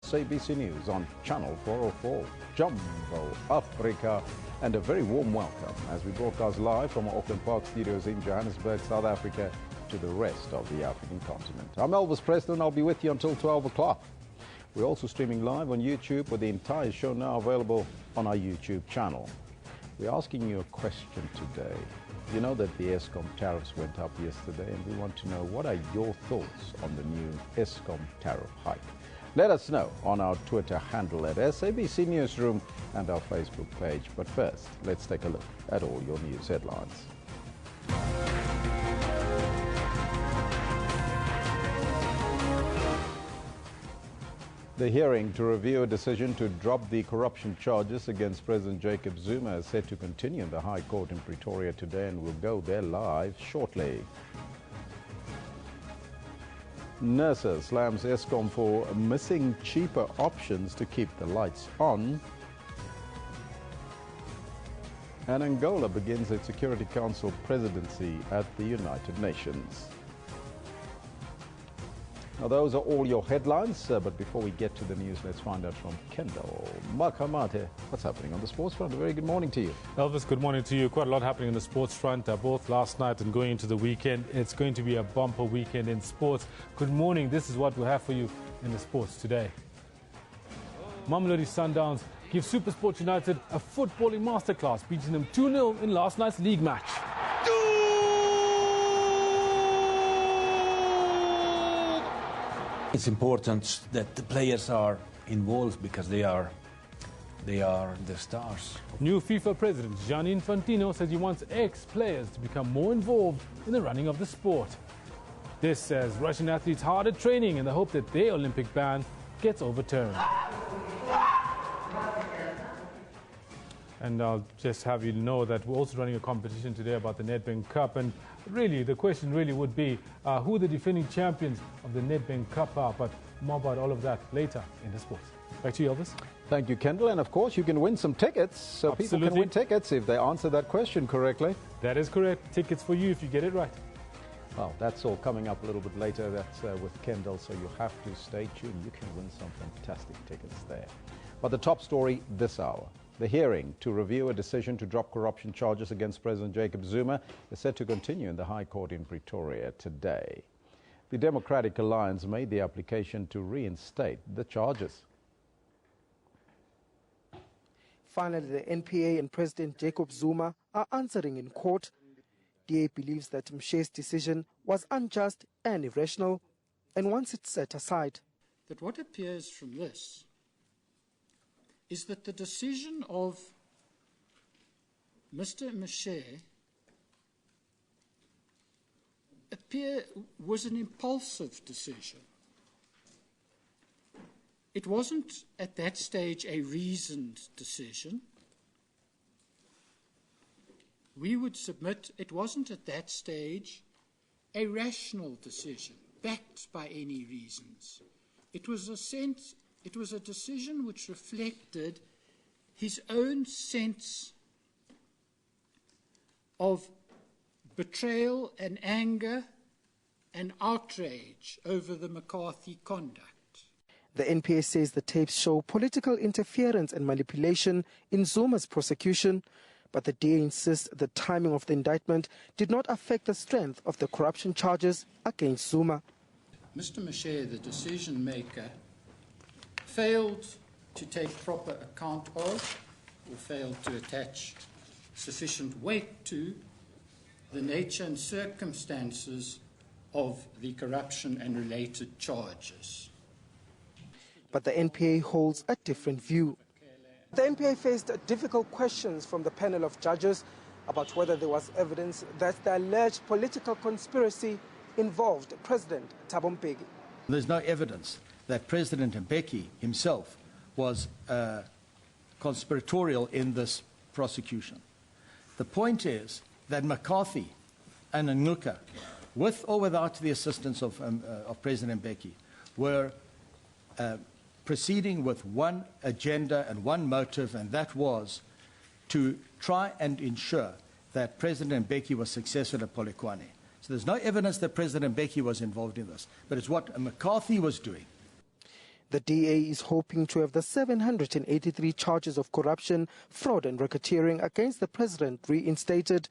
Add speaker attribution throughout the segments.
Speaker 1: SABC News on Channel 404, Jumbo Africa, and a very warm welcome as we broadcast live from our Auckland Park studios in Johannesburg, South Africa, to the rest of the African continent. I'm Elvis Preston. I'll be with you until 12 o'clock. We're also streaming live on YouTube with the entire show now available on our YouTube channel. We're asking you a question today. You know that the Eskom tariffs went up yesterday, and we want to know, what are your thoughts on the new Eskom tariff hike? Let us know on our Twitter handle at SABC Newsroom and our Facebook page. But first, let's take a look at all your news headlines. The hearing to review a decision to drop the corruption charges against President Jacob Zuma is set to continue in the High Court in Pretoria today, and we'll go there live shortly. NERSA slams Eskom for missing cheaper options to keep the lights on. And Angola begins its Security Council presidency at the United Nations. Now, those are all your headlines, but before we get to the news, let's find out from Kendall Makamate what's happening on the sports front. A very good morning to you.
Speaker 2: Elvis, good morning to you. Quite a lot happening on the sports front, both last night and going into the weekend. It's going to be a bumper weekend in sports. Good morning. This is what we have for you in the sports today. Mamelodi Sundowns give SuperSport United a footballing masterclass, beating them 2-0 in last night's league match.
Speaker 3: It's important that the players are involved because they are the stars.
Speaker 2: New FIFA president Gianni Infantino says he wants ex-players to become more involved in the running of the sport. This says Russian athletes hard at training in the hope that their Olympic ban gets overturned. And I'll just have you know that we're also running a competition today about the Nedbank Cup. And really, the question really would be who the defending champions of the Nedbank Cup are. But more about all of that later in the sports. Back to you, Elvis.
Speaker 1: Thank you, Kendall. And of course, you can win some tickets. So
Speaker 2: Absolutely.
Speaker 1: People can win tickets if they answer that question correctly.
Speaker 2: That is correct. Tickets for you if you get it right.
Speaker 1: Well, that's all coming up a little bit later. That's with Kendall, so you have to stay tuned. You can win some fantastic tickets there. But the top story this hour. The hearing to review a decision to drop corruption charges against President Jacob Zuma is set to continue in the High Court in Pretoria today. The Democratic Alliance made the application to reinstate the charges.
Speaker 4: Finally, the NPA and President Jacob Zuma are answering in court. DA believes that Mshe's decision was unjust and irrational and wants it set aside.
Speaker 5: That what appears from this is that the decision of Mr. Mshe was an impulsive decision. It wasn't at that stage a reasoned decision. We would submit it wasn't at that stage a rational decision, backed by any reasons. It was a decision which reflected his own sense of betrayal and anger and outrage over the McCarthy conduct.
Speaker 4: The NPA says the tapes show political interference and manipulation in Zuma's prosecution, but the DA insists the timing of the indictment did not affect the strength of the corruption charges against Zuma.
Speaker 5: Mr. Mshe, the decision maker, failed to take proper account of or failed to attach sufficient weight to the nature and circumstances of the corruption and related charges.
Speaker 4: But the NPA holds a different view. The NPA faced difficult questions from the panel of judges about whether there was evidence that the alleged political conspiracy involved President Thabo Mbeki.
Speaker 6: There's no evidence that President Mbeki himself was conspiratorial in this prosecution. The point is that McCarthy and Anuka, with or without the assistance of President Mbeki, were proceeding with one agenda and one motive, and that was to try and ensure that President Mbeki was successful at Polokwane. So there's no evidence that President Mbeki was involved in this, but it's what McCarthy was doing.
Speaker 4: The DA is hoping to have the 783 charges of corruption, fraud and racketeering against the president reinstated.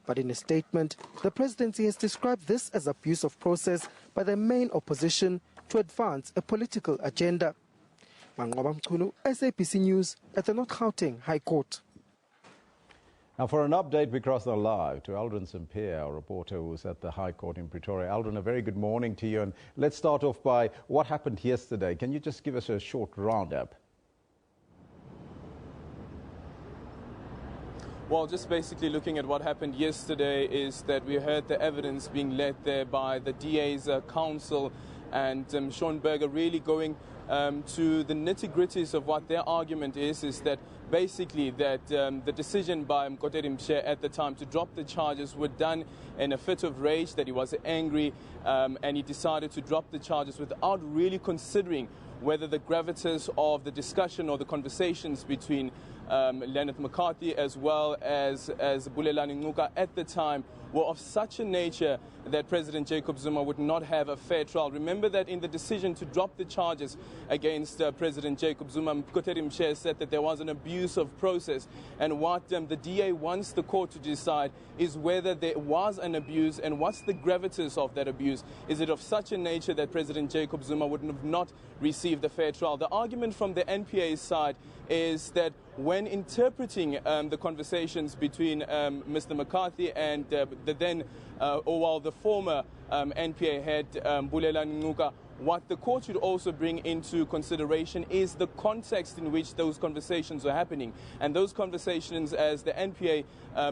Speaker 4: But in a statement, the presidency has described this as abuse of process by the main opposition to advance a political agenda. Manqoba Mchunu, SABC News at the North Gauteng High Court.
Speaker 1: Now, for an update, we cross now live to Aldrin Sampear, our reporter who's at the High Court in Pretoria. Aldrin, a very good morning to you. And let's start off by what happened yesterday. Can you just give us a short roundup?
Speaker 7: Well, just basically looking at what happened yesterday is that we heard the evidence being led there by the DA's counsel and Sean Berger really going to the nitty-gritties of what their argument is that basically that the decision by Mkhoteni Mshe at the time to drop the charges were done in a fit of rage, that he was angry and he decided to drop the charges without really considering whether the gravitas of the discussion or the conversations between Leonard McCarthy as well as Bulelani Ngcuka at the time were of such a nature that President Jacob Zuma would not have a fair trial. Remember that in the decision to drop the charges against President Jacob Zuma, Mkhoteni Mshe said that there was an abuse of process. And what the DA wants the court to decide is whether there was an abuse and what's the gravitas of that abuse. Is it of such a nature that President Jacob Zuma would have not received a fair trial? The argument from the NPA's side is that when interpreting the conversations between Mr. McCarthy and the former NPA head, Bulelani Ngcuka, what the court should also bring into consideration is the context in which those conversations were happening. And those conversations, as the NPA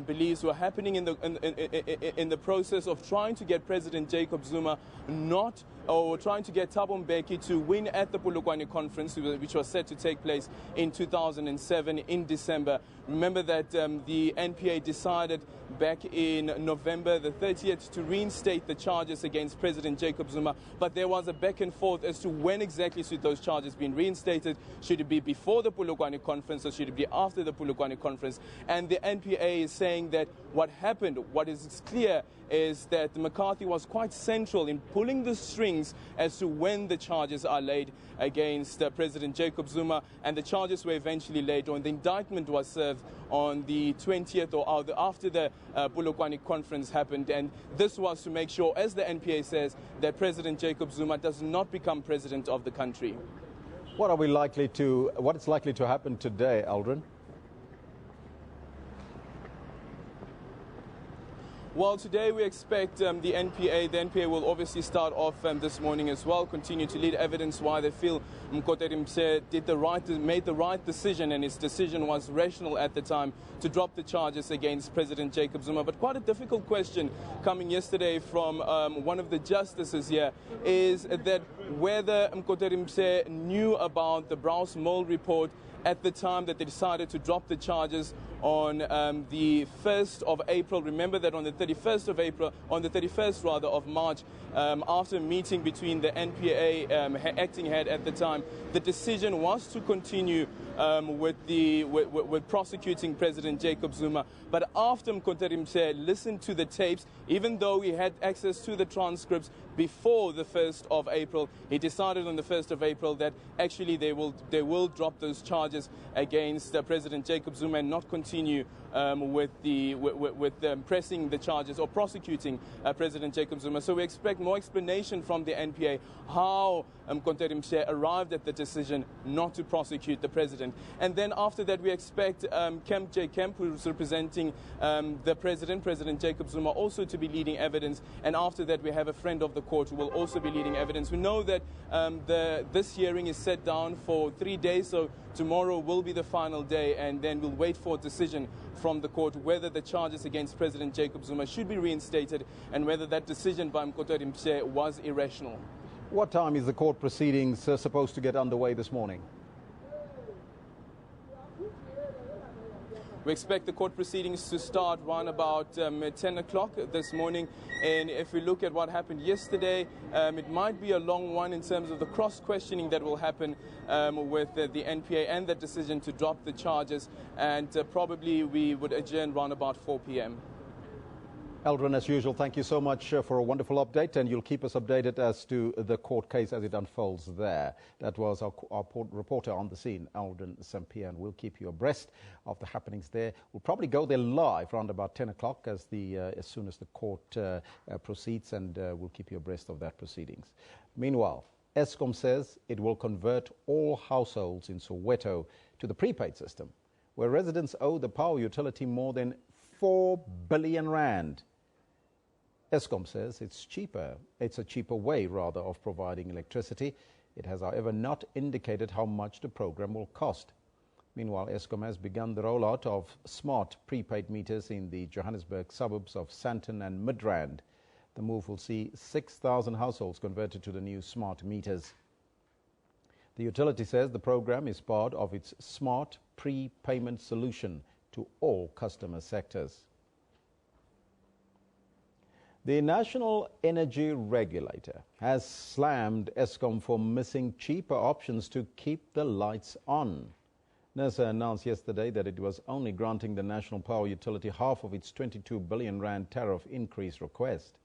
Speaker 7: believes, were happening in the process of trying to get President Jacob Zuma trying to get Thabo Mbeki to win at the Polokwane conference, which was set to take place in 2007 in December. Remember that the NPA decided back in November the 30th to reinstate the charges against President Jacob Zuma, but there was a back and forth as to when exactly should those charges be reinstated. Should it be before the Polokwane conference or should it be after the Polokwane conference? And the NPA is saying that what happened, what is clear, is that McCarthy was quite central in pulling the strings as to when the charges are laid against President Jacob Zuma, and the charges were eventually laid on. The indictment was served on the 20th or after the Polokwane conference happened, and this was to make sure, as the NPA says, that President Jacob Zuma does not become president of the country.
Speaker 1: What is likely to happen today, Aldrin?
Speaker 7: Well, today we expect the NPA will obviously start off this morning as well, continue to lead evidence why they feel Mkhoteni Mshe made the right decision, and his decision was rational at the time to drop the charges against President Jacob Zuma. But quite a difficult question coming yesterday from one of the justices here is that whether Mkhoteni Mshe knew about the Browse Mole report at the time that they decided to drop the charges on the 1st of April. Remember that on the 31st of March, after a meeting between the NPA acting head at the time, the decision was to continue with prosecuting President Jacob Zuma. But after Mkhoteni Mshe listened to the tapes, even though he had access to the transcripts before the 1st of April, he decided on the 1st of April that actually they will drop those charges against President Jacob Zuma and not continue with pressing the charges or prosecuting President Jacob Zuma. So we expect more explanation from the NPA how Mkhoteni Mshe arrived at the decision not to prosecute the president. And then after that we expect Kemp J. Kemp, who is representing the president, President Jacob Zuma, also to be leading evidence. And after that we have a friend of the court who will also be leading evidence. We know that this hearing is set down for 3 days, so tomorrow will be the final day, and then we'll wait for a decision from the court whether the charges against President Jacob Zuma should be reinstated and whether that decision by Mkhoteni Mshe was irrational.
Speaker 1: What time is the court proceedings supposed to get underway this morning?
Speaker 7: We expect the court proceedings to start around about 10 o'clock this morning. And if we look at what happened yesterday, it might be a long one in terms of the cross-questioning that will happen with the NPA and the decision to drop the charges. And probably we would adjourn around about 4 p.m.
Speaker 1: Eldrin, as usual, thank you so much for a wonderful update, and you'll keep us updated as to the court case as it unfolds there. That was our reporter on the scene, Eldrin Sampier, and we'll keep you abreast of the happenings there. We'll probably go there live around about 10 o'clock as soon as the court proceeds, and we'll keep you abreast of that proceedings. Meanwhile, Eskom says it will convert all households in Soweto to the prepaid system, where residents owe the power utility more than 4 billion rand. Eskom says it's a cheaper way, rather, of providing electricity. It has, however, not indicated how much the program will cost. Meanwhile, Eskom has begun the rollout of smart prepaid meters in the Johannesburg suburbs of Sandton and Midrand. The move will see 6,000 households converted to the new smart meters. The utility says the program is part of its smart prepayment solution to all customer sectors. The National Energy Regulator has slammed Eskom for missing cheaper options to keep the lights on. NERSA announced yesterday that it was only granting the national power utility half of its 22 billion rand tariff increase request.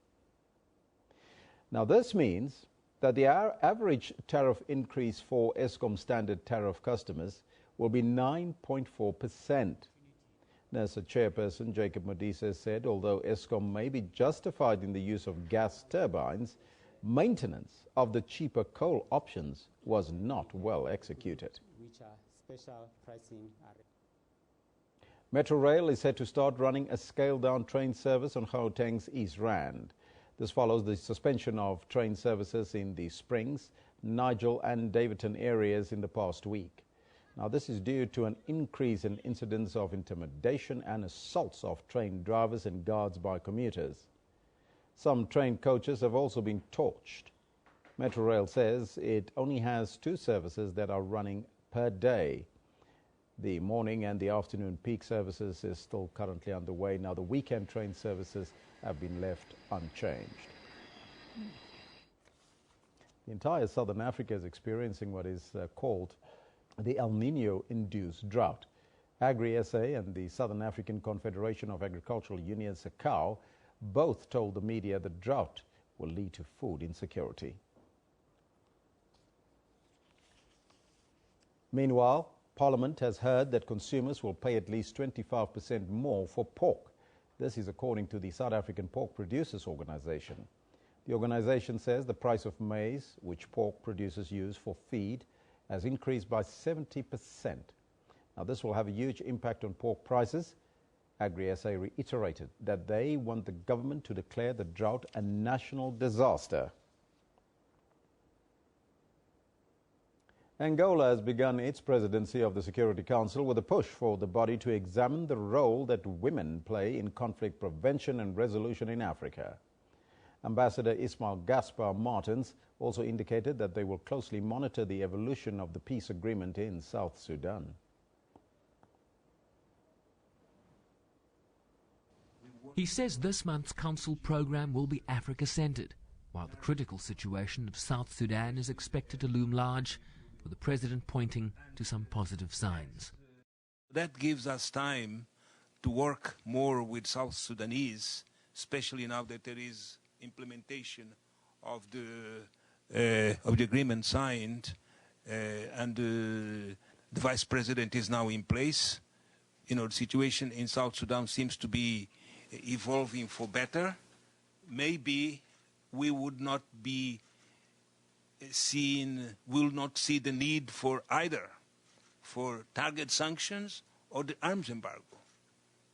Speaker 1: Now, this means that the average tariff increase for Eskom standard tariff customers will be 9.4%. NERSA chairperson Jacob Modise said although Eskom may be justified in the use of gas turbines, maintenance of the cheaper coal options was not well executed. Metro Rail is set to start running a scaled-down train service on Gauteng's East Rand. This follows the suspension of train services in the Springs, Nigel and Davidton areas in the past week. Now, this is due to an increase in incidents of intimidation and assaults of train drivers and guards by commuters. Some train coaches have also been torched. Metro Rail says it only has 2 services that are running per day. The morning and the afternoon peak services is still currently underway. Now, the weekend train services have been left unchanged. The entire Southern Africa is experiencing what is called the El Niño-induced drought. Agri-SA and the Southern African Confederation of Agricultural Unions, SACAU, both told the media the drought will lead to food insecurity. Meanwhile, Parliament has heard that consumers will pay at least 25% more for pork. This is according to the South African Pork Producers Organization. The organization says the price of maize, which pork producers use for feed, has increased by 70%. Now, this will have a huge impact on pork prices. Agri-SA reiterated that they want the government to declare the drought a national disaster. Angola has begun its presidency of the Security Council with a push for the body to examine the role that women play in conflict prevention and resolution in Africa. Ambassador Ismail Gaspar Martins also indicated that they will closely monitor the evolution of the peace agreement in South Sudan.
Speaker 8: He says this month's council program will be Africa-centered, while the critical situation of South Sudan is expected to loom large, with the president pointing to some positive signs.
Speaker 3: That gives us time to work more with South Sudanese, especially now that there is implementation of the agreement signed, and the vice president is now in place. You know, the situation in South Sudan seems to be evolving for better. Maybe we would not be will not see the need for either for target sanctions or the arms embargo.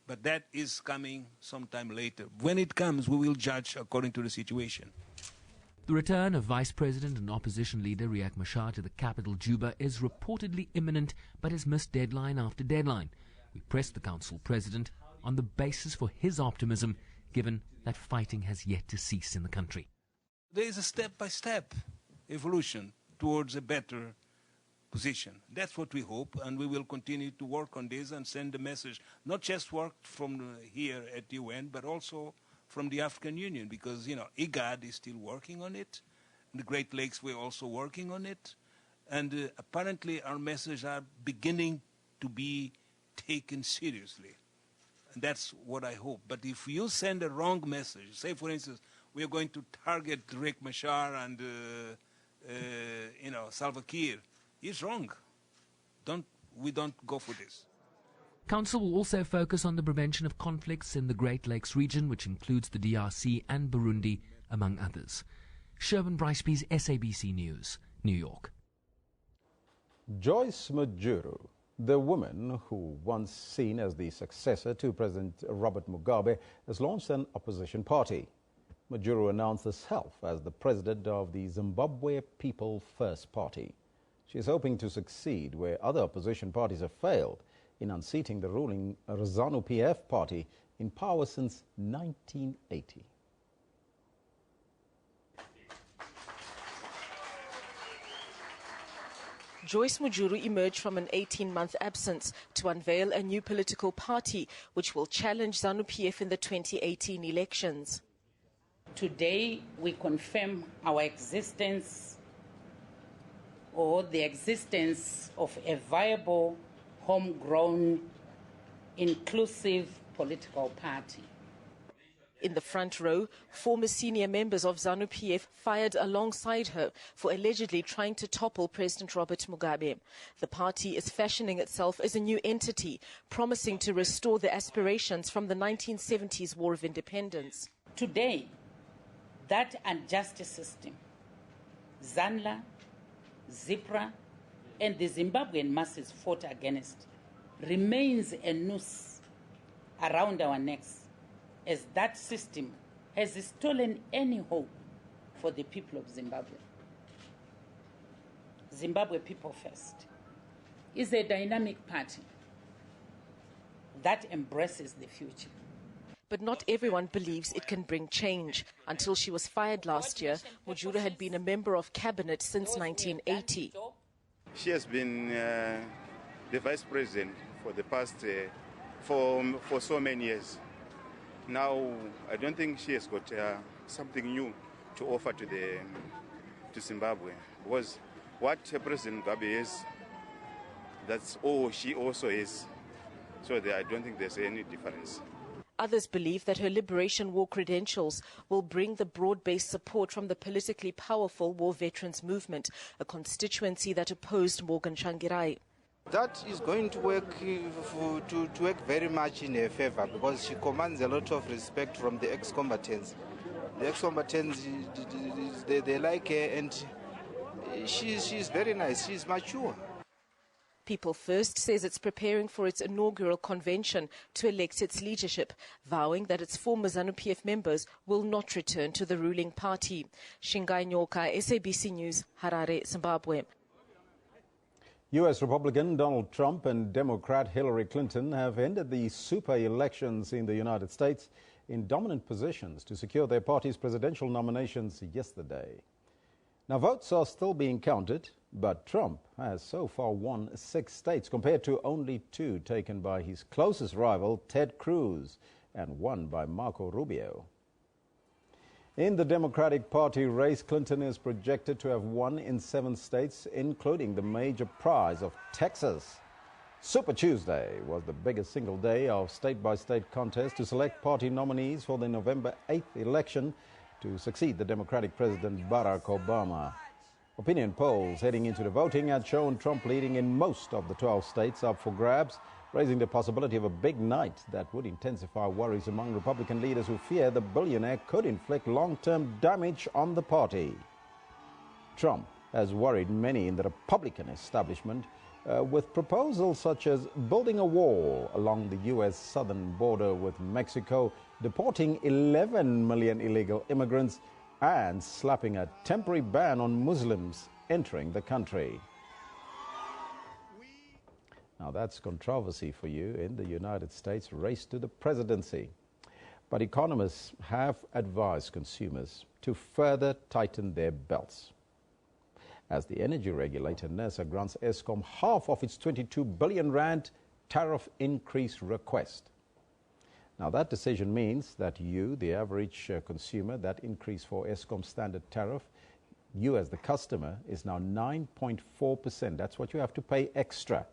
Speaker 3: But that is coming sometime later. When it comes, we will judge according to the situation.
Speaker 8: The return of Vice President and Opposition Leader Riek Machar to the capital Juba is reportedly imminent, but has missed deadline after deadline. We pressed the Council President on the basis for his optimism, given that fighting has yet to cease in the country.
Speaker 3: There is a step-by-step evolution towards a better position. That's what we hope, and we will continue to work on this and send the message, not just work from here at the UN, but also from the African Union, because, you know, IGAD is still working on it. The Great Lakes, we're also working on it. And apparently our messages are beginning to be taken seriously. And that's what I hope. But if you send a wrong message, say, for instance, we are going to target Riek Machar and, Salva Kiir, it's wrong. We don't go for this.
Speaker 8: Council will also focus on the prevention of conflicts in the Great Lakes region, which includes the DRC and Burundi, among others. Sherwin Bryceby's SABC News, New York.
Speaker 1: Joyce Mujuru, the woman who once seen as the successor to President Robert Mugabe, has launched an opposition party. Mujuru announced herself as the president of the Zimbabwe People First Party. She is hoping to succeed where other opposition parties have failed in unseating the ruling ZANU-PF party in power since 1980.
Speaker 9: Joyce Mujuru emerged from an 18-month absence to unveil a new political party which will challenge ZANU-PF in the 2018 elections.
Speaker 10: Today we confirm our existence, or the existence of a viable, homegrown, inclusive political party.
Speaker 9: In the front row, former senior members of ZANU-PF fired alongside her for allegedly trying to topple President Robert Mugabe. The party is fashioning itself as a new entity, promising to restore the aspirations from the 1970s War of Independence.
Speaker 10: Today, that unjust system, ZANLA, ZIPRA, and the Zimbabwean masses fought against, remains a noose around our necks, as that system has stolen any hope for the people of Zimbabwe. Zimbabwe People First is a dynamic party that embraces the future.
Speaker 9: But not everyone believes it can bring change. Until she was fired last year, Mujuru had been a member of cabinet since 1980.
Speaker 11: She has been the vice president for the past, for so many years. Now, I don't think she has got something new to offer to Zimbabwe, because what President Mugabe is, that's all she also is. So I don't think there's any difference.
Speaker 9: Others believe that her Liberation War credentials will bring the broad-based support from the politically powerful war veterans movement, a constituency that opposed Morgan Tsvangirai.
Speaker 12: That is going to work to work very much in her favor, because she commands a lot of respect from the ex-combatants. The ex-combatants, they like her, and she's very nice. She's mature.
Speaker 9: People First says it's preparing for its inaugural convention to elect its leadership, vowing that its former ZANU-PF members will not return to the ruling party. Shingai Nyoka, SABC News, Harare, Zimbabwe.
Speaker 1: U.S. Republican Donald Trump and Democrat Hillary Clinton have ended the super elections in the United States in dominant positions to secure their party's presidential nominations yesterday. Now, votes are still being counted, but Trump has so far won 6 states compared to only 2 taken by his closest rival, Ted Cruz, and 1 by Marco Rubio. In the Democratic Party race, Clinton is projected to have won in 7 states, including the major prize of Texas. Super Tuesday was the biggest single day of state-by-state contest to select party nominees for the November 8th election to succeed the Democratic President Barack Obama. Opinion polls heading into the voting had shown Trump leading in most of the 12 states up for grabs, raising the possibility of a big night that would intensify worries among Republican leaders who fear the billionaire could inflict long-term damage on the party. Trump has worried many in the Republican establishment with proposals such as building a wall along the U.S. southern border with Mexico, deporting 11 million illegal immigrants, and slapping a temporary ban on Muslims entering the country. Now that's controversy for you in the United States race to the presidency. But economists have advised consumers to further tighten their belts, as the energy regulator NERSA grants Eskom half of its 22 billion rand tariff increase request. Now that decision means that you, the average consumer, that increase for Eskom standard tariff, you as the customer, is now 9.4%. That's what you have to pay extra.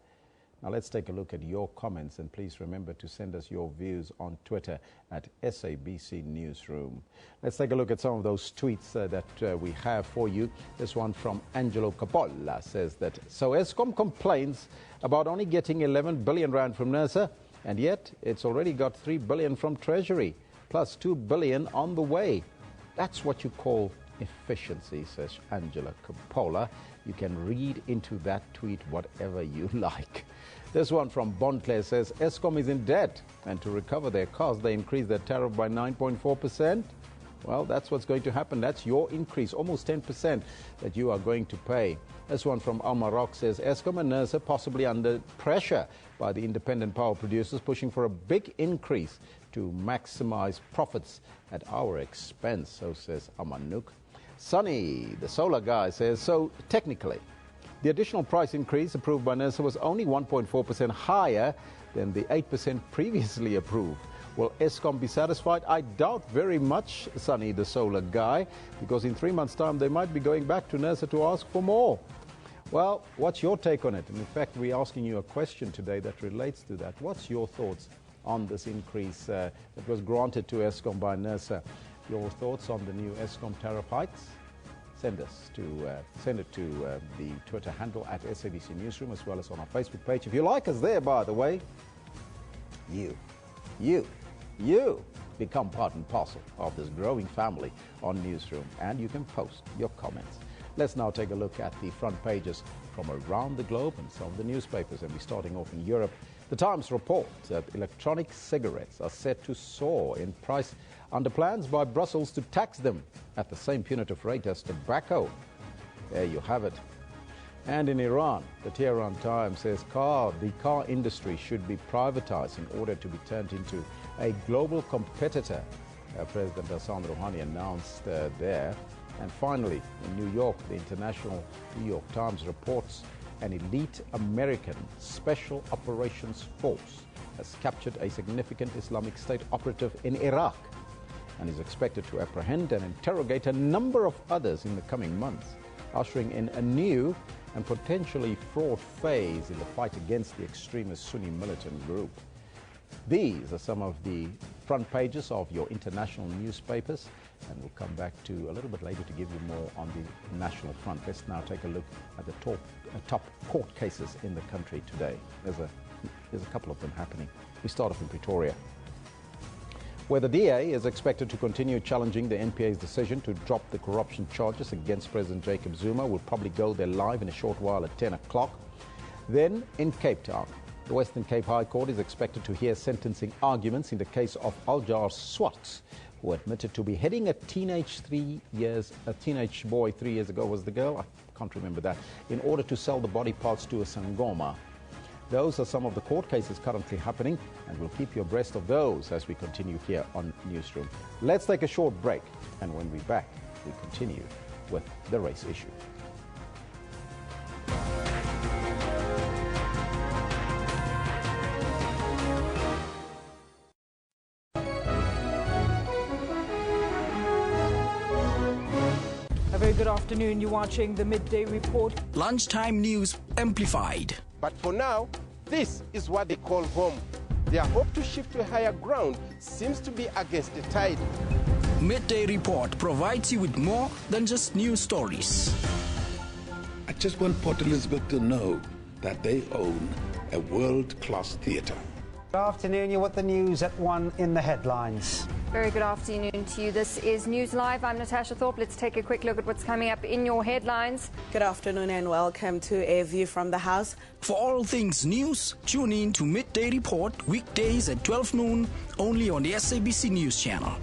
Speaker 1: Now let's take a look at your comments, and please remember to send us your views on Twitter at SABC Newsroom. Let's take a look at some of those tweets that we have for you. This one from Angelo Capolla says that, so Eskom complains about only getting 11 billion rand from NERSA, and yet it's already got 3 billion from Treasury, plus 2 billion on the way. That's what you call efficiency, says Angela Capola. You can read into that tweet whatever you like. This one from Bonclair says, Eskom is in debt, and to recover their costs, they increased their tariff by 9.4%. Well, that's what's going to happen. That's your increase, almost 10% that you are going to pay. This one from Alma Rock says, Eskom and NERSA possibly under pressure by the independent power producers pushing for a big increase to maximize profits at our expense, so says Amanuk. Sonny, the solar guy, says, so technically, the additional price increase approved by NERSA was only 1.4% higher than the 8% previously approved. Will Eskom be satisfied? I doubt very much, Sonny, the solar guy, because in 3 months' time they might be going back to NERSA to ask for more. Well, what's your take on it? And in fact, we're asking you a question today that relates to that. What's your thoughts on this increase that was granted to Eskom by NERSA? Your thoughts on the new Eskom tariff hikes? Send it to the Twitter handle at SABC Newsroom, as well as on our Facebook page. If you like us there, by the way, you become part and parcel of this growing family on Newsroom, and you can post your comments. Let's now take a look at the front pages from around the globe and some of the newspapers, and we're starting off in Europe. The Times reports that electronic cigarettes are set to soar in price under plans by Brussels to tax them at the same punitive rate as tobacco. There you have it. And in Iran, the Tehran Times says the car industry should be privatized in order to be turned into a global competitor. President Hassan Rouhani announced there. And finally, in New York, the International New York Times reports an elite American Special Operations Force has captured a significant Islamic State operative in Iraq and is expected to apprehend and interrogate a number of others in the coming months, ushering in a new and potentially fraught phase in the fight against the extremist Sunni militant group. These are some of the front pages of your international newspapers, and we'll come back to a little bit later to give you more on the national front. Let's now take a look at the top court cases in the country today. There's a couple of them happening. We start off in Pretoria, where the DA is expected to continue challenging the NPA's decision to drop the corruption charges against President Jacob Zuma. Will probably go there live in a short while at 10 o'clock. Then in Cape Town, the Western Cape High Court is expected to hear sentencing arguments in the case of Aljar Swartz, who admitted to beheading a teenage boy 3 years ago. Was the girl? I can't remember that. In order to sell the body parts to a Sangoma. Those are some of the court cases currently happening, and we'll keep you abreast of those as we continue here on Newsroom. Let's take a short break, and when we're back, we continue with the race issue.
Speaker 13: A very good afternoon. You're watching the Midday Report.
Speaker 14: Lunchtime news amplified.
Speaker 15: But for now, this is what they call home. Their hope to shift to a higher ground seems to be against the tide.
Speaker 14: Midday Report provides you with more than just news stories.
Speaker 16: I just want Port Elizabeth to know that they own a world-class theatre.
Speaker 17: Good afternoon. You're with the news at 1 in the headlines.
Speaker 18: Very good afternoon to you. This is News Live. I'm Natasha Thorpe. Let's take a quick look at what's coming up in your headlines.
Speaker 19: Good afternoon and welcome to A View from the House.
Speaker 14: For all things news, tune in to Midday Report weekdays at 12 noon, only on the SABC News channel.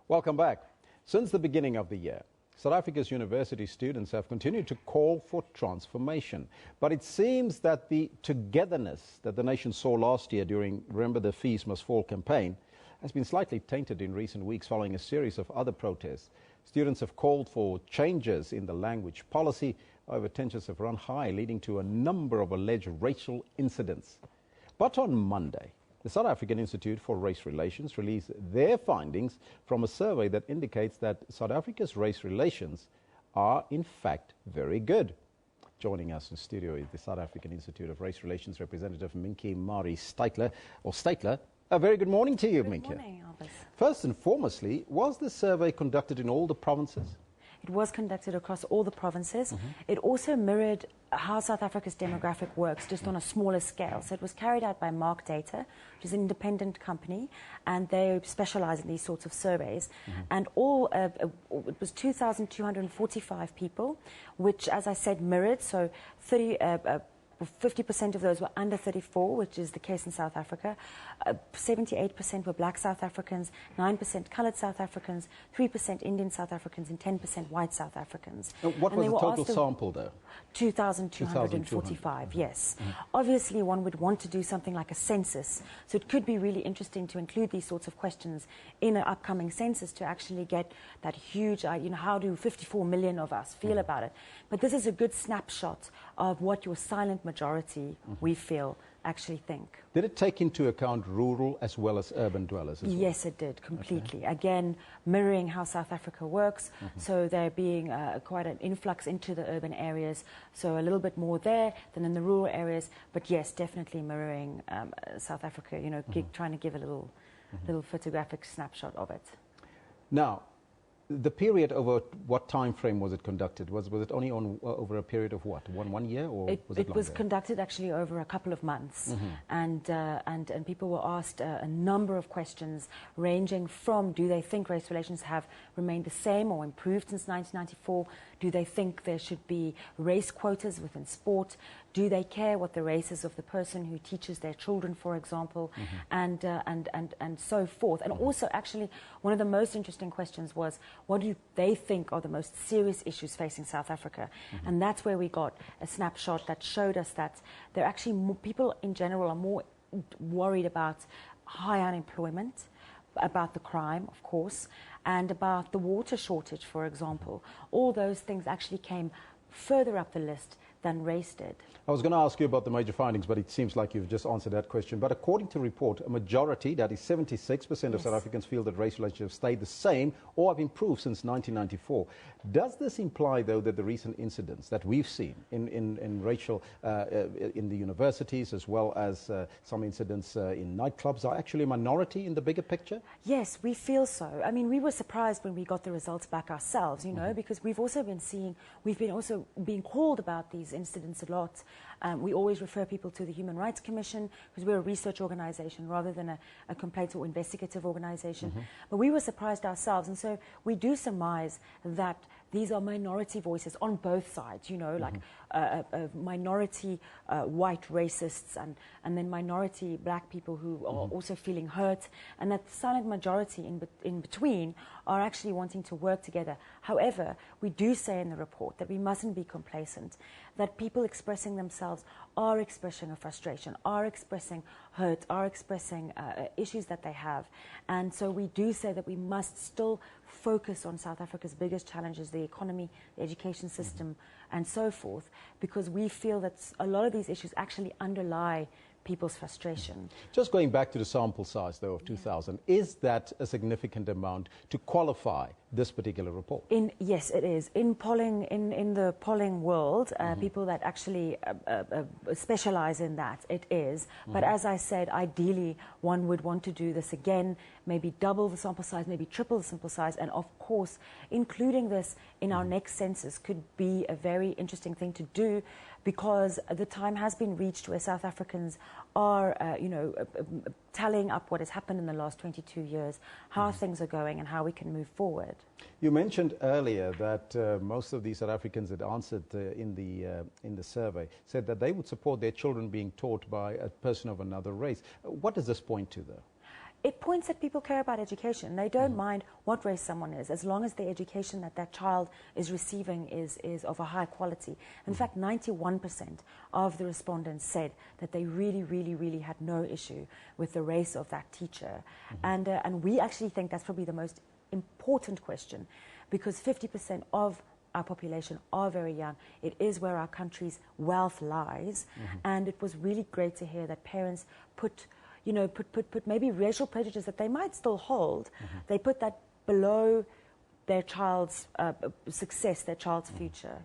Speaker 1: Welcome back. Since the beginning of the year, South Africa's university students have continued to call for transformation. But it seems that the togetherness that the nation saw last year during Remember the Fees Must Fall campaign has been slightly tainted in recent weeks following a series of other protests. Students have called for changes in the language policy. However, tensions have run high, leading to a number of alleged racial incidents. But on Monday, the South African Institute for Race Relations released their findings from a survey that indicates that South Africa's race relations are, in fact, very good. Joining us in studio is the South African Institute of Race Relations representative, Minky Mari Steytler. A very good morning to you, Minky.
Speaker 20: Good morning, Albus.
Speaker 1: First and foremostly, was the survey conducted in all the provinces?
Speaker 20: It was conducted across all the provinces. It also mirrored how South Africa's demographic works, just on a smaller scale. So it was carried out by Mark Data, which is an independent company, and they specialize in these sorts of surveys. And it was 2,245 people, which, as I said, mirrored. So 50% of those were under 34, which is the case in South Africa. 78% were black South Africans, 9% coloured South Africans, 3% Indian South Africans, and 10% white South Africans.
Speaker 1: What was the total sample, though?
Speaker 20: 2,245, yes. Obviously, one would want to do something like a census, so it could be really interesting to include these sorts of questions in an upcoming census to actually get that huge, how do 54 million of us feel about it? But this is a good snapshot of what your silent majority, we feel, actually think.
Speaker 1: Did it take into account rural as well as urban dwellers as well?
Speaker 20: Yes, it did, completely. Okay. Again, mirroring how South Africa works, so there being quite an influx into the urban areas, so a little bit more there than in the rural areas, but yes, definitely mirroring South Africa, trying to give a little photographic snapshot of it.
Speaker 1: Now, the period over what time frame was it conducted? Was it only on over a period of what? One year, or was it longer?
Speaker 20: It was conducted actually over a couple of months, and people were asked a number of questions, ranging from: do they think race relations have remained the same or improved since 1994? Do they think there should be race quotas within sport? Do they care what the race is of the person who teaches their children, for example, and so forth? And also, actually, one of the most interesting questions was, what do they think are the most serious issues facing South Africa? And that's where we got a snapshot that showed us that there are actually people in general are more worried about high unemployment, about the crime, of course, and about the water shortage, for example. All those things actually came further up the list than race did.
Speaker 1: I was going to ask you about the major findings, but it seems like you've just answered that question. But according to the report, a majority, that is 76% of South Africans, feel that race relations have stayed the same or have improved since 1994. Does this imply, though, that the recent incidents that we've seen in racial, in the universities, as well as some incidents in nightclubs, are actually a minority in the bigger picture?
Speaker 20: Yes, we feel so. I mean, we were surprised when we got the results back ourselves, because we've also been being called about these incidents a lot. We always refer people to the Human Rights Commission, because we're a research organization rather than a complaint or investigative organization. But we were surprised ourselves, and so we do surmise that these are minority voices on both sides, like minority white racists and then minority black people who are also feeling hurt, and that the silent majority in between are actually wanting to work together. However, we do say in the report that we mustn't be complacent, that people expressing themselves are expressing a frustration, are expressing hurt, are expressing issues that they have. And so we do say that we must still focus on South Africa's biggest challenges, the economy, the education system, and so forth, because we feel that a lot of these issues actually underlie people's frustration.
Speaker 1: Just going back to the sample size, though, of 2,000, is that a significant amount to qualify this particular report?
Speaker 20: Yes, it is. In polling, in the polling world, people that actually specialize in that, it is. But as I said, ideally, one would want to do this again, maybe double the sample size, maybe triple the sample size, and of course, including this in our next census could be a very interesting thing to do, because the time has been reached where South Africans are, tallying up what has happened in the last 22 years, how things are going and how we can move forward.
Speaker 1: You mentioned earlier that most of the South Africans that answered in the survey said that they would support their children being taught by a person of another race. What does this point to, though?
Speaker 20: It points that people care about education. They don't mind what race someone is, as long as the education that that child is receiving is of a high quality. In fact, 91% of the respondents said that they really had no issue with the race of that teacher. And we actually think that's probably the most important question, because 50% of our population are very young. It is where our country's wealth lies. And it was really great to hear that parents put maybe racial prejudice that they might still hold, they put that below their child's success, their child's future.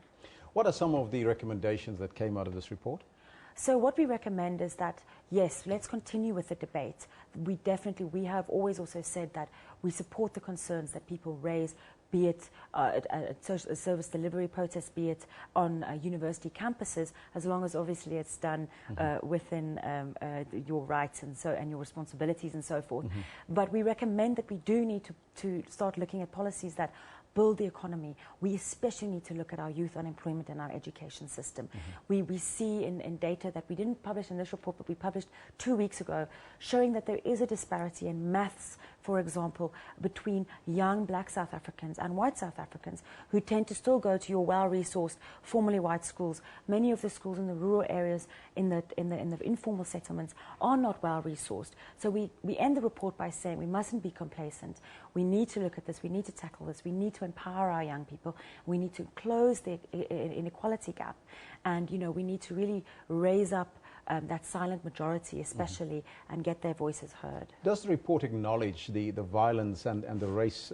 Speaker 1: What are some of the recommendations that came out of this report?
Speaker 20: So what we recommend is that, yes, let's continue with the debate. We have always also said that we support the concerns that people raise, be it a service delivery protest, be it on university campuses, as long as obviously it's done within your rights and your responsibilities and so forth. But we recommend that we do need to start looking at policies that build the economy. We especially need to look at our youth unemployment and our education system. We see in data that we didn't publish in this report, but we published 2 weeks ago, showing that there is a disparity in maths, for example, between young black South Africans and white South Africans, who tend to still go to your well-resourced, formerly white schools. Many of the schools in the rural areas, in the informal settlements, are not well-resourced. So we end the report by saying we mustn't be complacent. We need to look at this. We need to tackle this. We need to empower our young people. We need to close the inequality gap. And, we need to really raise up that silent majority especially, and get their voices heard.
Speaker 1: Does the report acknowledge the violence and the race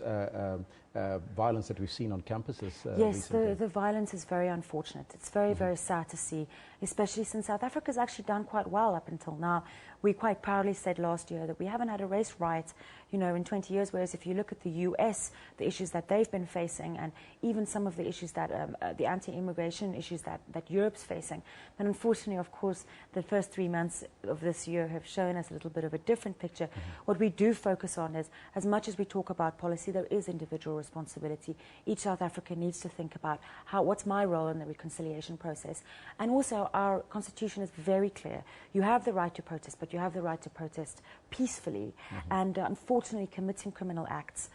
Speaker 1: violence that we've seen on campuses
Speaker 20: Yes,
Speaker 1: recently?
Speaker 20: the violence is very unfortunate. It's very, very sad to see, especially since South Africa's actually done quite well up until now. We quite proudly said last year that we haven't had a race riot, in 20 years, whereas if you look at the US, the issues that they've been facing, and even some of the issues that, the anti-immigration issues that Europe's facing. But unfortunately, of course, the first 3 months of this year have shown us a little bit of a different picture. What we do focus on is, as much as we talk about policy, there is individual responsibility. Each South African needs to think about what's my role in the reconciliation process. And also, our constitution is very clear. You have the right to protest, but you have the right to protest peacefully. And unfortunately, committing criminal acts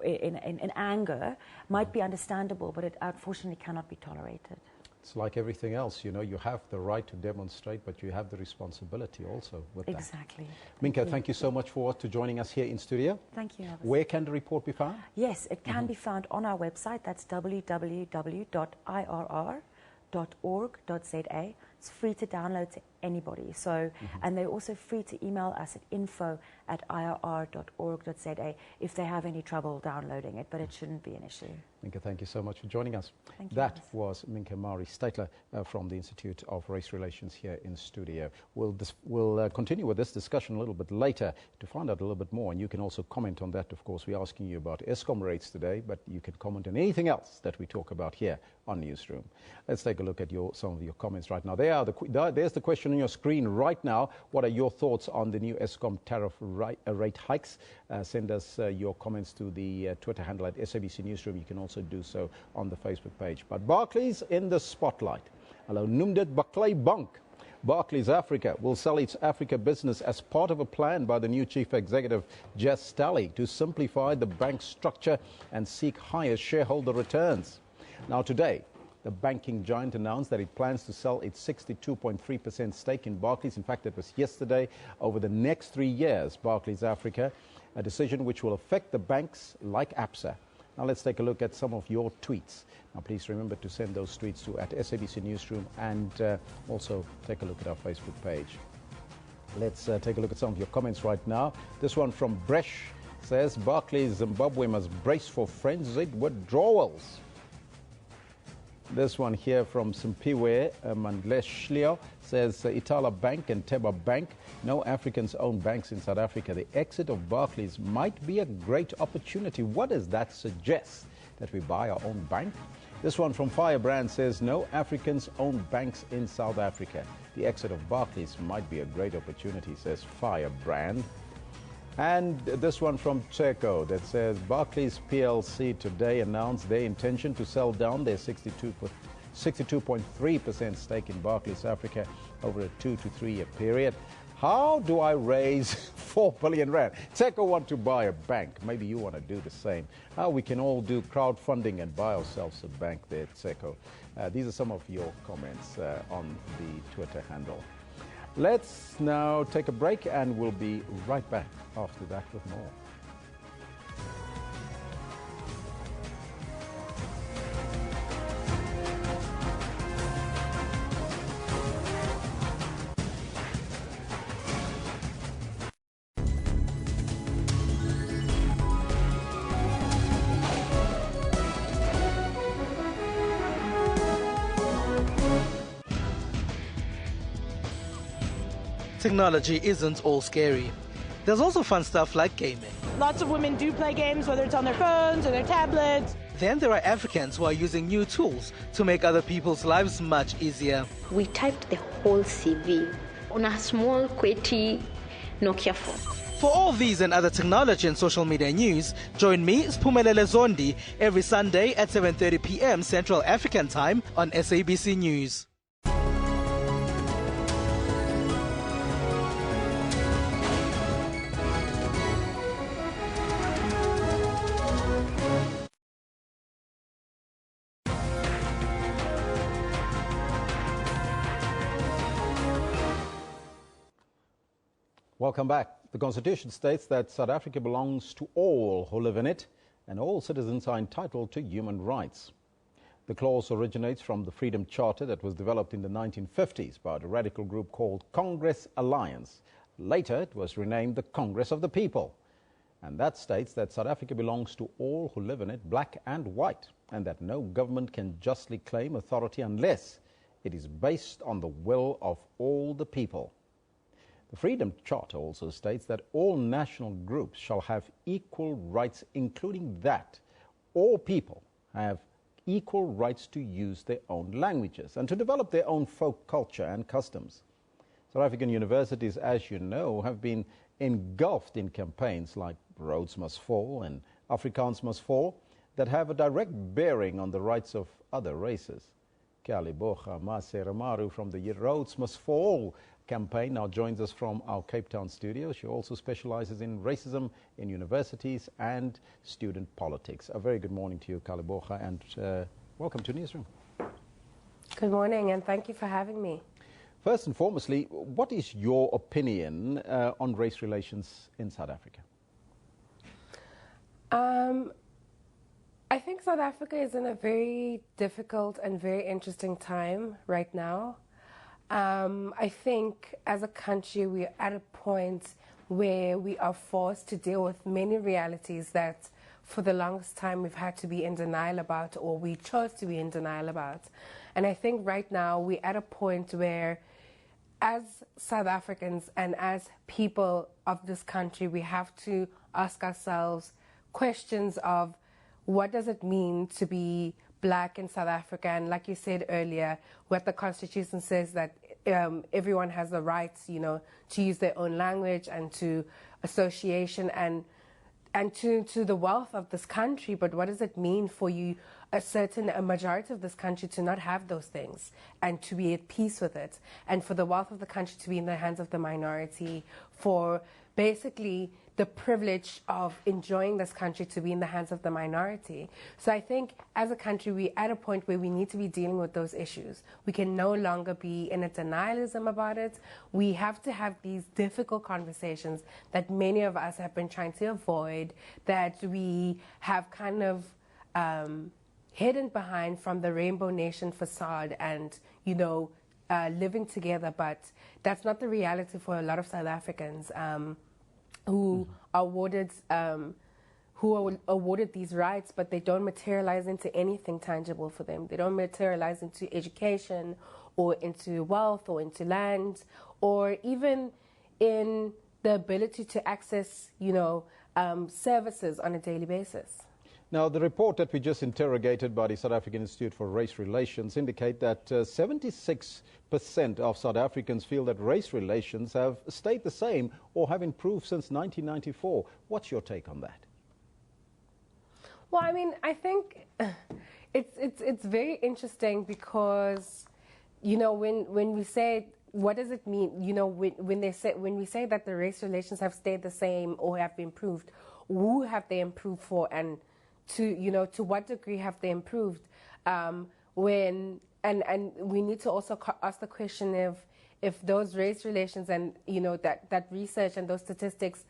Speaker 20: in anger might be understandable, but it unfortunately cannot be tolerated.
Speaker 1: It's like everything else, you have the right to demonstrate, but you have the responsibility also with that.
Speaker 20: Exactly.
Speaker 1: Minka, thank you so much for joining us here in studio.
Speaker 20: Thank you, Elvis.
Speaker 1: Where can the report be found?
Speaker 20: Yes, it can be found on our website. That's www.irr.org.za. It's free to download to anybody. So, and they're also free to email us at info@irr.org.za if they have any trouble downloading it, but it shouldn't be an issue.
Speaker 1: Minka, thank you so much for joining us.
Speaker 20: Thank you.
Speaker 1: That was Minka Mari Statler from the Institute of Race Relations here in studio. We'll continue with this discussion a little bit later to find out a little bit more, and you can also comment on that. Of course, we're asking you about Eskom rates today, but you can comment on anything else that we talk about here on Newsroom. Let's take a look at some of your comments right now. There's the question on your screen right now. What are your thoughts on the new Eskom tariff rate hikes? Send us your comments to the Twitter handle at SABC Newsroom. You can also do so on the Facebook page. But Barclays in the spotlight. Hallo, noem dit Baklei Bank. Barclays Africa will sell its Africa business as part of a plan by the new chief executive, Jess Stalley, to simplify the bank structure and seek higher shareholder returns. Now today, the banking giant announced that it plans to sell its 62.3% stake in Barclays. In fact, it was yesterday, over the next 3 years, Barclays Africa, a decision which will affect the banks like ABSA. Now let's take a look at some of your tweets. Now please remember to send those tweets to @SABC Newsroom, and also take a look at our Facebook page. Let's take a look at some of your comments right now. This one from Bresh says, Barclays Zimbabwe must brace for frenzied withdrawals. This one here from Simpiwe Mandleshlio says, Itala Bank and Teba Bank, no Africans own banks in South Africa. The exit of Barclays might be a great opportunity. What does that suggest? That we buy our own bank? This one from Firebrand says, no Africans own banks in South Africa. The exit of Barclays might be a great opportunity, says Firebrand. And this one from Checo that says, Barclays PLC today announced their intention to sell down their 62.3% stake in Barclays Africa over a 2 to 3 year period. How do I raise 4 billion rand? Checo want to buy a bank. Maybe you want to do the same. How we can all do crowdfunding and buy ourselves a bank there, Checo. These are some of your comments on the Twitter handle. Let's now take a break, and we'll be right back after that with more.
Speaker 21: technology isn't all scary. There's also fun stuff like gaming.
Speaker 22: Lots of women do play games, whether it's on their phones or their tablets.
Speaker 21: Then there are Africans who are using new tools to make other people's lives much easier.
Speaker 23: We typed the whole CV on a small, QWERTY Nokia phone.
Speaker 21: For all these and other technology and social media news, join me, Spumelele Zondi, every Sunday at 7:30 p.m. Central African Time on SABC News.
Speaker 1: Welcome back. The Constitution states that South Africa belongs to all who live in it, and all citizens are entitled to human rights. The clause originates from the Freedom Charter that was developed in the 1950s by a radical group called Congress Alliance. Later, it was renamed the Congress of the People. And that states that South Africa belongs to all who live in it, black and white, and that no government can justly claim authority unless it is based on the will of all the people. The Freedom Charter also states that all national groups shall have equal rights, including that all people have equal rights to use their own languages and to develop their own folk culture and customs. South African universities, as you know, have been engulfed in campaigns like Rhodes Must Fall and Afrikaans Must Fall that have a direct bearing on the rights of other races. Kalibocha Maseramaru from the Rhodes Must Fall campaign now joins us from our Cape Town studio. She also specializes in racism in universities and student politics. A very good morning to you, Kalibocha, and welcome to Newsroom.
Speaker 24: Good morning, and thank you for having me.
Speaker 1: First and foremostly, what is your opinion on race relations in South Africa?
Speaker 24: I think South Africa is in a very difficult and very interesting time right now. I think as a country we're at a point where we are forced to deal with many realities that for the longest time we've had to be in denial about, or we chose to be in denial about. And I think right now we're at a point where as South Africans and as people of this country, we have to ask ourselves questions of what does it mean to be black in South Africa? And like you said earlier, what the Constitution says that everyone has the rights, to use their own language and to association and to the wealth of this country. But what does it mean for you, a majority of this country, to not have those things and to be at peace with it, and for the wealth of the country to be in the hands of the minority, for basically the privilege of enjoying this country to be in the hands of the minority. So I think as a country, we're at a point where we need to be dealing with those issues. We can no longer be in a denialism about it. We have to have these difficult conversations that many of us have been trying to avoid, that we have kind of hidden behind from the Rainbow Nation facade and, living together. But that's not the reality for a lot of South Africans. Who are awarded these rights, but they don't materialize into anything tangible for them. They don't materialize into education or into wealth or into land or even in the ability to access, services on a daily basis.
Speaker 1: Now, the report that we just interrogated by the South African Institute for Race Relations indicate that 76% of South Africans feel that race relations have stayed the same or have improved since 1994. What's your take on that?
Speaker 24: Well, I think it's very interesting because, when we say, what does it mean? When we say that the race relations have stayed the same or have improved, who have they improved for, and to what degree have they improved? And we need to also ask the question if those race relations and that research and those statistics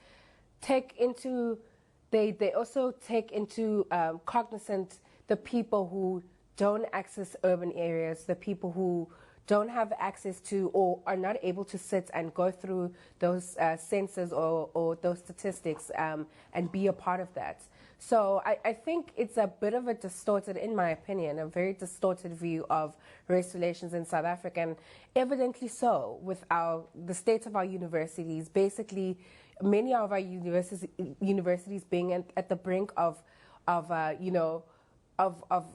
Speaker 24: they also take into cognizant the people who don't access urban areas, the people who don't have access to or are not able to sit and go through those census or those statistics and be a part of that. So I think it's a bit of a distorted, in my opinion, a very distorted view of race relations in South Africa, and evidently so with the state of our universities. Basically, many of our universities being at the brink of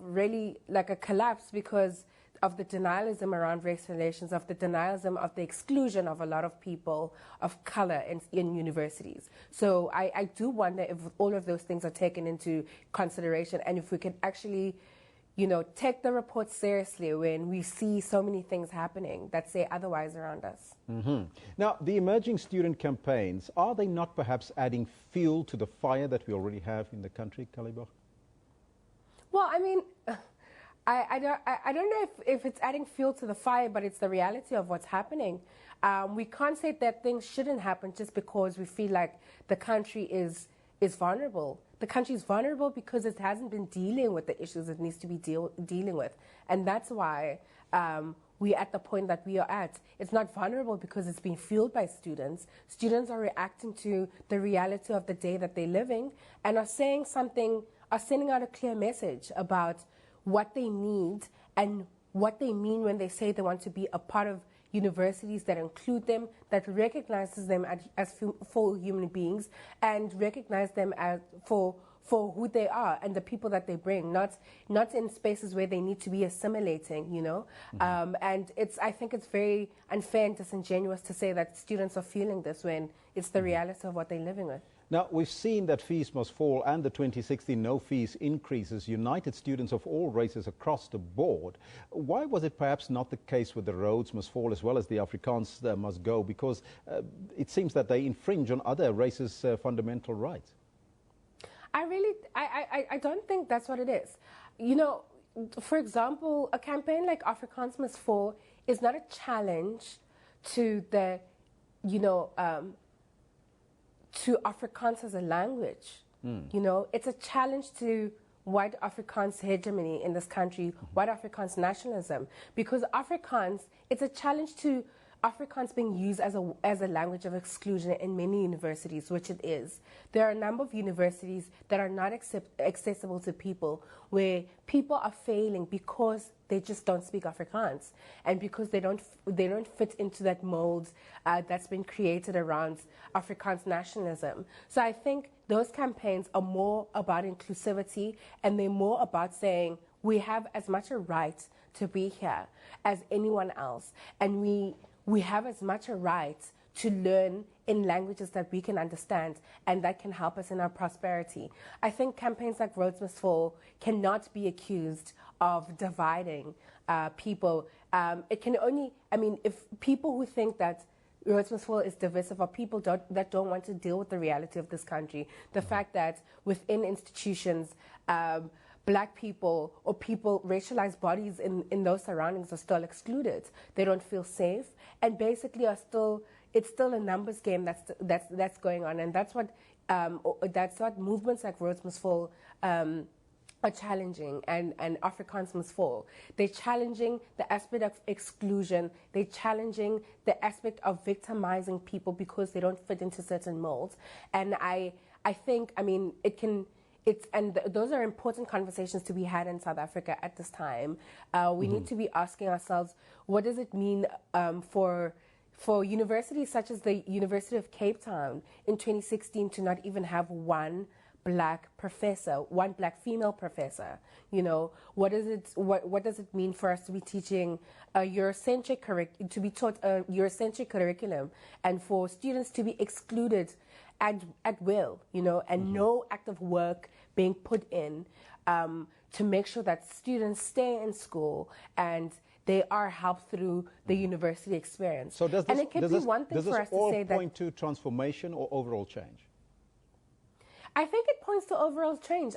Speaker 24: really like a collapse because of the denialism around race relations, of the denialism of the exclusion of a lot of people of color in universities. So I do wonder if all of those things are taken into consideration, and if we can actually, take the report seriously when we see so many things happening that say otherwise around us.
Speaker 1: Now, the emerging student campaigns, are they not perhaps adding fuel to the fire that we already have in the country, Kalibo?
Speaker 24: Well, I mean, I don't know if it's adding fuel to the fire, but it's the reality of what's happening. We can't say that things shouldn't happen just because we feel like the country is vulnerable. The country is vulnerable because it hasn't been dealing with the issues it needs to be dealing with. And that's why we're at the point that we are at. It's not vulnerable because it's being fueled by students. Students are reacting to the reality of the day that they're living and are saying something, are sending out a clear message about what they need and what they mean when they say they want to be a part of universities that include them, that recognizes them as full human beings and recognize them as for who they are and the people that they bring, not in spaces where they need to be assimilating, and I think it's very unfair and disingenuous to say that students are feeling this when it's the reality of what they're living with.
Speaker 1: Now, we've seen that fees must fall and the 2016 no fees increases united students of all races across the board. Why was it perhaps not the case with the roads must fall as well as the Afrikaans must go? Because it seems that they infringe on other races' fundamental rights.
Speaker 24: I don't think that's what it is. For example, a campaign like Afrikaans must fall is not a challenge to the, to Afrikaans as a language. It's a challenge to white Afrikaans hegemony in this country, white Afrikaans nationalism. Because Afrikaans, it's a challenge to Afrikaans being used as a language of exclusion in many universities, which it is. There are a number of universities that are not accessible to people, where people are failing because they just don't speak Afrikaans, and because they don't fit into that mold that's been created around Afrikaans nationalism. So I think those campaigns are more about inclusivity, and they're more about saying we have as much a right to be here as anyone else, and we have as much a right to learn in languages that we can understand and that can help us in our prosperity. I think campaigns like Roads Must Fall cannot be accused of dividing people. It can only, if people who think that Roads Must Fall is divisive, or people that don't want to deal with the reality of this country, the fact that within institutions, Black people or people, racialized bodies in those surroundings are still excluded. They don't feel safe, and basically it's still a numbers game that's going on, and that's what movements like Roads Must Fall are challenging, and Afrikaans Must Fall. They're challenging the aspect of exclusion. They're challenging the aspect of victimizing people because they don't fit into certain molds. And I think, those are important conversations to be had in South Africa at this time. We need to be asking ourselves, what does it mean for universities such as the University of Cape Town in 2016 to not even have one Black professor, one Black female professor? What does it mean for us to be teaching to be taught a Eurocentric curriculum, and for students to be excluded at will, and no active work being put in to make sure that students stay in school and they are helped through the university experience.
Speaker 1: So does this all
Speaker 24: say
Speaker 1: point to transformation or overall change?
Speaker 24: I think it points to overall change.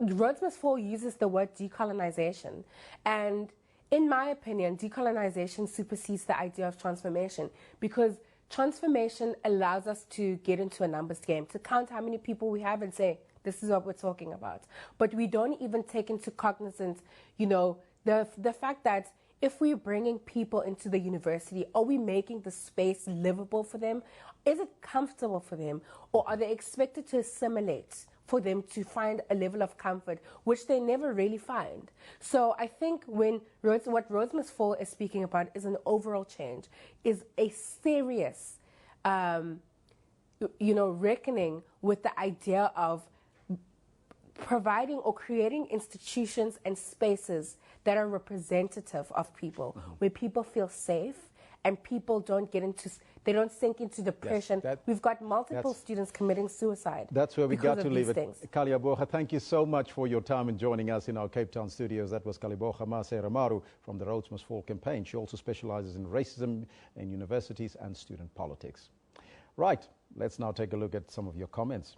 Speaker 24: Roads Must Fall uses the word decolonization, and in my opinion, decolonization supersedes the idea of transformation, because transformation allows us to get into a numbers game, to count how many people we have and say, this is what we're talking about. But we don't even take into cognizance, the fact that if we're bringing people into the university, are we making the space livable for them? Is it comfortable for them? Or are they expected to assimilate for them to find a level of comfort, which they never really find? So I think what Rhodes Must Fall is speaking about is an overall change, is a serious, reckoning with the idea of providing or creating institutions and spaces that are representative of people, where people feel safe and people don't they don't sink into depression. Yes, we've got multiple students committing suicide.
Speaker 1: That's where we got to leave it.
Speaker 24: Things.
Speaker 1: Kaliaboha, thank you so much for your time and joining us in our Cape Town studios. That was Kaliaboha Maseramaru from the Rhodes Must Fall campaign. She also specializes in racism in universities and student politics. Right, let's now take a look at some of your comments.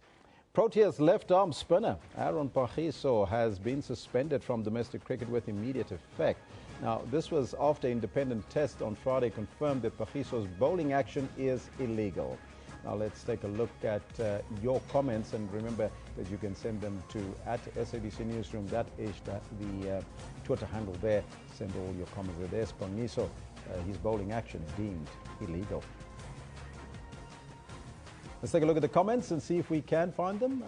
Speaker 1: Proteas left-arm spinner Aaron Paghiso has been suspended from domestic cricket with immediate effect. Now, this was after independent test on Friday confirmed that Paghiso's bowling action is illegal. Now, let's take a look at your comments, and remember that you can send them to @SABC Newsroom. That is the Twitter handle there. Send all your comments there. There's Paghiso, his bowling action deemed illegal. Let's take a look at the comments and see if we can find them.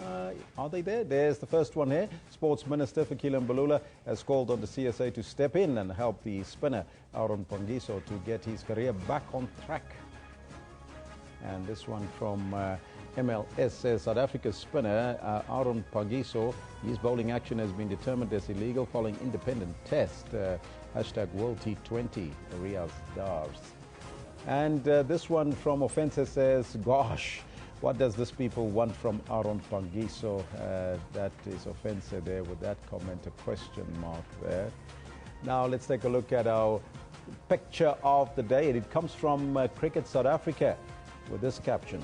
Speaker 1: Are they there? There's the first one here. Sports Minister Fikile Mbalula has called on the CSA to step in and help the spinner Aaron Paghiso to get his career back on track. And this one from MLS says South Africa's spinner Aaron Paghiso, his bowling action has been determined as illegal following independent test. #World T20 Riaz Dars. And this one from Offense says, gosh, what does this people want from Aaron Paghiso? That is Offense there with that comment, a question mark there. Now let's take a look at our picture of the day. It comes from Cricket South Africa with this caption.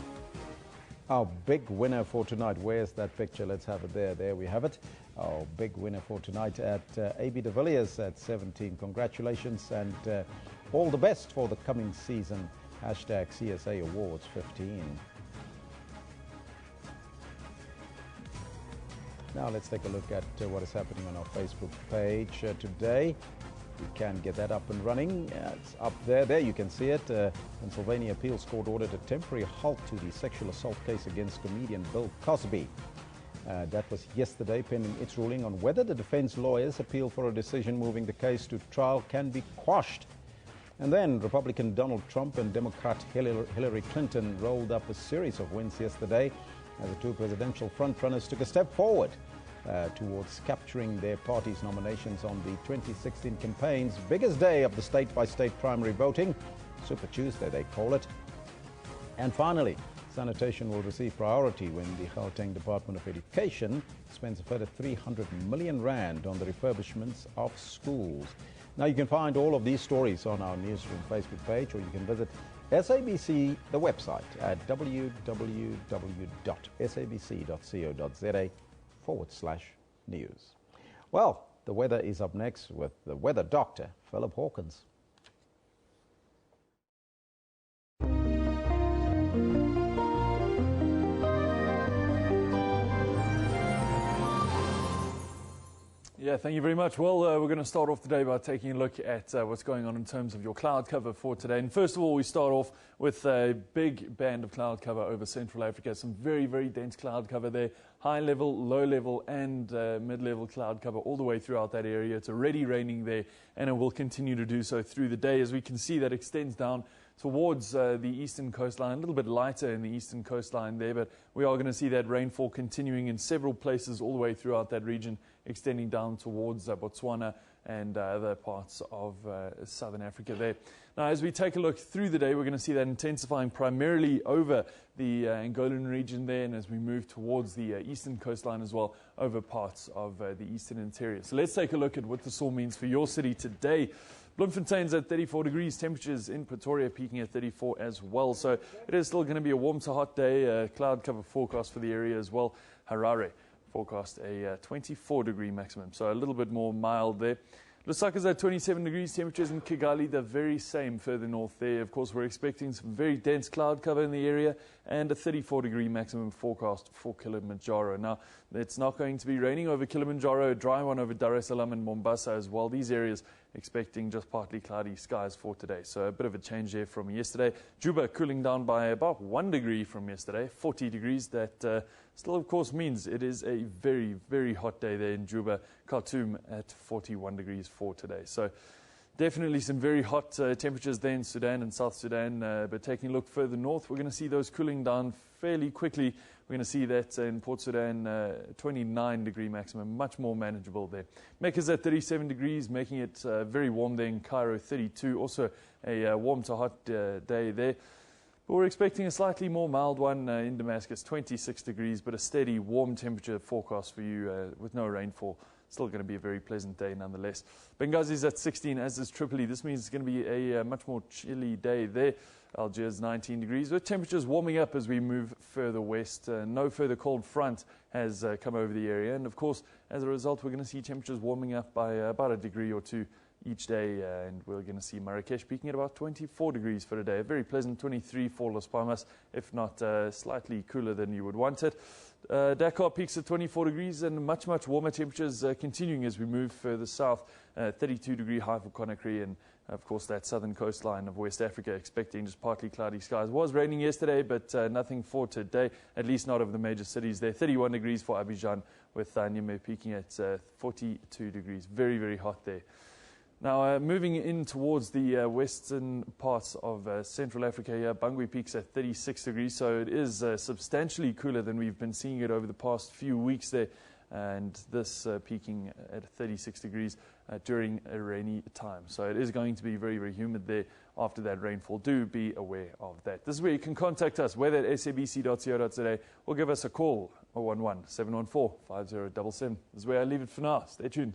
Speaker 1: Our big winner for tonight. Where's that picture? Let's have it there. There we have it. Our big winner for tonight at AB de Villiers at 17. Congratulations and all the best for the coming season. #CSA Awards 15. Now let's take a look at what is happening on our Facebook page today. We can get that up and running. It's up there. There you can see it. Pennsylvania Appeals Court ordered a temporary halt to the sexual assault case against comedian Bill Cosby. That was yesterday, pending its ruling on whether the defense lawyers' appeal for a decision moving the case to trial can be quashed. And then Republican Donald Trump and Democrat Hillary Clinton rolled up a series of wins yesterday as the two presidential frontrunners took a step forward towards capturing their party's nominations on the 2016 campaign's biggest day of the state-by-state primary voting, Super Tuesday they call it. And finally, sanitation will receive priority when the Gauteng Department of Education spends a further 300 million rand on the refurbishments of schools. Now you can find all of these stories on our Newsroom Facebook page, or you can visit SABC, the website, at www.sabc.co.za/news. Well, the weather is up next with the weather doctor, Philip Hawkins.
Speaker 2: Yeah, thank you very much. Well, we're going to start off today by taking a look at what's going on in terms of your cloud cover for today. And first of all, we start off with a big band of cloud cover over Central Africa. Some very, very dense cloud cover there. High level, low level and mid-level cloud cover all the way throughout that area. It's already raining there and it will continue to do so through the day. As we can see, that extends down towards the eastern coastline, a little bit lighter in the eastern coastline there, but we are going to see that rainfall continuing in several places all the way throughout that region, extending down towards Botswana and other parts of southern Africa there. Now, as we take a look through the day, we're going to see that intensifying primarily over the Angolan region there, and as we move towards the eastern coastline as well, over parts of the eastern interior. So let's take a look at what this all means for your city today. Bloemfontein's at 34 degrees, temperatures in Pretoria peaking at 34 as well. So it is still going to be a warm to hot day, cloud cover forecast for the area as well. Harare forecast a 24 degree maximum, so a little bit more mild there. Lusaka's at 27 degrees. Temperatures in Kigali, the very same further north there. Of course, we're expecting some very dense cloud cover in the area and a 34-degree maximum forecast for Kilimanjaro. Now, it's not going to be raining over Kilimanjaro, a dry one over Dar es Salaam and Mombasa as well. These areas expecting just partly cloudy skies for today. So a bit of a change there from yesterday. Juba cooling down by about 1 degree from yesterday, 40 degrees. That still, of course, means it is a very, very hot day there in Juba. Khartoum at 41 degrees for today. So definitely some very hot temperatures there in Sudan and South Sudan. But taking a look further north, we're going to see those cooling down fairly quickly. We're going to see that in Port Sudan, 29-degree maximum, much more manageable there. Mecca's at 37 degrees, making it very warm there in Cairo, 32. Also a warm to hot day there. But we're expecting a slightly more mild one in Damascus, 26 degrees, but a steady warm temperature forecast for you with no rainfall. Still going to be a very pleasant day nonetheless. Benghazi's at 16, as is Tripoli. This means it's going to be a much more chilly day there. Algiers 19 degrees, with temperatures warming up as we move further west. No further cold front has come over the area. And of course, as a result, we're going to see temperatures warming up by about a degree or two each day. And we're going to see Marrakesh peaking at about 24 degrees for today. A very pleasant 23 for Las Palmas, if not slightly cooler than you would want it. Dakar peaks at 24 degrees and much, much warmer temperatures continuing as we move further south. 32-degree high for Conakry and, of course, that southern coastline of West Africa expecting just partly cloudy skies. It was raining yesterday, but nothing for today, at least not over the major cities there. 31 degrees for Abidjan, with Niamey peaking at 42 degrees. Very, very hot there. Now, moving in towards the western parts of Central Africa here, Bangui peaks at 36 degrees, so it is substantially cooler than we've been seeing it over the past few weeks there, and this peaking at 36 degrees during a rainy time. So it is going to be very, very humid there after that rainfall. Do be aware of that. This is where you can contact us, whether at sabc.co.za or give us a call, 011-714-5077. This is where I leave it for now. Stay tuned.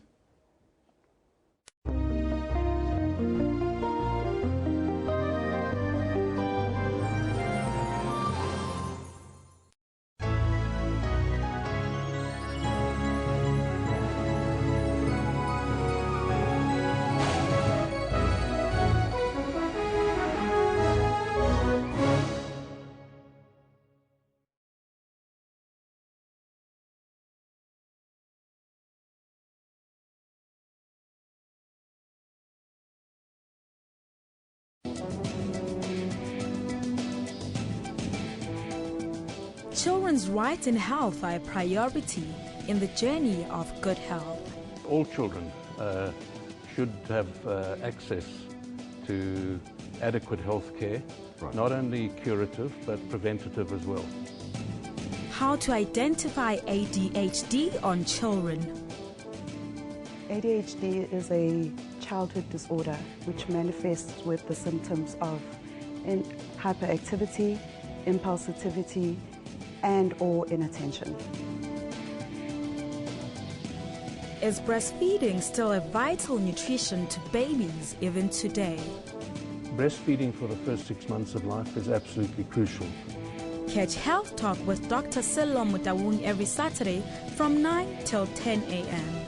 Speaker 4: Children's rights and health are a priority in the journey of good health.
Speaker 5: All children should have access to adequate health care, not only curative but preventative as well.
Speaker 4: How to identify ADHD on children.
Speaker 6: ADHD is a childhood disorder which manifests with the symptoms of hyperactivity, impulsivity, and or inattention.
Speaker 4: Is breastfeeding still a vital nutrition to babies even today?
Speaker 5: Breastfeeding for the first 6 months of life is absolutely crucial.
Speaker 4: Catch Health Talk with Dr. Sello Mutawung every Saturday from 9 till 10 a.m.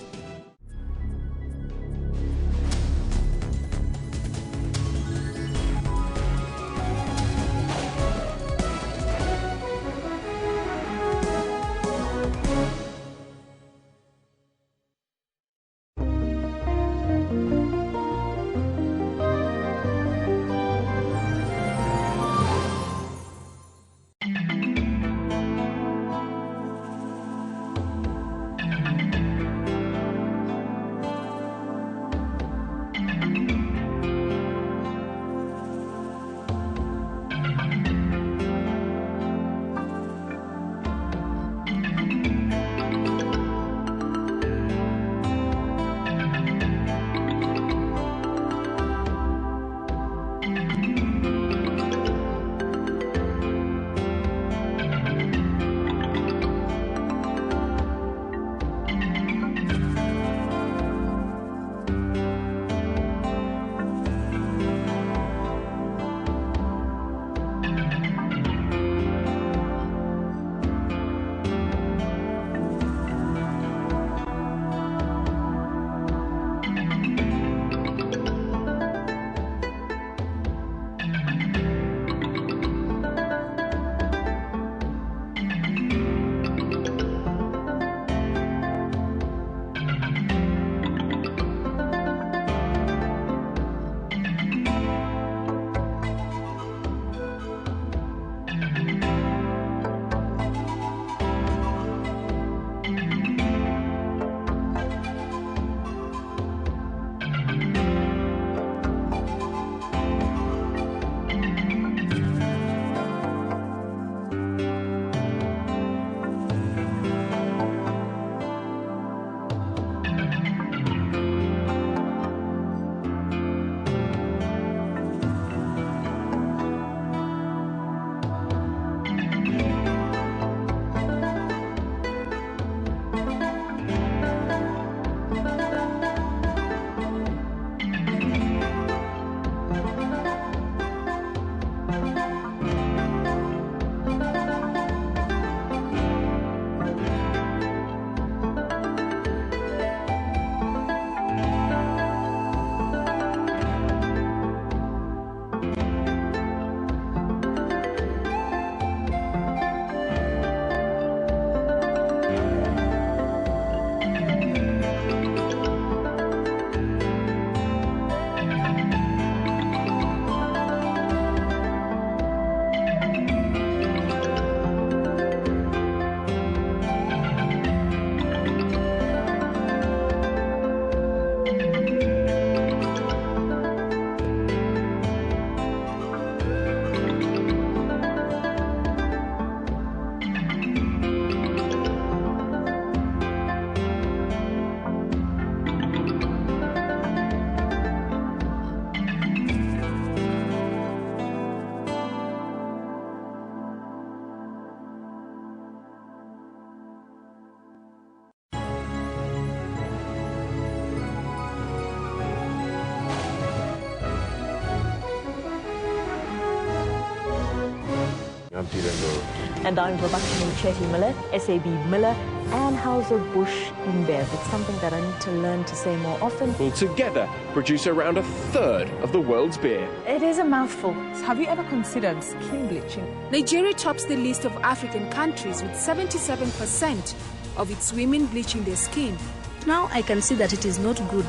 Speaker 3: Tirengo.
Speaker 4: And I'm Vabakshani Chetty Miller, SAB Miller, and Hauser-Busch InBev. It's something that I need to learn to say more often.
Speaker 3: Will together produce around a third of the world's beer.
Speaker 4: It is a mouthful.
Speaker 7: Have you ever considered skin bleaching?
Speaker 8: Nigeria tops the list of African countries with 77% of its women bleaching their skin.
Speaker 10: Now I can see that it is not good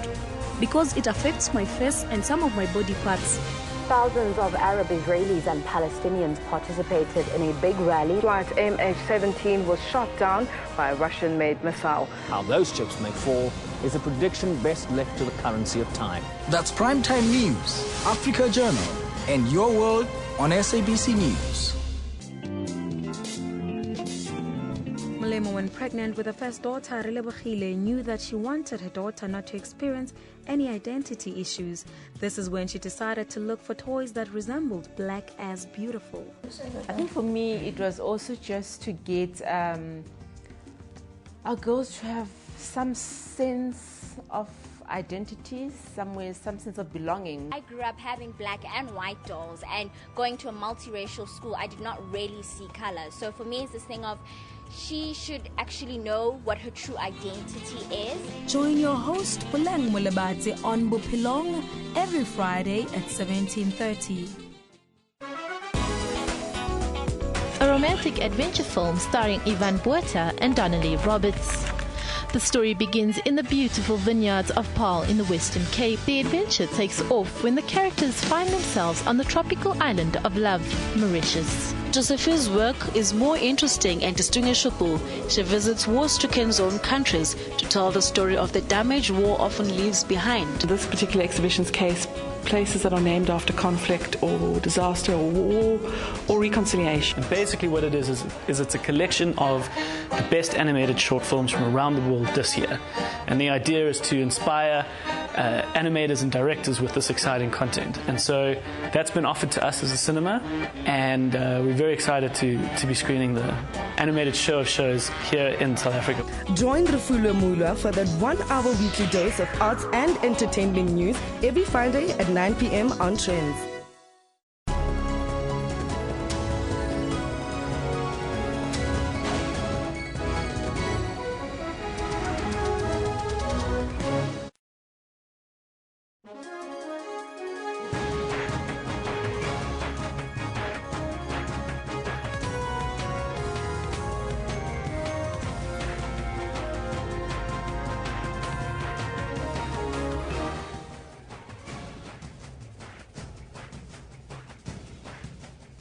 Speaker 10: because it affects my face and some of my body parts.
Speaker 25: Thousands of Arab Israelis and Palestinians participated in a big rally.
Speaker 26: Flight MH17 was shot down by a Russian-made missile.
Speaker 27: How those chips may fall is a prediction best left to the currency of time.
Speaker 14: That's Primetime News, Africa Journal, and Your World on SABC News.
Speaker 4: Malema, when pregnant with her first daughter, Relebogile, knew that she wanted her daughter not to experience any identity issues. This is when she decided to look for toys that resembled Black as Beautiful.
Speaker 28: I think for me, it was also just to get our girls to have some sense of identity, somewhere, some sense of belonging.
Speaker 29: I grew up having black and white dolls, and going to a multiracial school, I did not really see color. So for me, it's this thing of she should actually know what her true identity is.
Speaker 4: Join your host, Pulang Mulabadze, on Bupilong every Friday at 17:30.
Speaker 30: A romantic adventure film starring Ivan Buerta and Donnelly Roberts. The story begins in the beautiful vineyards of Paarl in the Western Cape. The adventure takes off when the characters find themselves on the tropical island of Love, Mauritius.
Speaker 31: Josephine's work is more interesting and distinguishable. She visits war-stricken zone countries to tell the story of the damage war often leaves behind.
Speaker 32: This particular exhibition's case, places that are named after conflict or disaster or war or reconciliation.
Speaker 33: And basically what it is it's a collection of the best animated short films from around the world this year. And the idea is to inspire animators and directors with this exciting content. And so that's been offered to us as a cinema, and we're very excited to be screening the animated show of shows here in South Africa.
Speaker 34: Join Refulwe Mulwa for that 1 hour weekly dose of arts and entertainment news every Friday at 9 p.m. on Trends.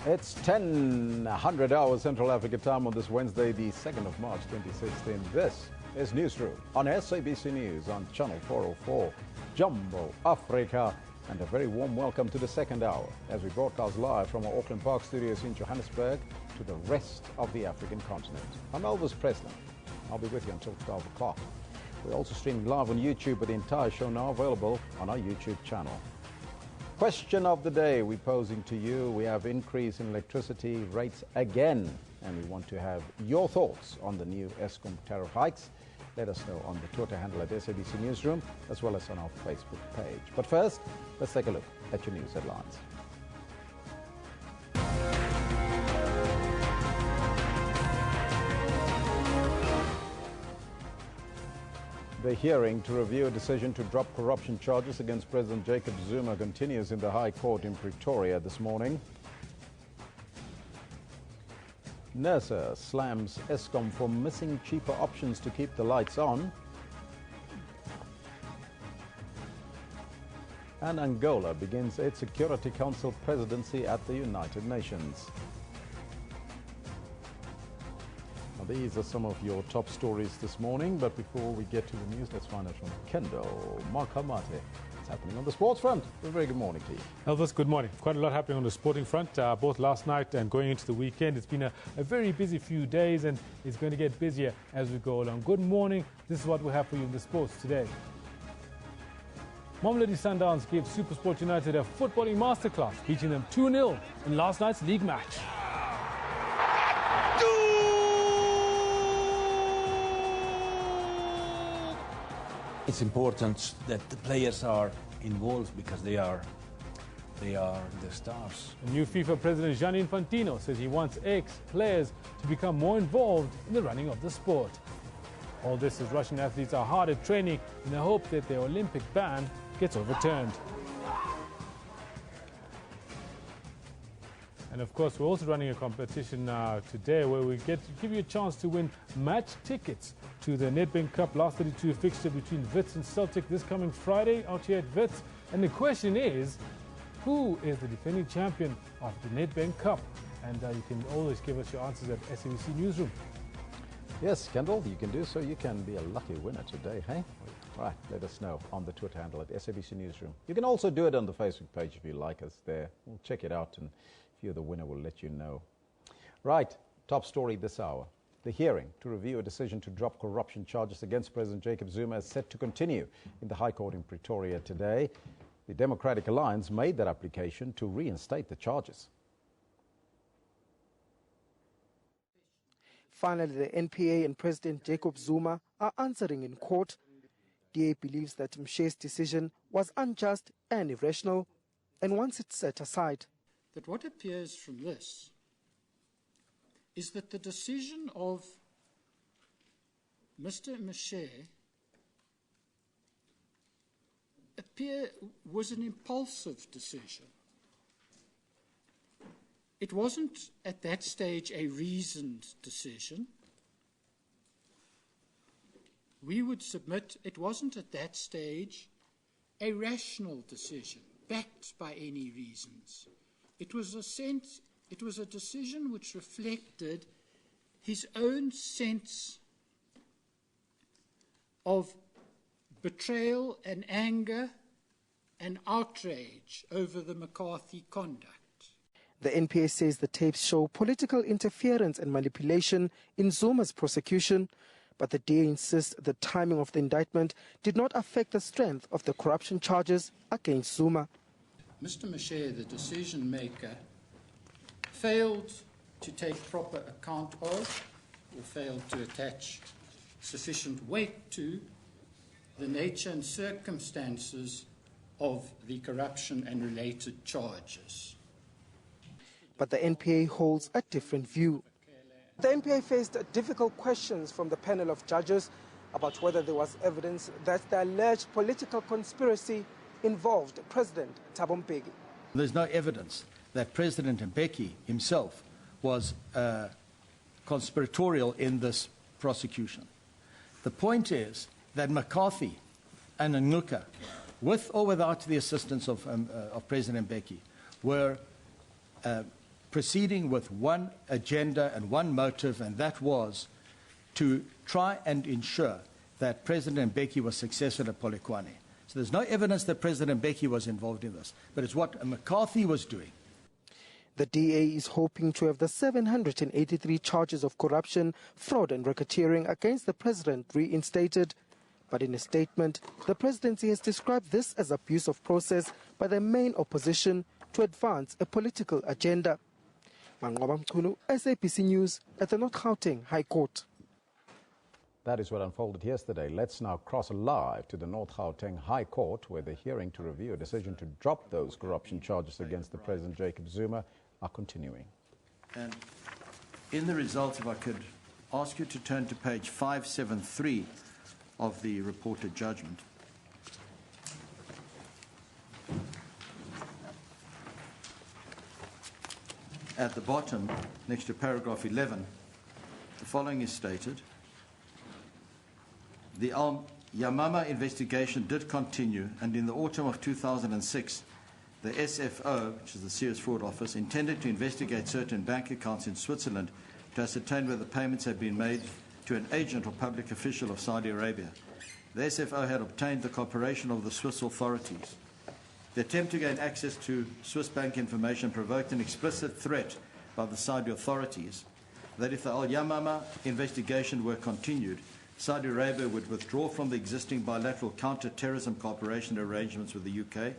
Speaker 1: It's 10:00 hours Central Africa time on this Wednesday, the 2nd of March 2016. This is Newsroom on SABC News on Channel 404, Jumbo Africa, and a very warm welcome to the second hour as we broadcast live from our Auckland Park studios in Johannesburg to the rest of the African continent. I'm Elvis Presley. I'll be with you until 12 o'clock. We're also streaming live on YouTube, with the entire show now available on our YouTube channel. Question of the day we're posing to you. We have increase in electricity rates again, and we want to have your thoughts on the new Eskom tariff hikes. Let us know on the Twitter handle at SABC Newsroom, as well as on our Facebook page. But first, let's take a look at your news headlines. The hearing to review a decision to drop corruption charges against President Jacob Zuma continues in the High Court in Pretoria this morning. NERSA slams Eskom for missing cheaper options to keep the lights on. And Angola begins its Security Council presidency at the United Nations. These are some of your top stories this morning, but before we get to the news, let's find out from Kendo Markamate. What's happening on the sports front? A very good morning to you.
Speaker 35: Elvis, good morning. Quite a lot happening on the sporting front, both last night and going into the weekend. It's been a very busy few days, and it's going to get busier as we go along. Good morning. This is what we have for you in the sports today. Mamelodi Sundowns gave SuperSport United a footballing masterclass, beating them 2-0 in last night's league match.
Speaker 36: It's important that the players are involved because they are
Speaker 2: They are the stars.
Speaker 35: The new FIFA president Gianni Infantino says he wants ex-players to become more involved in the running of the sport. All this as Russian athletes are hard at training in the hope that their Olympic ban gets overturned. And of course, we're also running a competition today where we get to give you a chance to win match tickets to the Nedbank Cup Last 32 fixture between Wits and Celtic this coming Friday out here at Wits. And the question is, who is the defending champion of the Nedbank Cup? And you can always give us your answers at SABC Newsroom.
Speaker 1: Yes, Kendall, you can do so. You can be a lucky winner today, hey? Right, let us know on the Twitter handle at SABC Newsroom. You can also do it on the Facebook page if you like us there. We'll check it out, and if you're the winner, we'll let you know. Right, top story this hour. The hearing to review a decision to drop corruption charges against President Jacob Zuma is set to continue in the High Court in Pretoria today. The Democratic Alliance made that application to reinstate the charges.
Speaker 9: Finally, the NPA and President Jacob Zuma are answering in court. DA believes that Mshe's decision was unjust and irrational and wants it set aside.
Speaker 11: That what appears from this is that the decision of Mr. Mshe was an impulsive decision. It wasn't at that stage a reasoned decision. We would submit it wasn't at that stage a rational decision, backed by any reasons. It was a decision which reflected his own sense of betrayal and anger and outrage over the McCarthy conduct.
Speaker 9: The NPA says the tapes show political interference and manipulation in Zuma's prosecution, but the DA insists the timing of the indictment did not affect the strength of the corruption charges against Zuma.
Speaker 11: Mr. Mshe, the decision maker, failed to take proper account of or failed to attach sufficient weight to the nature and circumstances of the corruption and related charges.
Speaker 9: But the NPA holds a different view. The NPA faced difficult questions from the panel of judges about whether there was evidence that the alleged political conspiracy involved President Thabo Mbeki.
Speaker 12: There's no evidence that President Mbeki himself was conspiratorial in this prosecution. The point is that McCarthy and Nnuka, with or without the assistance of President Mbeki, were proceeding with one agenda and one motive, and that was to try and ensure that President Mbeki was successful at Polokwane. So there's no evidence that President Mbeki was involved in this, but it's what McCarthy was doing.
Speaker 9: The DA is hoping to have the 783 charges of corruption, fraud and racketeering against the president reinstated. But in a statement, the presidency has described this as abuse of process by the main opposition to advance a political agenda. Manqoba Mchunu, SABC News at the North Gauteng High Court.
Speaker 1: That is what unfolded yesterday. Let's now cross live to the North Gauteng High Court, where the hearing to review a decision to drop those corruption charges against the President Jacob Zuma are continuing.
Speaker 12: And in the results, if I could ask you to turn to page 573 of the reported judgment. At the bottom, next to paragraph 11, the following is stated. The Yamama investigation did continue, and in the autumn of 2006, the SFO, which is the Serious Fraud Office, intended to investigate certain bank accounts in Switzerland to ascertain whether payments had been made to an agent or public official of Saudi Arabia. The SFO had obtained the cooperation of the Swiss authorities. The attempt to gain access to Swiss bank information provoked an explicit threat by the Saudi authorities that if the Al-Yamama investigation were continued, Saudi Arabia would withdraw from the existing bilateral counter-terrorism cooperation arrangements with the UK,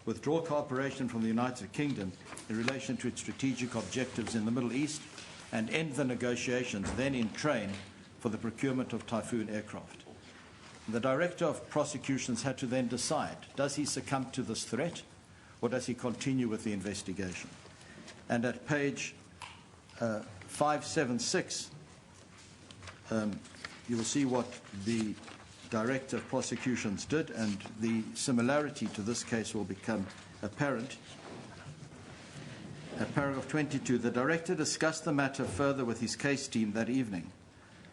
Speaker 12: withdraw cooperation from the United Kingdom in relation to its strategic objectives in the Middle East, and end the negotiations then in train for the procurement of Typhoon aircraft. The Director of Prosecutions had to then decide, does he succumb to this threat, or does he continue with the investigation? And at page 576, you will see what the Director of Prosecutions did, and the similarity to this case will become apparent. At paragraph 22, the Director discussed the matter further with his case team that evening.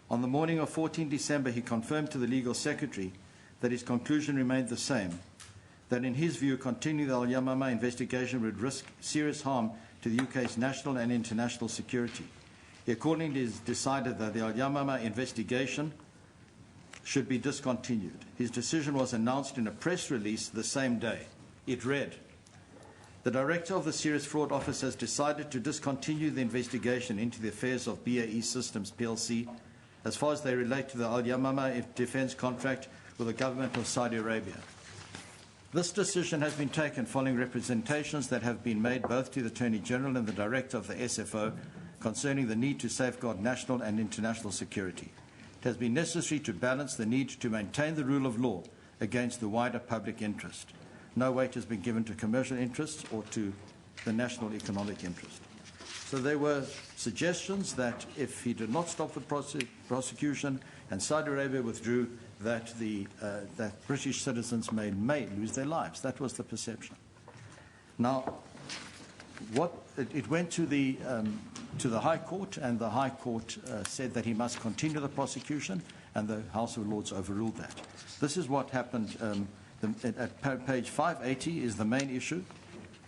Speaker 12: On the morning of 14 December, he confirmed to the Legal Secretary that his conclusion remained the same, that in his view, continuing the Al Yamama investigation would risk serious harm to the UK's national and international security. He accordingly decided that the Al Yamama investigation should be discontinued. His decision was announced in a press release the same day. It read, "The Director of the Serious Fraud Office has decided to discontinue the investigation into the affairs of BAE Systems plc as far as they relate to the Al Yamama defence contract with the government of Saudi Arabia. This decision has been taken following representations that have been made both to the Attorney General and the Director of the SFO concerning the need to safeguard national and international security. It has been necessary to balance the need to maintain the rule of law against the wider public interest. No weight has been given to commercial interests or to the national economic interest." So there were suggestions that if he did not stop the prosecution and Saudi Arabia withdrew, that that British citizens may lose their lives. That was the perception. Now, it went to the High Court, and the High Court said that he must continue the prosecution, and the House of Lords overruled that. This is what happened. At page 580 is the main issue.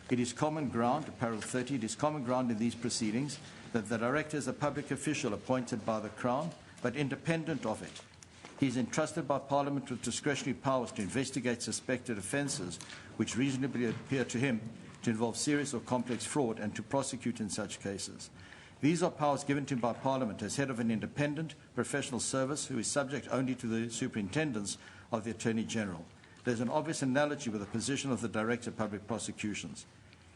Speaker 12: It is common ground, paragraph 30, it is common ground in these proceedings that the Director is a public official appointed by the Crown, but independent of it. He is entrusted by Parliament with discretionary powers to investigate suspected offences which reasonably appear to him to involve serious or complex fraud and to prosecute in such cases. These are powers given to him by Parliament as head of an independent professional service who is subject only to the superintendence of the Attorney General. There is an obvious analogy with the position of the Director of Public Prosecutions.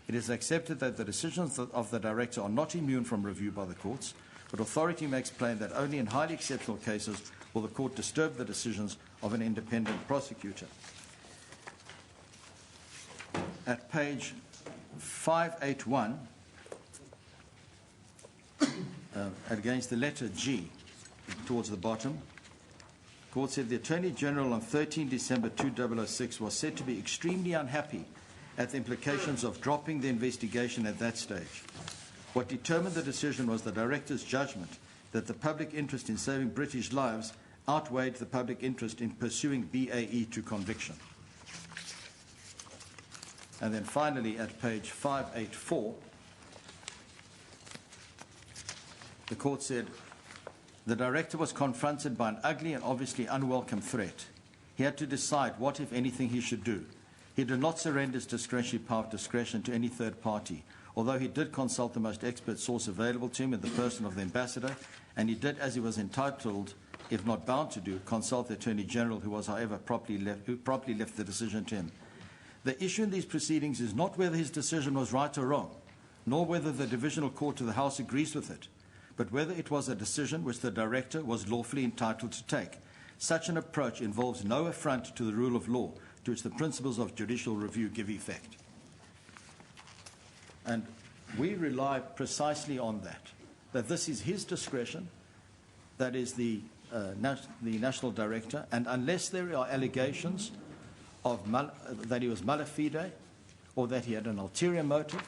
Speaker 12: It is accepted that the decisions of the Director are not immune from review by the courts, but authority makes plain that only in highly exceptional cases will the court disturb the decisions of an independent prosecutor. At page 581, against the letter G, towards the bottom, the court said the Attorney General on 13 December 2006 was said to be extremely unhappy at the implications of dropping the investigation at that stage. What determined the decision was the Director's judgment that the public interest in saving British lives outweighed the public interest in pursuing BAE to conviction. And then finally, at page 584, the court said, the Director was confronted by an ugly and obviously unwelcome threat. He had to decide what, if anything, he should do. He did not surrender his discretionary power of discretion to any third party, although he did consult the most expert source available to him in the person of the Ambassador, and he did, as he was entitled, if not bound to do, consult the Attorney General, who was, however, properly left the decision to him. The issue in these proceedings is not whether his decision was right or wrong, nor whether the Divisional Court of the House agrees with it, but whether it was a decision which the Director was lawfully entitled to take. Such an approach involves no affront to the rule of law, to which the principles of judicial review give effect. And we rely precisely on that this is his discretion, that is the National Director, and unless there are allegations of that he was mala fide, or that he had an ulterior motive,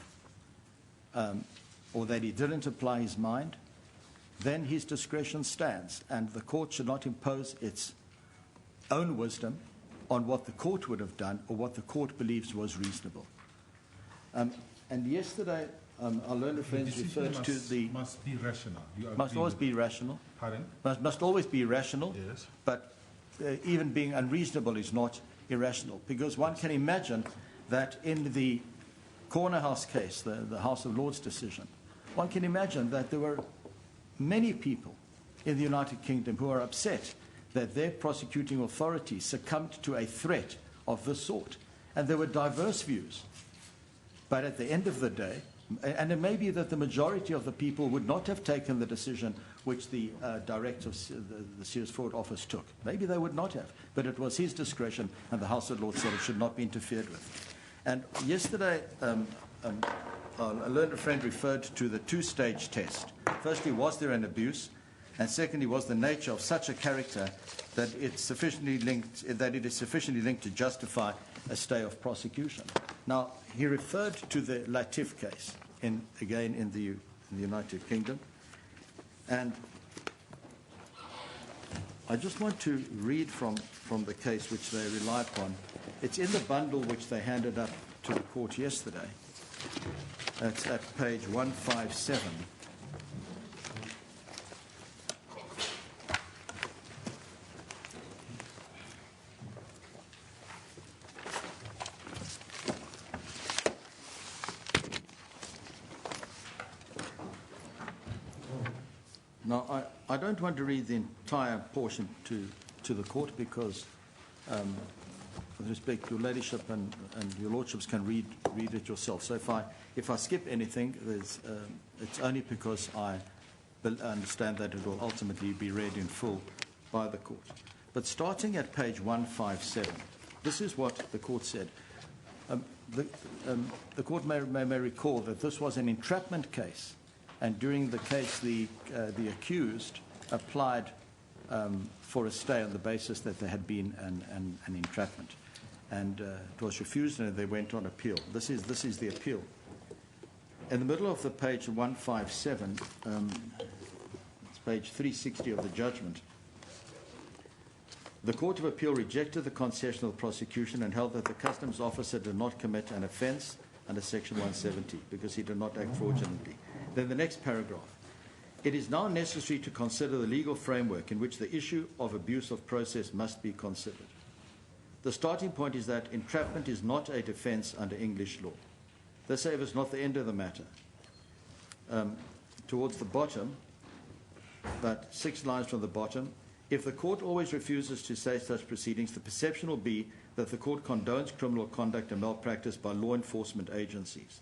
Speaker 12: or that he didn't apply his mind, then his discretion stands, and the court should not impose its own wisdom on what the court would have done or what the court believes was reasonable. And yesterday, our learned friends referred to the...
Speaker 35: Must be rational.
Speaker 12: Must always be rational.
Speaker 35: Pardon?
Speaker 12: Must always be rational.
Speaker 35: Yes.
Speaker 12: But even being unreasonable is not irrational, because one can imagine that in the Corner House case, the House of Lords decision, one can imagine that there were many people in the United Kingdom who are upset that their prosecuting authority succumbed to a threat of this sort. And there were diverse views. But at the end of the day, and it may be that the majority of the people would not have taken the decision which the Director of the Serious Fraud Office took. Maybe they would not have, but it was his discretion, and the House of Lords said it should not be interfered with. And yesterday, a learned friend referred to the two-stage test. Firstly, was there an abuse? And secondly, was the nature of such a character that it is sufficiently linked to justify a stay of prosecution? Now, he referred to the Latif case, again in the United Kingdom. And I just want to read from the case which they rely upon. It's in the bundle which they handed up to the court yesterday. It's at page 157. Now, I don't want to read the entire portion to the court because, with respect, your ladyship and your lordships can read it yourself. So if I skip anything, it's only because I understand that it will ultimately be read in full by the court. But starting at page 157, this is what the court said. The court may recall that this was an entrapment case. And during the case, the accused applied for a stay on the basis that there had been an entrapment. And it was refused, and they went on appeal. This is the appeal. In the middle of the page 157, it's page 360 of the judgment, the Court of Appeal rejected the concession of the prosecution and held that the customs officer did not commit an offence under Section 170 because he did not act fraudulently. Then the next paragraph. It is now necessary to consider the legal framework in which the issue of abuse of process must be considered. The starting point is that entrapment is not a defence under English law. This, however, is not the end of the matter. Towards the bottom, but 6 lines from the bottom, if the court always refuses to say such proceedings, the perception will be that the court condones criminal conduct and malpractice by law enforcement agencies.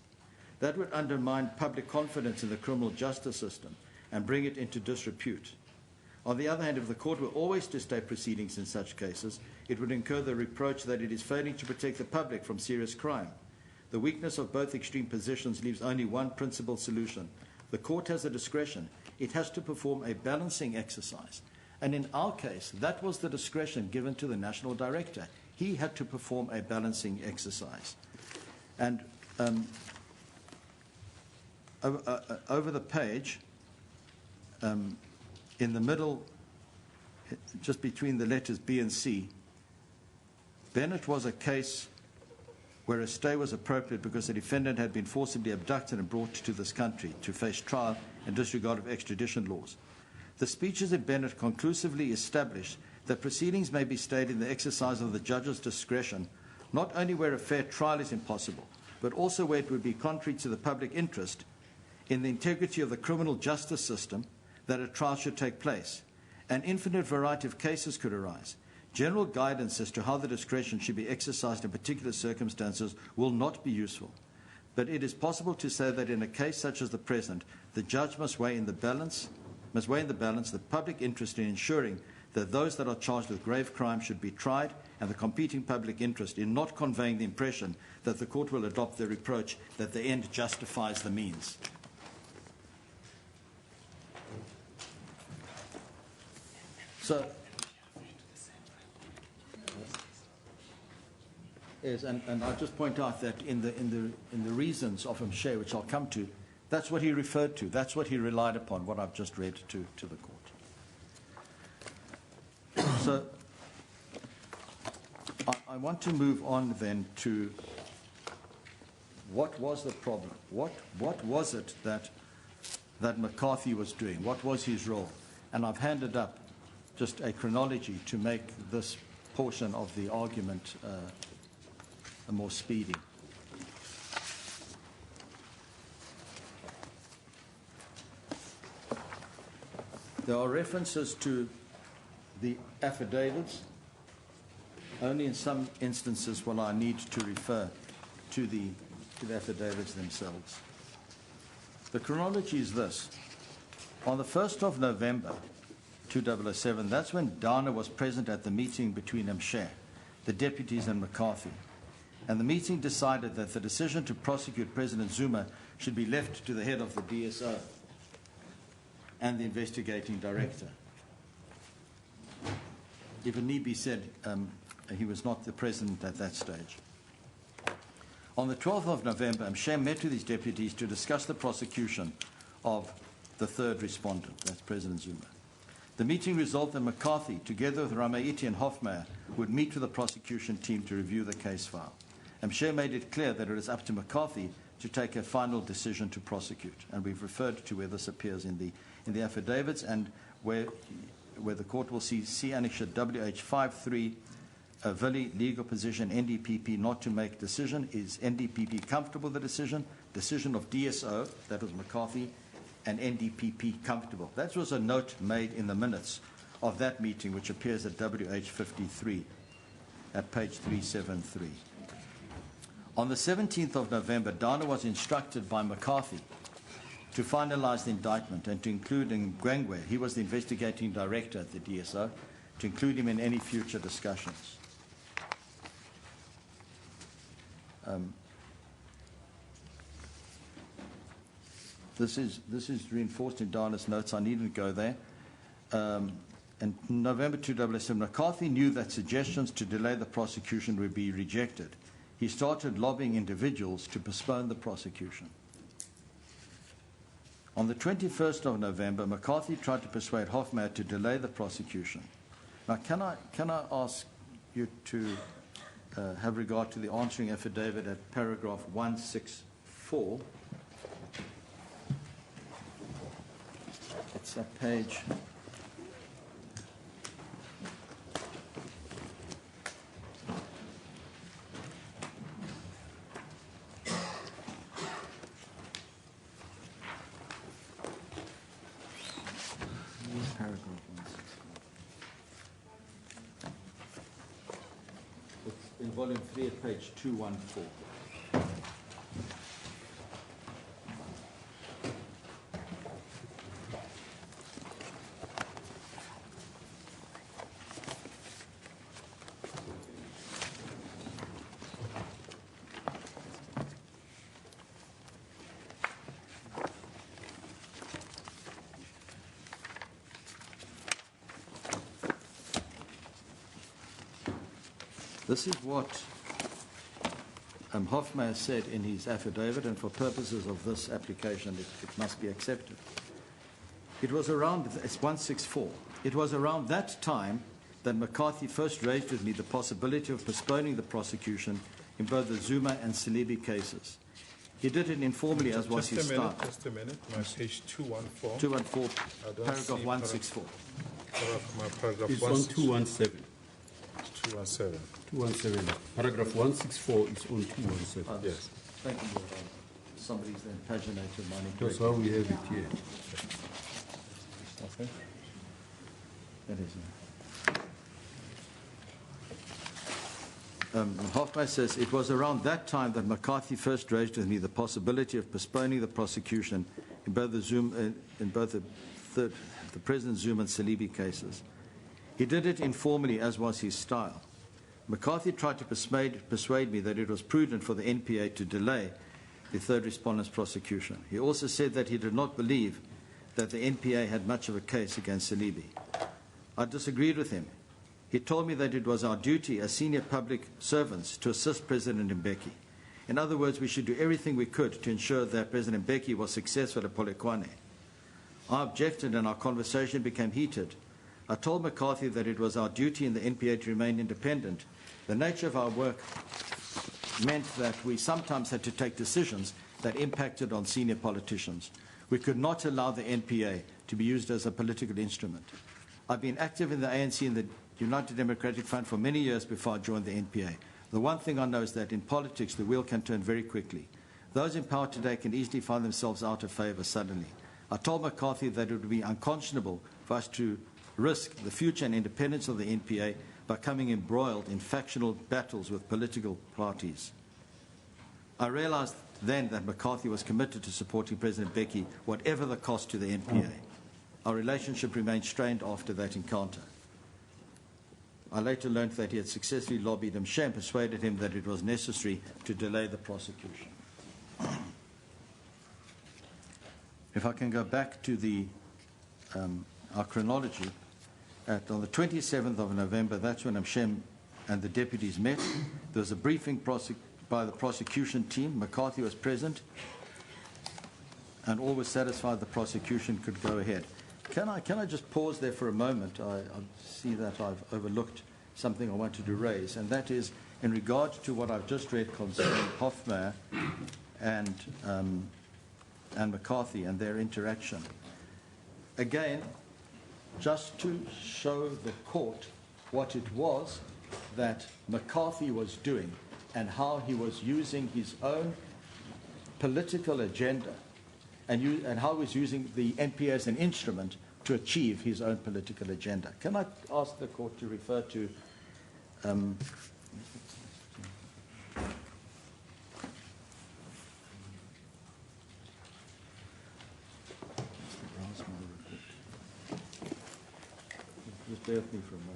Speaker 12: That would undermine public confidence in the criminal justice system and bring it into disrepute. On the other hand, if the court were always to stay proceedings in such cases, it would incur the reproach that it is failing to protect the public from serious crime. The weakness of both extreme positions leaves only one principal solution. The court has a discretion. It has to perform a balancing exercise. And in our case, that was the discretion given to the national director. He had to perform a balancing exercise. And over the page, in the middle, just between the letters B and C, Bennett was a case where a stay was appropriate because the defendant had been forcibly abducted and brought to this country to face trial in disregard of extradition laws. The speeches in Bennett conclusively established that proceedings may be stayed in the exercise of the judge's discretion, not only where a fair trial is impossible, but also where it would be contrary to the public interest in the integrity of the criminal justice system that a trial should take place. An infinite variety of cases could arise. General guidance as to how the discretion should be exercised in particular circumstances will not be useful. But it is possible to say that in a case such as the present, the judge must weigh in the balance the public interest in ensuring that those that are charged with grave crime should be tried, and the competing public interest in not conveying the impression that the court will adopt the reproach that the end justifies the means. So, yes, and I'll just point out that in the reasons of Mshe, which I'll come to, that's what he referred to. That's what he relied upon, what I've just read to the court. So I want to move on then to what was the problem? What was it that McCarthy was doing? What was his role? And I've handed up just a chronology to make this portion of the argument more speedy. There are references to the affidavits. Only in some instances will I need to refer to the affidavits themselves. The chronology is this. On the 1st of November 2007, that's when Dana was present at the meeting between Mshe, the deputies, and McCarthy. and the meeting decided that the decision to prosecute President Zuma should be left to the head of the DSO and the investigating director. If it need be said, he was not the president at that stage. On the 12th of November, Mshe met with his deputies to discuss the prosecution of the third respondent, that's President Zuma. The meeting resolved that McCarthy, together with Ramaiti and Hofmeyr, would meet with the prosecution team to review the case file. Mshe made it clear that it is up to McCarthy to take a final decision to prosecute, and we've referred to where this appears in the affidavits and where the court will see Annexure WH53, Vili, legal position, NDPP not to make decision. Is NDPP comfortable with the decision? Decision of DSO, that was McCarthy, and NDPP comfortable. That was a note made in the minutes of that meeting, which appears at WH53 at page 373. On the 17th of November, Dana was instructed by McCarthy to finalize the indictment and to include Ngwengwe, he was the investigating director at the DSO, to include him in any future discussions. This is reinforced in Dana's notes. I needn't go there. In November 2007, McCarthy knew that suggestions to delay the prosecution would be rejected. He started lobbying individuals to postpone the prosecution. On the 21st of November, McCarthy tried to persuade Hofmeyr to delay the prosecution. Now, can I ask you to have regard to the answering affidavit at paragraph 164? It's at page... in volume 3 at page 214. This is what Hofmeyr said in his affidavit, and for purposes of this application, it must be accepted. It was around, it's 164, it was around that time that McCarthy first raised with me the possibility of postponing the prosecution in both the Zuma and Salibi cases. He did it informally, as was his style.
Speaker 35: Just a minute, my page 214.
Speaker 12: 214, paragraph 164.
Speaker 35: My paragraph
Speaker 2: it's on 217.
Speaker 35: 217.
Speaker 2: 217. Paragraph 164 is on 217.
Speaker 12: Yes. Thank you. Somebody's then paginated money.
Speaker 2: That's how we have it here.
Speaker 12: Okay. That is. Hofmeyr says, it was around that time that McCarthy first raised with me the possibility of postponing the prosecution in both the President Zuma and Salibi cases. He did it informally, as was his style. McCarthy tried to persuade me that it was prudent for the NPA to delay the third respondent's prosecution. He also said that he did not believe that the NPA had much of a case against Salibi. I disagreed with him. He told me that it was our duty as senior public servants to assist President Mbeki. In other words, we should do everything we could to ensure that President Mbeki was successful at Polokwane. I objected and our conversation became heated. I told McCarthy that it was our duty in the NPA to remain independent. The nature of our work meant that we sometimes had to take decisions that impacted on senior politicians. We could not allow the NPA to be used as a political instrument. I've been active in the ANC and the United Democratic Front for many years before I joined the NPA. The one thing I know is that in politics, the wheel can turn very quickly. Those in power today can easily find themselves out of favor suddenly. I told McCarthy that it would be unconscionable for us to risk the future and independence of the NPA by coming embroiled in factional battles with political parties. I realized then that McCarthy was committed to supporting President Mbeki, whatever the cost to the NPA. Our relationship remained strained after that encounter. I later learned that he had successfully lobbied Mshe and persuaded him that it was necessary to delay the prosecution. If I can go back to our chronology, on the 27th of November, that's when Mshe and the deputies met. There was a briefing by the prosecution team. McCarthy was present, and all was satisfied the prosecution could go ahead. Can I just pause there for a moment? I see that I've overlooked something I wanted to raise, and that is in regard to what I've just read concerning Hofmeyr and McCarthy and their interaction. Again, just to show the court what it was that McCarthy was doing and how he was using his own political agenda and how he was using the NPA as an instrument to achieve his own political agenda. Can I ask the court to refer to just bear with me for a moment.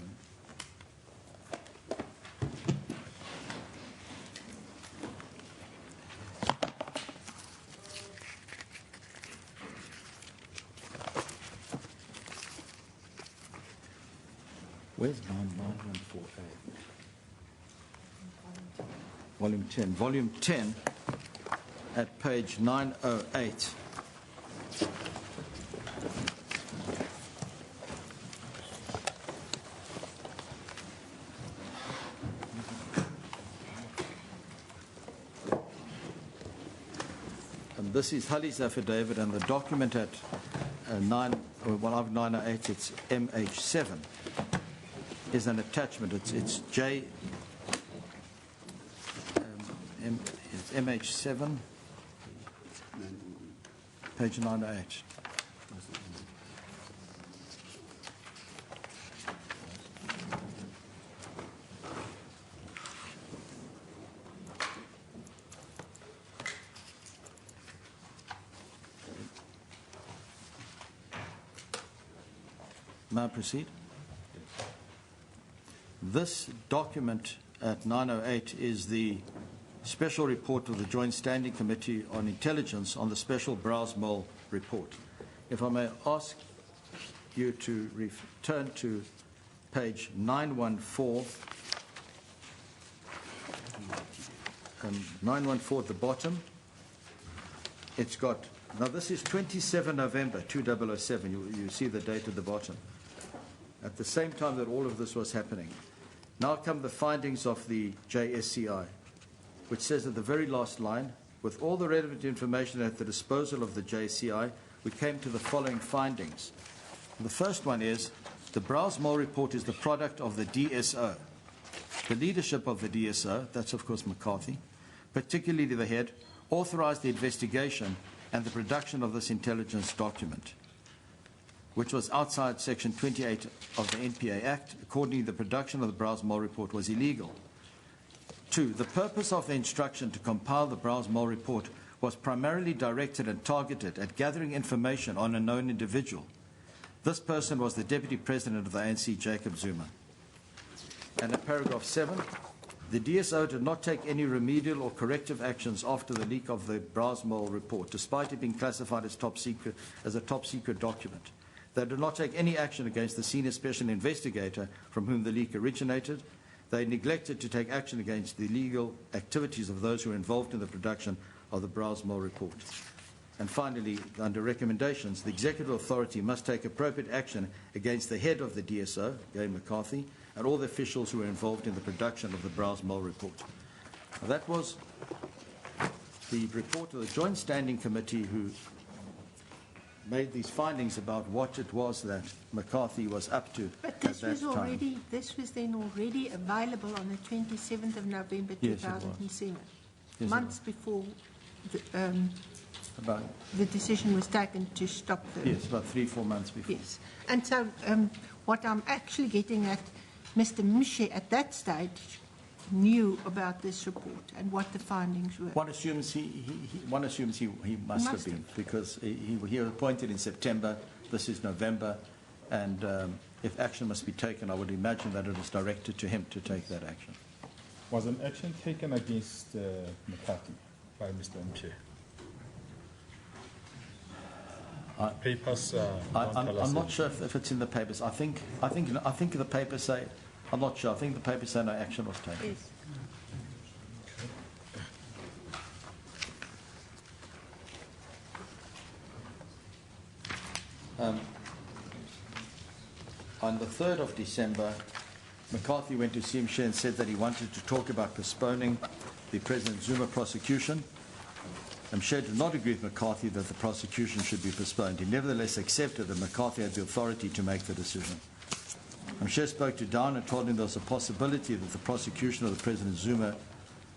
Speaker 12: Where's 9914A? Volume 10. Volume 10 at page 908. And this is Hulley's affidavit, and the document at 908, it's MH7. Is an attachment. It's it's MH7, page 908. May I proceed? This document at 908 is the special report of the Joint Standing Committee on Intelligence on the Special Browse-Mole report. If I may ask you to return to page 914, 914 at the bottom. It's got, now this is 27 November 2007, you see the date at the bottom. At the same time that all of this was happening. Now come the findings of the JSCI, which says at the very last line, with all the relevant information at the disposal of the JSCI, we came to the following findings. The first one is, the Browse-Mole report is the product of the DSO. The leadership of the DSO, that's of course McCarthy, particularly the head, authorized the investigation and the production of this intelligence document, which was outside Section 28 of the NPA Act. Accordingly, the production of the Browse-Mole report was illegal. 2. The purpose of the instruction to compile the Browse-Mole report was primarily directed and targeted at gathering information on a known individual. This person was the Deputy President of the ANC, Jacob Zuma. And in paragraph 7, the DSO did not take any remedial or corrective actions after the leak of the Browse-Mole report, despite it being classified as a top secret document. They did not take any action against the senior special investigator from whom the leak originated. They neglected to take action against the illegal activities of those who were involved in the production of the Browse-Mole report. And finally, under recommendations, the executive authority must take appropriate action against the head of the DSO, Gay McCarthy, and all the officials who were involved in the production of the Browse-Mole report. Now, that was the report of the Joint Standing Committee who made these findings about what it was that McCarthy was up to at that time.
Speaker 3: This was then already available on the 27th of November 2007,
Speaker 12: yes,
Speaker 3: months before the decision was taken to stop the...
Speaker 12: Yes, about 3-4 months before.
Speaker 3: Yes. And so what I'm actually getting at, Mr. Mshe at that stage knew about this report and what the findings were.
Speaker 12: One assumes he must have been, because he was appointed in September. This is November. And if action must be taken, I would imagine that it is directed to him to take that action.
Speaker 5: Was an action taken against McCarthy by Mr. Mche? Papers.
Speaker 12: I'm not sure if it's in the papers. I think the papers say. I'm not sure. I think the papers say no action was taken.
Speaker 3: Yes.
Speaker 12: On the 3rd of December, McCarthy went to see Mche and said that he wanted to talk about postponing the President Zuma prosecution. Mche did not agree with McCarthy that the prosecution should be postponed. He nevertheless accepted that McCarthy had the authority to make the decision. Mche spoke to Down and told him there was a possibility that the prosecution of the President Zuma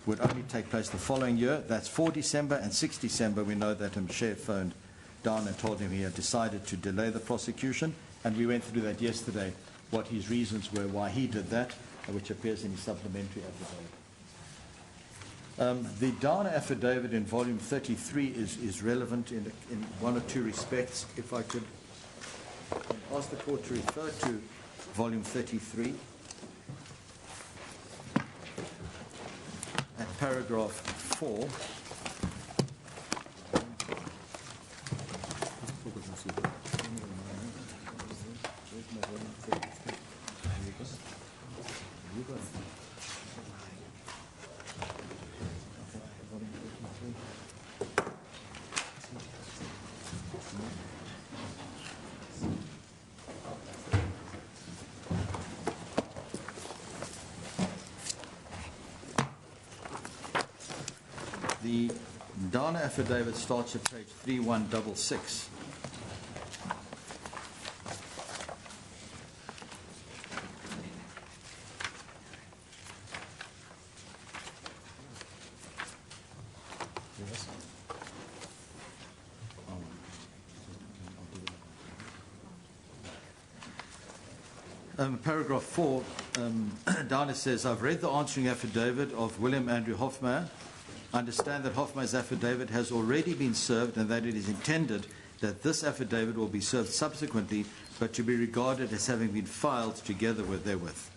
Speaker 12: would only take place the following year. That's 4 December and 6 December. We know that Mche phoned Down and told him he had decided to delay the prosecution, and we went through that yesterday, what his reasons were why he did that, which appears in his supplementary affidavit. The Dana affidavit in volume 33 is relevant in one or two respects. If I could ask the court to refer to volume 33 at paragraph 4. The Dana affidavit starts at page 3166. Paragraph 4, Dana says, I've read the answering affidavit of William Andrew Hofmeyr. I understand that Hofmeyr's affidavit has already been served and that it is intended that this affidavit will be served subsequently, but to be regarded as having been filed together with therewith.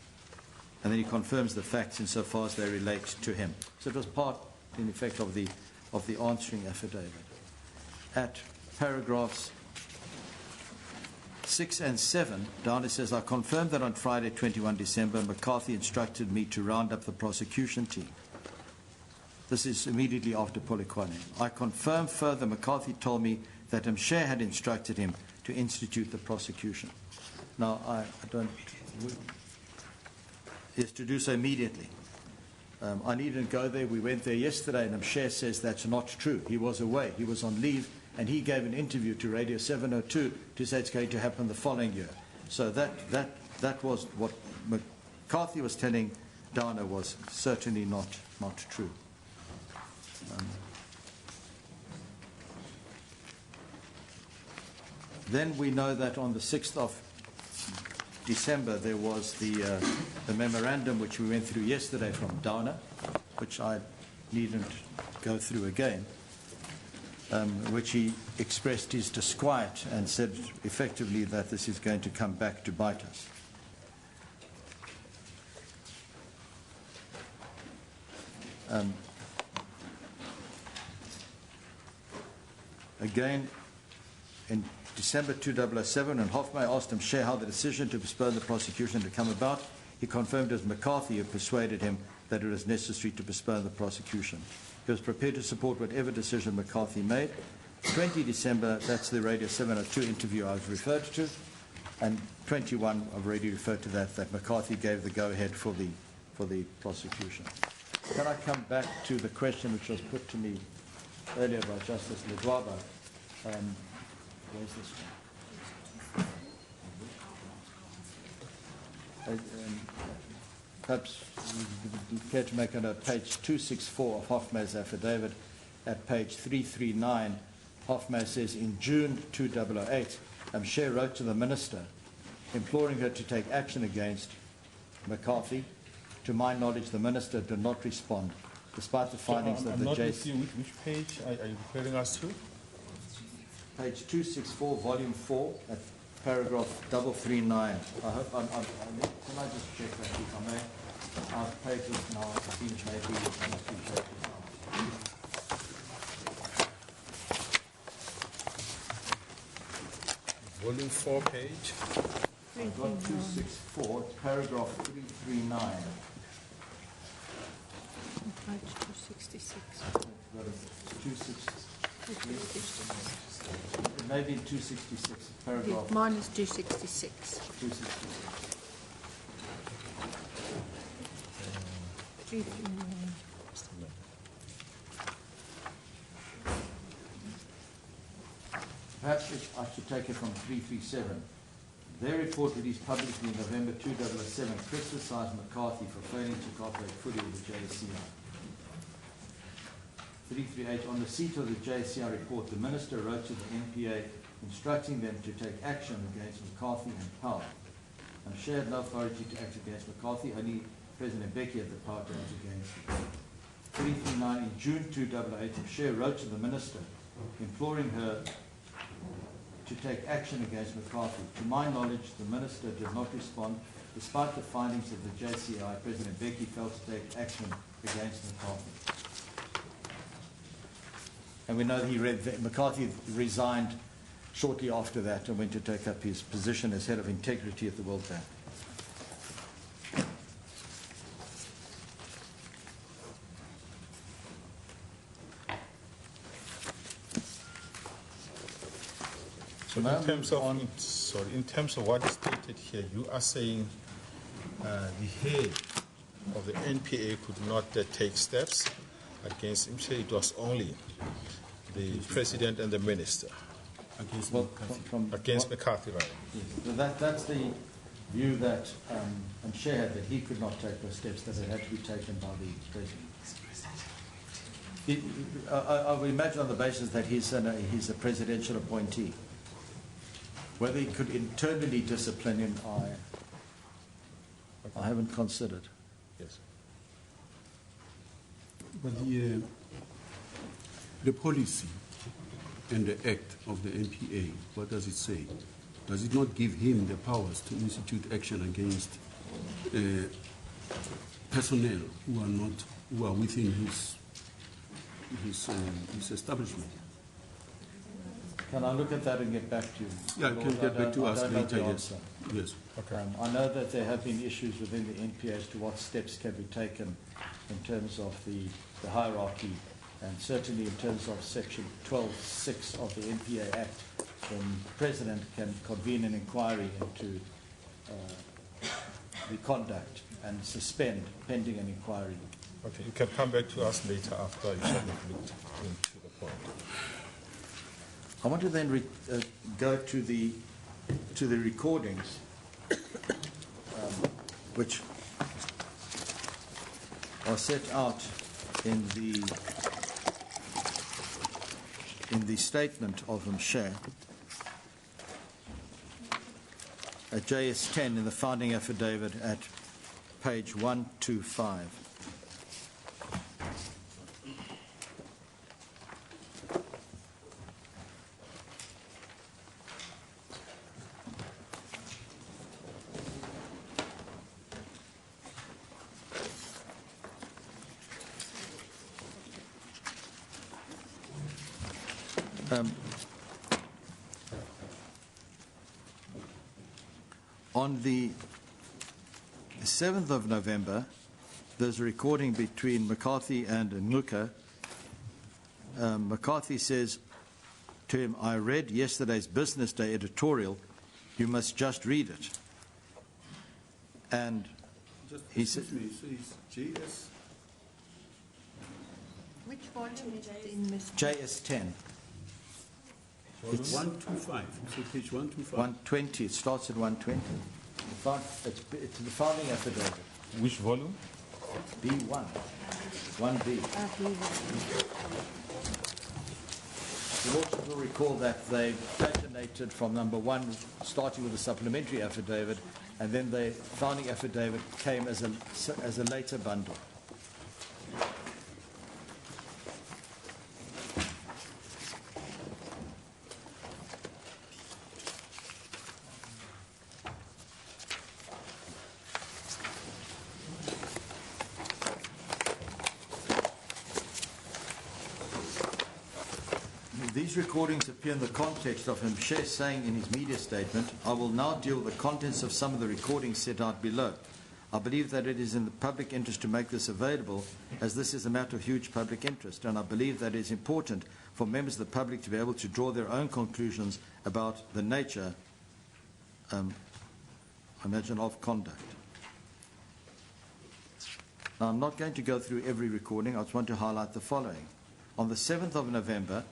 Speaker 12: And then he confirms the facts insofar as they relate to him. So it was part, in effect, of the answering affidavit. At paragraphs 6 and 7, Dana says, I confirm that on Friday, 21 December, McCarthy instructed me to round up the prosecution team. This is immediately after Polokwane. I confirm further McCarthy told me that Mche had instructed him to institute the prosecution. Now, I don't... is to do so immediately. I needn't go there. We went there yesterday, and Mche says that's not true. He was away. He was on leave, and he gave an interview to Radio 702 to say it's going to happen the following year. So that was what McCarthy was telling Dana was certainly not true. Then we know that on the 6th of December there was the memorandum which we went through yesterday from Dana, which I needn't go through again, which he expressed his disquiet and said effectively that this is going to come back to bite us. Again, in December 2007, when Hofmeyr asked Mche how the decision to postpone the prosecution had come about, he confirmed it was McCarthy who persuaded him that it was necessary to postpone the prosecution. He was prepared to support whatever decision McCarthy made. 20 December, that's the Radio 702 interview I was referred to, and 21, I've already referred to that McCarthy gave the go-ahead for the prosecution. Can I come back to the question which was put to me earlier by Justice Ledwaba? Where's this one? Perhaps you care to make a note, page 264 of Hofmeyr's affidavit. At page 339, Hofmeyr says, in June 2008, Mche wrote to the minister imploring her to take action against McCarthy. To my knowledge, the minister did not respond, despite the findings that the JC...
Speaker 5: Which page are you referring us to?
Speaker 12: Page 264, volume 4, at paragraph 339. I hope can I just check that, if I may? I've paid this now. I think maybe I must be checking now.
Speaker 2: Volume 4, page.
Speaker 12: I've got 264. It's paragraph 339.
Speaker 3: Page 266.
Speaker 12: Got it. 266. Maybe 266, paragraph.
Speaker 3: Yeah, mine is 266.
Speaker 12: 266.
Speaker 3: 339.
Speaker 12: Perhaps I should take it from 337. Their report released publicly in November 2007 criticised McCarthy for failing to cooperate fully with the JSCI. 338. On receipt of the JSCI report, the Minister wrote to the NPA instructing them to take action against McCarthy and Powell. And shared no authority to act against McCarthy, only President Mbeki had the power to act against him. 339. In June 2008, Mshe wrote to the Minister imploring her to take action against McCarthy. To my knowledge, the Minister did not respond. Despite the findings of the JCI, President Mbeki failed to take action against McCarthy. And we know that McCarthy resigned shortly after that and went to take up his position as head of integrity at the World Bank.
Speaker 5: So in terms of what is stated here, you are saying the head of the NPA could not take steps against him. It was only the president and the minister against McCarthy, right?
Speaker 12: Yes. So that's the view that Mshe had, that he could not take those steps, that it had to be taken by the president. I would imagine on the basis that he's a presidential appointee. Whether he could internally discipline him, I haven't considered.
Speaker 5: Yes.
Speaker 2: But the policy and the act of the NPA, what does it say? Does it not give him the powers to institute action against personnel who are within his establishment?
Speaker 12: Can I look at that and get back to you?
Speaker 2: Yeah, I can get back to us later, yes. Yes.
Speaker 12: Okay. I know that there have been issues within the NPA as to what steps can be taken in terms of the hierarchy, and certainly in terms of Section 12(6) of the NPA Act, the President can convene an inquiry into the conduct and suspend pending an inquiry.
Speaker 5: Okay, you can come back to us later after you have looked into the point.
Speaker 12: I want to then go to the recordings, which are set out in the statement of Mshe at JS10 in the founding affidavit at page 125. On the 7th of November, there's a recording between McCarthy and Ngcuka. McCarthy says to him, "I read yesterday's Business Day editorial. You must just read it." And he said,
Speaker 2: JS.
Speaker 3: Which volume is it in, Mr.
Speaker 12: JS10.
Speaker 2: It's 125. So page 125.
Speaker 12: 120. It starts at 120. It's the founding affidavit.
Speaker 5: Which volume?
Speaker 12: B1. 1B. The Lordships will recall that they detonated from number 1, starting with the supplementary affidavit, and then the founding affidavit came as a later bundle. These recordings appear in the context of Mshe saying in his media statement, "I will now deal with the contents of some of the recordings set out below. I believe that it is in the public interest to make this available, as this is a matter of huge public interest, and I believe that it is important for members of the public to be able to draw their own conclusions about the nature, I imagine, of conduct." Now, I'm not going to go through every recording. I just want to highlight the following. On the 7th of November,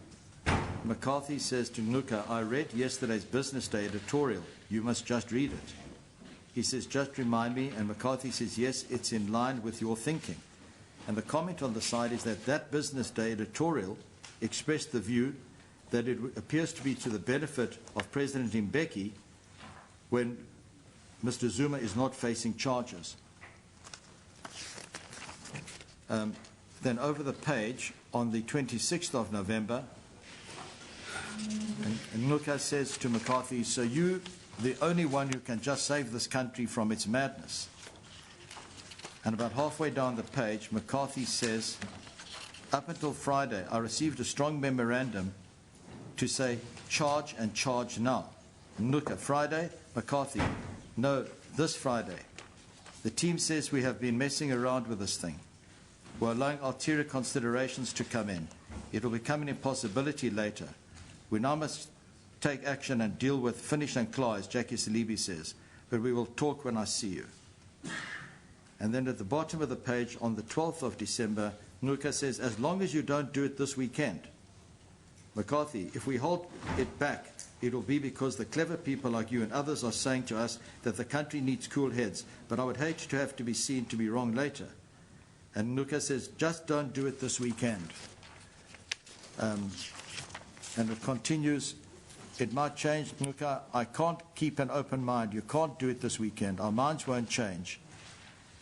Speaker 12: McCarthy says to Ngcuka, "I read yesterday's Business Day editorial. You must just read it." He says, "Just remind me," and McCarthy says, "Yes, it's in line with your thinking." And the comment on the side is that that Business Day editorial expressed the view that it appears to be to the benefit of President Mbeki when Mr. Zuma is not facing charges. Then over the page, on the 26th of November, and Ngcuka says to McCarthy, "So you, the only one who can just save this country from its madness." And about halfway down the page, McCarthy says, "Up until Friday, I received a strong memorandum to say, charge and charge now." Ngcuka, "Friday?" McCarthy, "No, this Friday. The team says we have been messing around with this thing. We're allowing ulterior considerations to come in. It will become an impossibility later. We now must take action and deal with finish and claw, as Jackie Salibi says, but we will talk when I see you." And then at the bottom of the page, on the 12th of December, Ngcuka says, "As long as you don't do it this weekend." McCarthy, "If we hold it back, it will be because the clever people like you and others are saying to us that the country needs cool heads, but I would hate to have to be seen to be wrong later." And Ngcuka says, "Just don't do it this weekend." And it continues, "It might change, Ngcuka. I can't keep an open mind. You can't do it this weekend. Our minds won't change."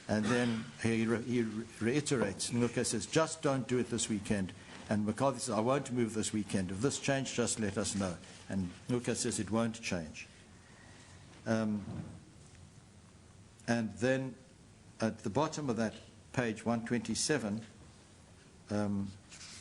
Speaker 12: And then he reiterates, Ngcuka says, "Just don't do it this weekend." And McCarthy says, "I won't move this weekend. If this changes, just let us know." And Ngcuka says it won't change. And then at the bottom of that page 127,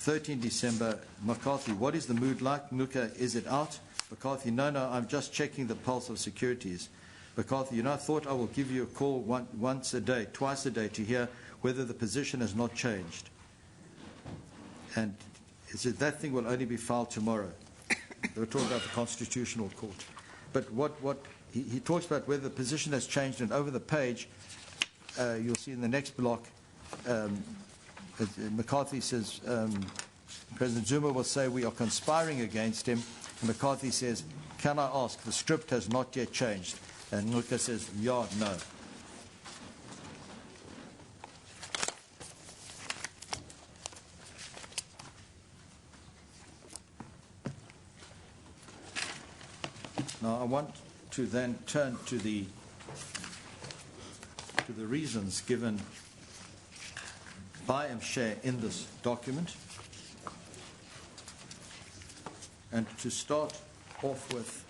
Speaker 12: 13 December, McCarthy, "What is the mood like?" Ngcuka, "Is it out?" McCarthy, no, I'm just checking the pulse of securities." McCarthy, I thought I will give you a call once a day, twice a day, to hear whether the position has not changed." And he said that thing will only be filed tomorrow. They were talking about the Constitutional Court. But what he talks about whether the position has changed, and over the page, you'll see in the next block, McCarthy says, President Zuma will say we are conspiring against him. And McCarthy says, "Can I ask, the script has not yet changed?" And Ngcuka says, "Yeah, no." Now I want to then turn to the reasons given by Mshe in this document, and to start off with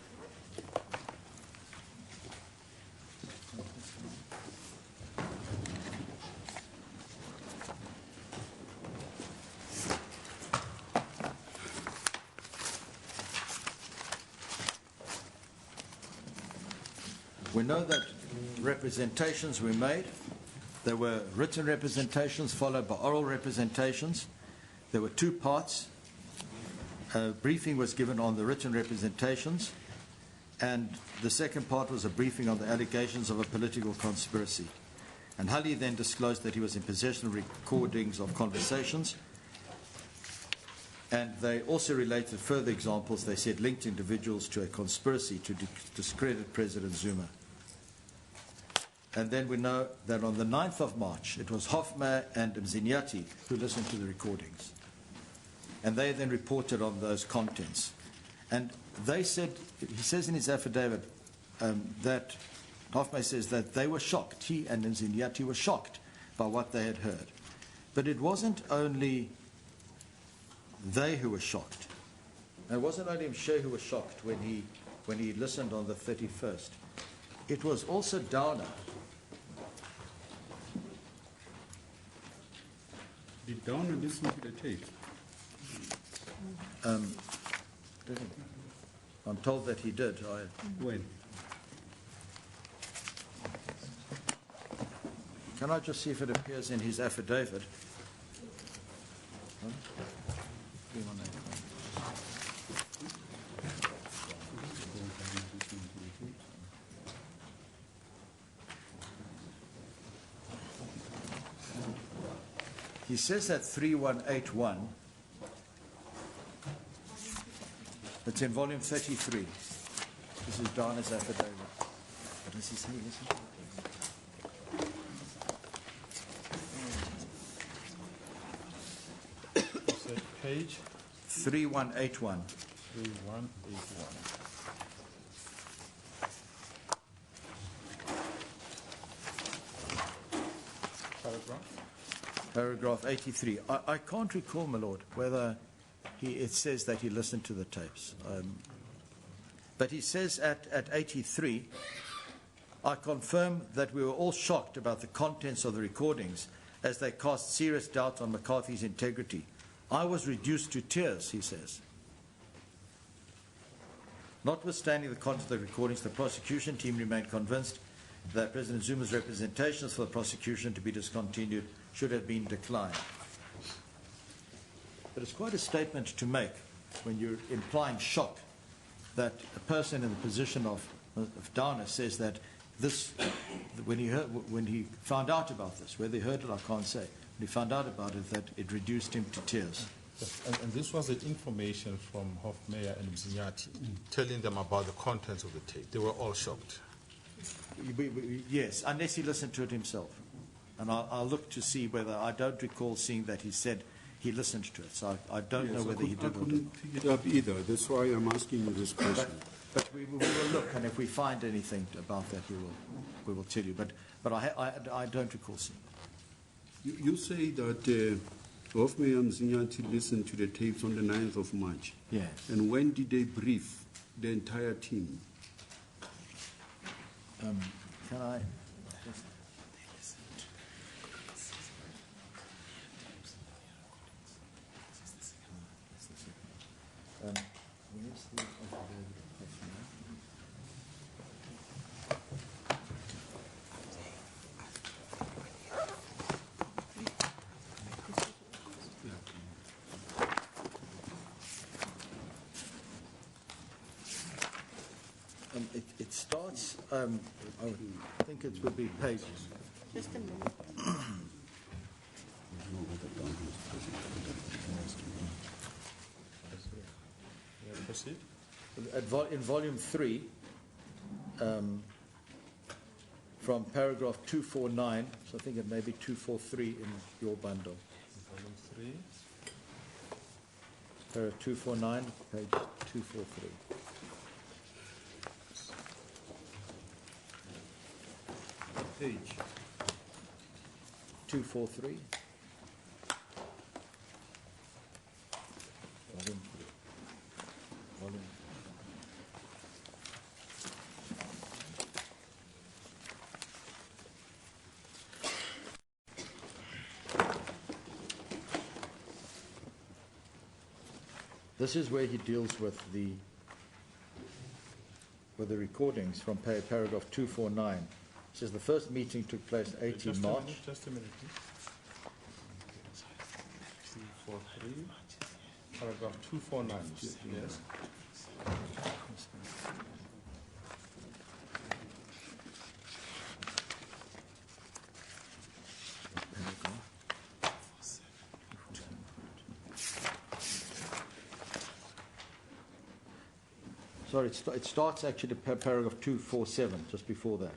Speaker 12: we know that representations were made. There were written representations followed by oral representations. There were two parts. A briefing was given on the written representations, and the second part was a briefing on the allegations of a political conspiracy. And Hully then disclosed that he was in possession of recordings of conversations, and they also related further examples. They said linked individuals to a conspiracy to discredit President Zuma. And then we know that on the 9th of March, it was Hofmeyr and Mzinyati who listened to the recordings. And they then reported on those contents. And they said, he says in his affidavit that Hofmeyr says that they were shocked. He and Mzinyati were shocked by what they had heard. But it wasn't only they who were shocked. And it wasn't only Mshe who was shocked when he listened on the 31st. It was also Downer.
Speaker 2: Did Downer listen to the tape?
Speaker 12: Did he? I'm told that he did.
Speaker 2: When?
Speaker 12: Can I just see if it appears in his affidavit? Huh? 3181. He says that 3181. It's in volume 33. This is Dana's affidavit. What does he say?
Speaker 5: Page
Speaker 12: 3181.
Speaker 5: 3181.
Speaker 12: Paragraph 83. I can't recall, my lord, whether it says that he listened to the tapes. But he says at 83, I confirm that we were all shocked about the contents of the recordings as they cast serious doubt on McCarthy's integrity. I was reduced to tears, he says. Notwithstanding the content of the recordings, the prosecution team remained convinced that President Zuma's representations for the prosecution to be discontinued should have been declined. But it's quite a statement to make when you're implying shock that a person in the position of Dana says that this, when he found out about this, whether he heard it I can't say, when he found out about it, that it reduced him to tears.
Speaker 5: Yes, and this was the information from Hofmeyer and Mzinyati, telling them about the contents of the tape. They were all shocked.
Speaker 12: Yes, unless he listened to it himself. And I'll look to see whether, I don't recall seeing that he said he listened to it, so I don't know whether he did or not.
Speaker 2: I couldn't pick it up either. That's why I'm asking you this question.
Speaker 12: But we will look, and if we find anything about that, we will tell you. But I don't recall seeing it.
Speaker 2: You say that Hofmeyer and Mzinyati listened to the tapes on the 9th of March.
Speaker 12: Yes.
Speaker 2: And when did they brief the entire team?
Speaker 12: Can I? Where's the affidavit of Hofmeyer? It starts, I think it would be pages.
Speaker 3: Just a minute.
Speaker 5: Proceed.
Speaker 12: In volume 3, from paragraph 249, so I think it may be 243 in your bundle.
Speaker 5: Volume 3.
Speaker 12: Paragraph 249, page 243.
Speaker 2: Page
Speaker 12: 243. Volume. This is where he deals with the recordings from paragraph 249. It says the first meeting took place 18 March.
Speaker 5: Just a minute, please. 243, paragraph 249. Yes.
Speaker 12: Sorry, it starts actually at paragraph 247, just before that.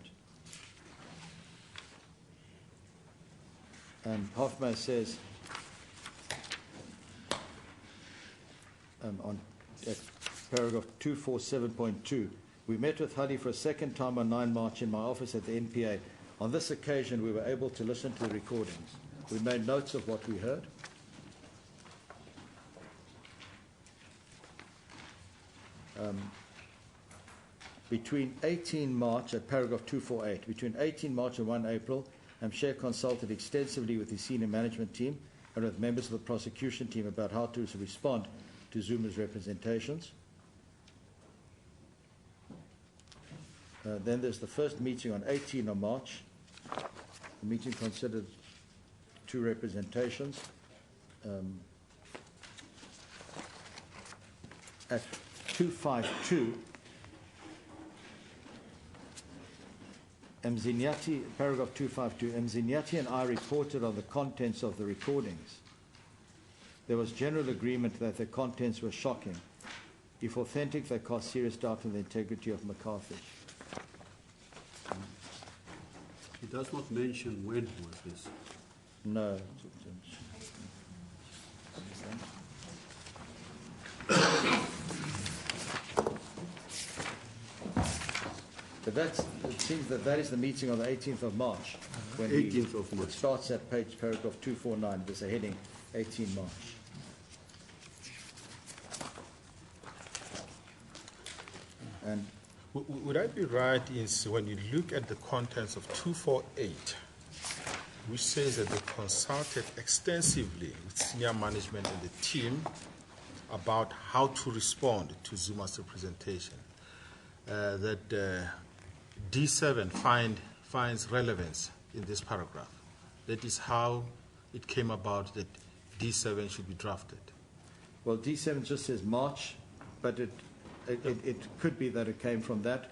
Speaker 12: And Hofmeyer says, on paragraph 247.2, we met with Hadi for a second time on 9 March in my office at the NPA. On this occasion, we were able to listen to the recordings. We made notes of what we heard. Between 18 March, at paragraph 248, between 18 March and 1 April, Mshe consulted extensively with the senior management team and with members of the prosecution team about how to respond to Zuma's representations. Then there's the first meeting on 18 of March. The meeting considered 2 representations. At 252, Mzinyati, paragraph 252, Mzinyati and I reported on the contents of the recordings. There was general agreement that the contents were shocking. If authentic, they cast serious doubt on the integrity of McCarthy.
Speaker 2: He does not mention when was this.
Speaker 12: No. But it seems that is the meeting on the 18th of March. When
Speaker 2: 18th of March.
Speaker 12: It starts at paragraph 249. There's a heading, 18 March. And
Speaker 5: would I be right in when you look at the contents of 248, which says that they consulted extensively with senior management and the team about how to respond to Zuma's representation, that D7 finds relevance in this paragraph. That is how it came about that D7 should be drafted.
Speaker 12: Well, D7 just says March, but it could be that it came from that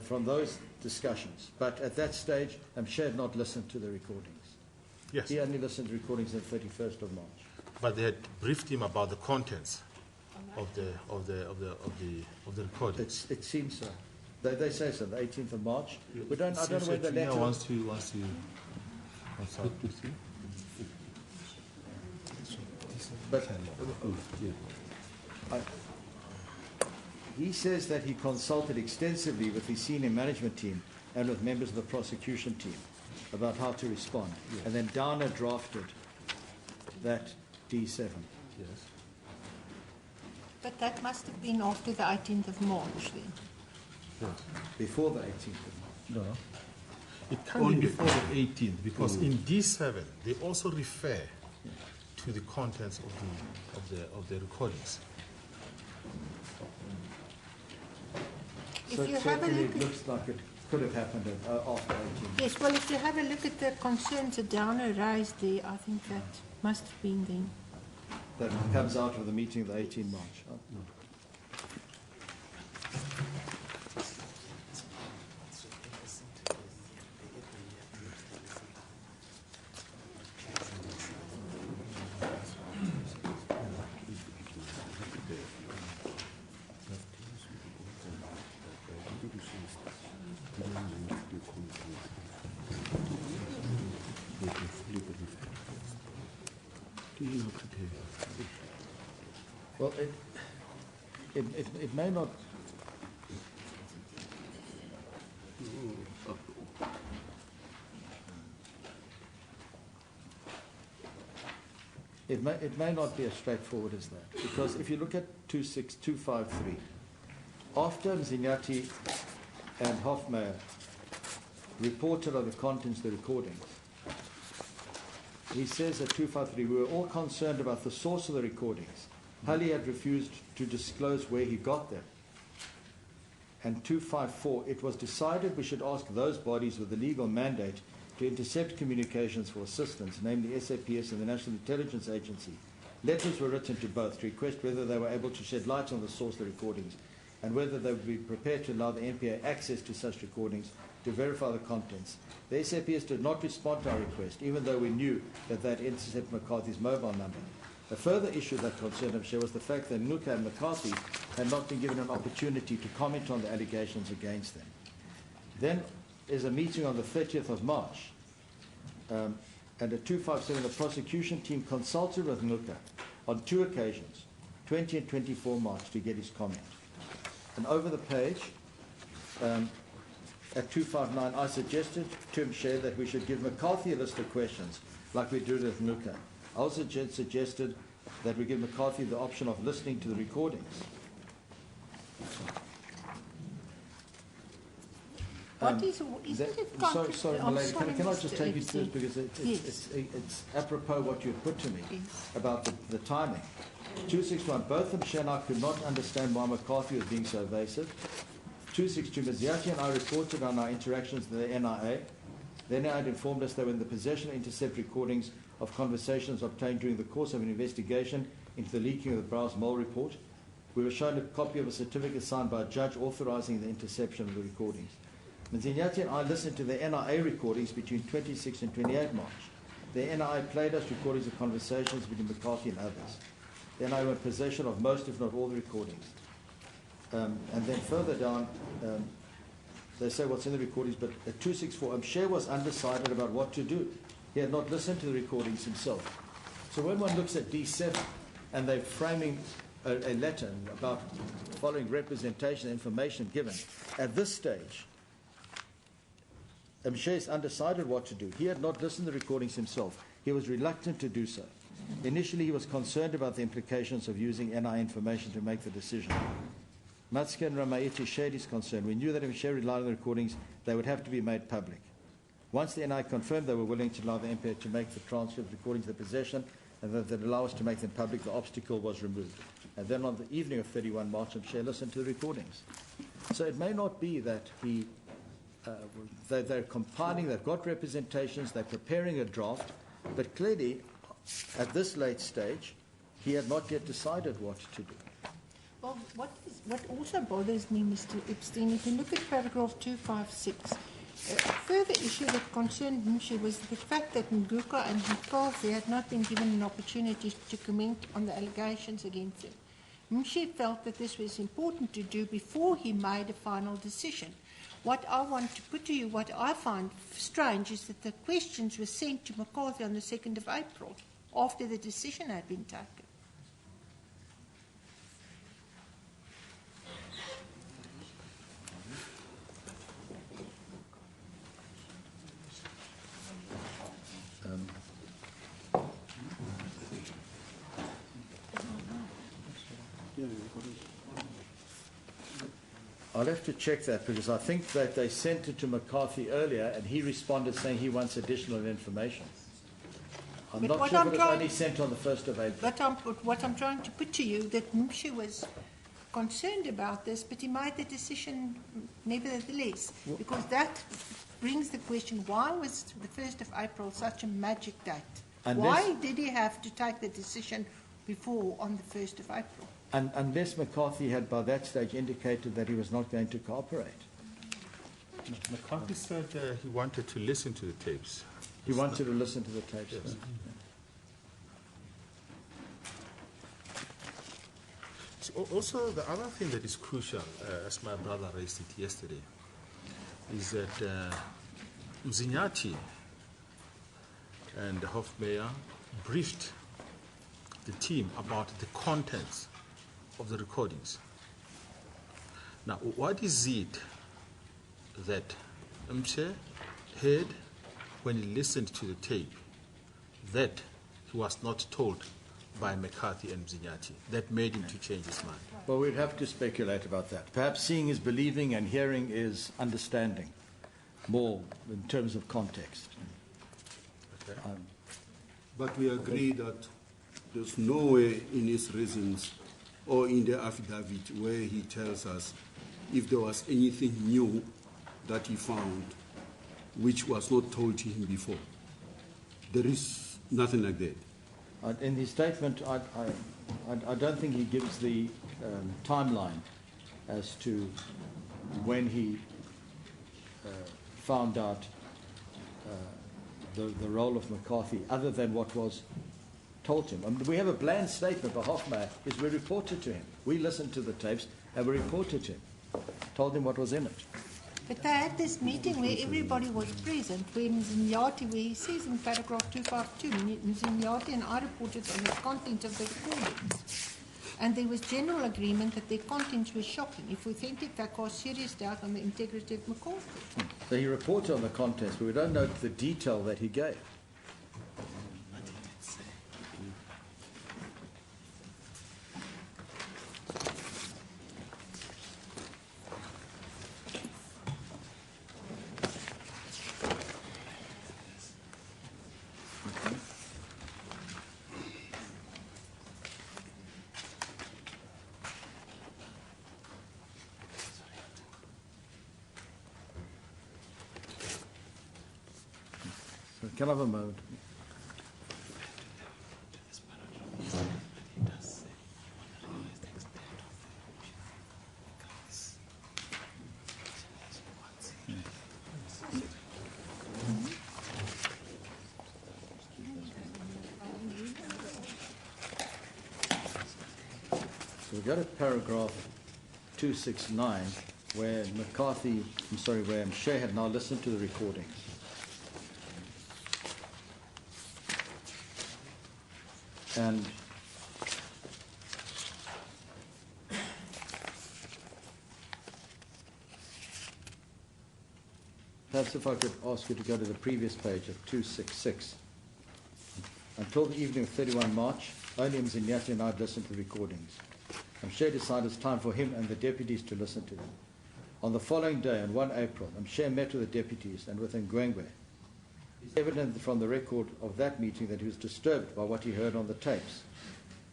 Speaker 12: from those discussions. But at that stage, Mshe had not listened to the recordings.
Speaker 5: Yes.
Speaker 12: He only listened to recordings on the 31st of March.
Speaker 5: But they had briefed him about the contents of the recordings.
Speaker 12: It seems so. They say so. The 18th of March. I don't know where the letter
Speaker 2: wants to.
Speaker 12: But he says that he consulted extensively with his senior management team and with members of the prosecution team about how to respond. Yes. And then Dana drafted that D7.
Speaker 2: Yes.
Speaker 3: But that must have been after the 18th of March then.
Speaker 12: Yes. Before the 18th of March.
Speaker 5: No. It can't be before the 18th because in D7 they also refer to the contents of the recordings.
Speaker 3: If you have a look,
Speaker 12: it looks like it could have happened after 18.
Speaker 3: Yes, well, if you have a look at the concerns that Downer raised there, I think that must have been then.
Speaker 12: That comes out of the meeting of the 18th March. Oh. No. Well, it may not. It may not be as straightforward as that, because if you look at 26253, after Mzinyati and Hofmeyer reported on the contents of the recordings, he says at 253, we were all concerned about the source of the recordings. Halley had refused to disclose where he got them. And 254, it was decided we should ask those bodies with the legal mandate to intercept communications for assistance, namely SAPS and the National Intelligence Agency. Letters were written to both to request whether they were able to shed light on the source of the recordings and whether they would be prepared to allow the NPA access to such recordings to verify the contents. The SAPS did not respond to our request, even though we knew that they had intercepted McCarthy's mobile number. A further issue that concerned Mshe was the fact that Nuka and McCarthy had not been given an opportunity to comment on the allegations against them. Then there's a meeting on the 30th of March, and at 257, the prosecution team consulted with Nuka on 2 occasions, 20 and 24 March, to get his comment. And over the page, at 259, I suggested to Mshe that we should give McCarthy a list of questions, like we did with Nuka. I also suggested that we give McCarthy the option of listening to the recordings.
Speaker 3: Isn't it
Speaker 12: sorry, my lady, can I just take you through this, because it's apropos what you put to me about the timing. 261, both Mshe and I could not understand why McCarthy was being so evasive. 262, Mziati and I reported on our interactions with the NIA. The NIA had informed us they were in the possession of intercept recordings of conversations obtained during the course of an investigation into the leaking of the Browse Mole report. We were shown a copy of a certificate signed by a judge authorizing the interception of the recordings. Mziati and I listened to the NIA recordings between 26 and 28 March. The NIA played us recordings of conversations between McCarthy and others. The NIA were in possession of most, if not all, the recordings. And then further down, they say what's in the recordings, but at 264, Mshe was undecided about what to do. He had not listened to the recordings himself. So when one looks at D7 and they're framing a letter about following representation and information given, at this stage, Mshe is undecided what to do. He had not listened to the recordings himself. He was reluctant to do so. Initially, he was concerned about the implications of using NI information to make the decision. Matske and Ramaiti shared his concern. We knew that if Mshe relied on the recordings, they would have to be made public. Once the NI confirmed they were willing to allow the MPA to make the transcript recordings their possession and that they'd allow us to make them public, the obstacle was removed. And then on the evening of 31 March, Mshe listened to the recordings. So it may not be that they're compiling, they've got representations, they're preparing a draft, but clearly, at this late stage, he had not yet decided what to do.
Speaker 3: Well, what also bothers me, Mr. Epstein, if you look at paragraph 256, a further issue that concerned Mshe was the fact that Nguka and McCarthy had not been given an opportunity to comment on the allegations against him. Mshe felt that this was important to do before he made a final decision. What I want to put to you, what I find strange, is that the questions were sent to McCarthy on the 2nd of April, after the decision had been taken.
Speaker 12: I'll have to check that because I think that they sent it to McCarthy earlier and he responded saying he wants additional information. I'm not sure if it was only sent on the 1st of April.
Speaker 3: But what I'm trying to put to you, that Mshe was concerned about this, but he made the decision nevertheless, because that brings the question, why was the 1st of April such a magic date? Why did he have to take the decision before on the 1st of April?
Speaker 12: And unless McCarthy had by that stage indicated that he was not going to cooperate.
Speaker 5: McCarthy said he wanted to listen to the tapes.
Speaker 12: He wanted to listen to the tapes.
Speaker 5: Yes. So also, the other thing that is crucial, as my brother raised it yesterday, is that Mzinyati and the Hofmeier briefed the team about the contents of the recordings. Now, what is it that Mshe heard when he listened to the tape that he was not told by McCarthy and Mzinyati that made him to change his mind?
Speaker 12: Well, we'd have to speculate about that. Perhaps seeing is believing and hearing is understanding, more in terms of context.
Speaker 5: Okay.
Speaker 2: But we agree that there's nowhere in his reasons or in the affidavit where he tells us if there was anything new that he found which was not told to him before. There is nothing like that.
Speaker 12: In his statement, I don't think he gives the timeline as to when he found out the role of McCarthy, other than what was told to him. I mean, we have a bland statement by Hofmeier, is we reported to him. We listened to the tapes and we reported to him, told him what was in it.
Speaker 3: But they had this meeting where everybody was present, where Mzinyati, where he says in paragraph 252, Mzinyati and I reported on the content of the recordings. And there was general agreement that their contents were shocking. If authentic, they cast serious doubt on the integrity of McCarthy.
Speaker 12: So he reported on the contents, but we don't know the detail that he gave. Can I have a moment? So we go to paragraph 269, where where Shea had now listened to the recordings. And perhaps if I could ask you to go to the previous page of 266. Until the evening of 31 March, only Mzinyati and I had listened to the recordings. Mshe decided it's time for him and the deputies to listen to them. On the following day, on 1 April, Mshe met with the deputies and with Ngwengwe. It's evident from the record of that meeting that he was disturbed by what he heard on the tapes.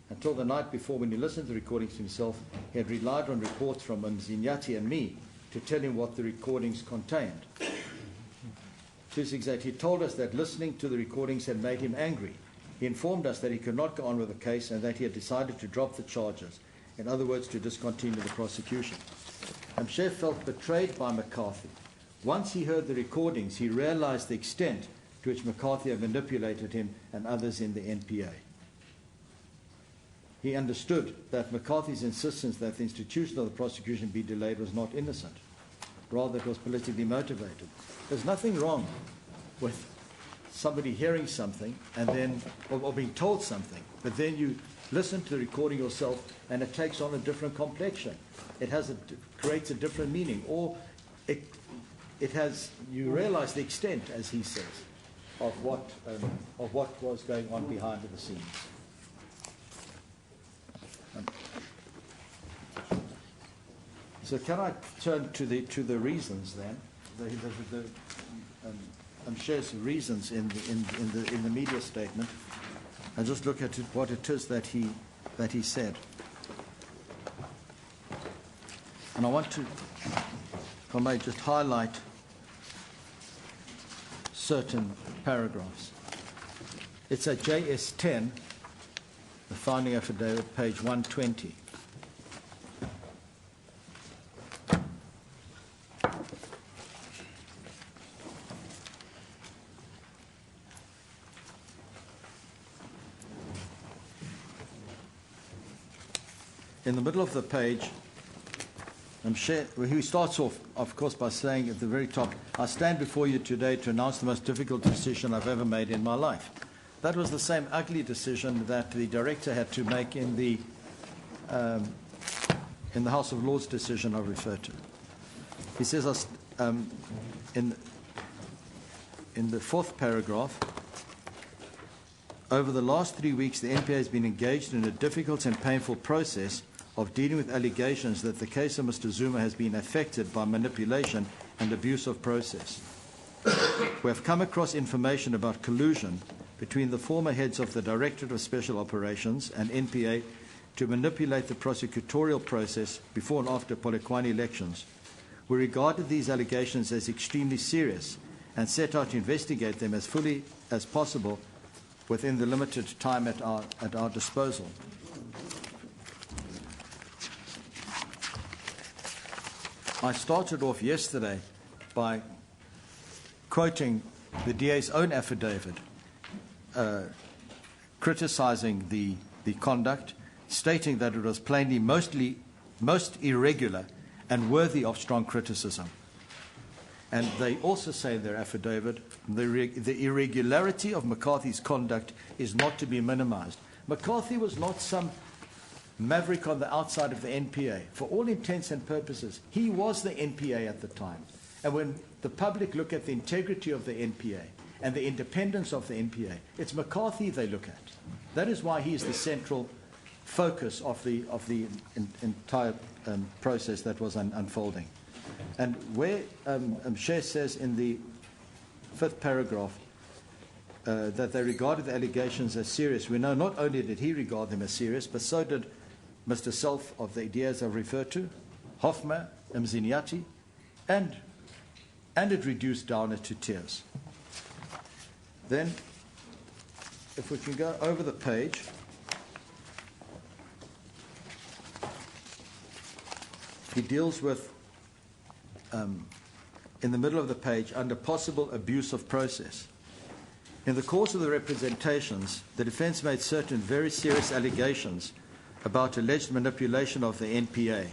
Speaker 12: Until the night before, when he listened to the recordings himself, he had relied on reports from Mzinyati and me to tell him what the recordings contained. 268, he told us that listening to the recordings had made him angry. He informed us that he could not go on with the case and that he had decided to drop the charges. In other words, to discontinue the prosecution. Mshe felt betrayed by McCarthy. Once he heard the recordings, he realized the extent to which McCarthy had manipulated him and others in the NPA. He understood that McCarthy's insistence that the institution of the prosecution be delayed was not innocent. Rather, it was politically motivated. There's nothing wrong with somebody hearing something and then, or being told something, but then you listen to the recording yourself and it takes on a different complexion. It creates a different meaning, or you realize the extent, as he says, of what was going on behind the scenes. So can I turn to the reasons then? Mshe's reasons in the media statement, and just look at what it is that he said. And I want to, if I may, just highlight certain paragraphs. It's at JS 10, the finding affidavit, page 120. In the middle of the page, he starts off, of course, by saying at the very top, I stand before you today to announce the most difficult decision I've ever made in my life. That was the same ugly decision that the director had to make in the House of Lords decision I referred to. He says, in the fourth paragraph, over the last 3 weeks, the NPA has been engaged in a difficult and painful process of dealing with allegations that the case of Mr. Zuma has been affected by manipulation and abuse of process. We have come across information about collusion between the former heads of the Directorate of Special Operations and NPA to manipulate the prosecutorial process before and after Polokwane elections. We regarded these allegations as extremely serious and set out to investigate them as fully as possible within the limited time at our disposal. I started off yesterday by quoting the DA's own affidavit, criticizing the conduct, stating that it was plainly most irregular and worthy of strong criticism. And they also say in their affidavit, the irregularity of McCarthy's conduct is not to be minimized. McCarthy was not some maverick on the outside of the NPA. For all intents and purposes, he was the NPA at the time. And when the public look at the integrity of the NPA and the independence of the NPA, it's McCarthy they look at. That is why he is the central focus of the entire process that was unfolding. And where Shea says in the fifth paragraph that they regarded the allegations as serious, we know not only did he regard them as serious, but so did Mr. Self of the DAs I've referred to, Hofma, Mzinyati, and it reduced down to tears. Then, if we can go over the page, he deals with, in the middle of the page, under possible abuse of process. In the course of the representations, the defence made certain very serious allegations about alleged manipulation of the NPA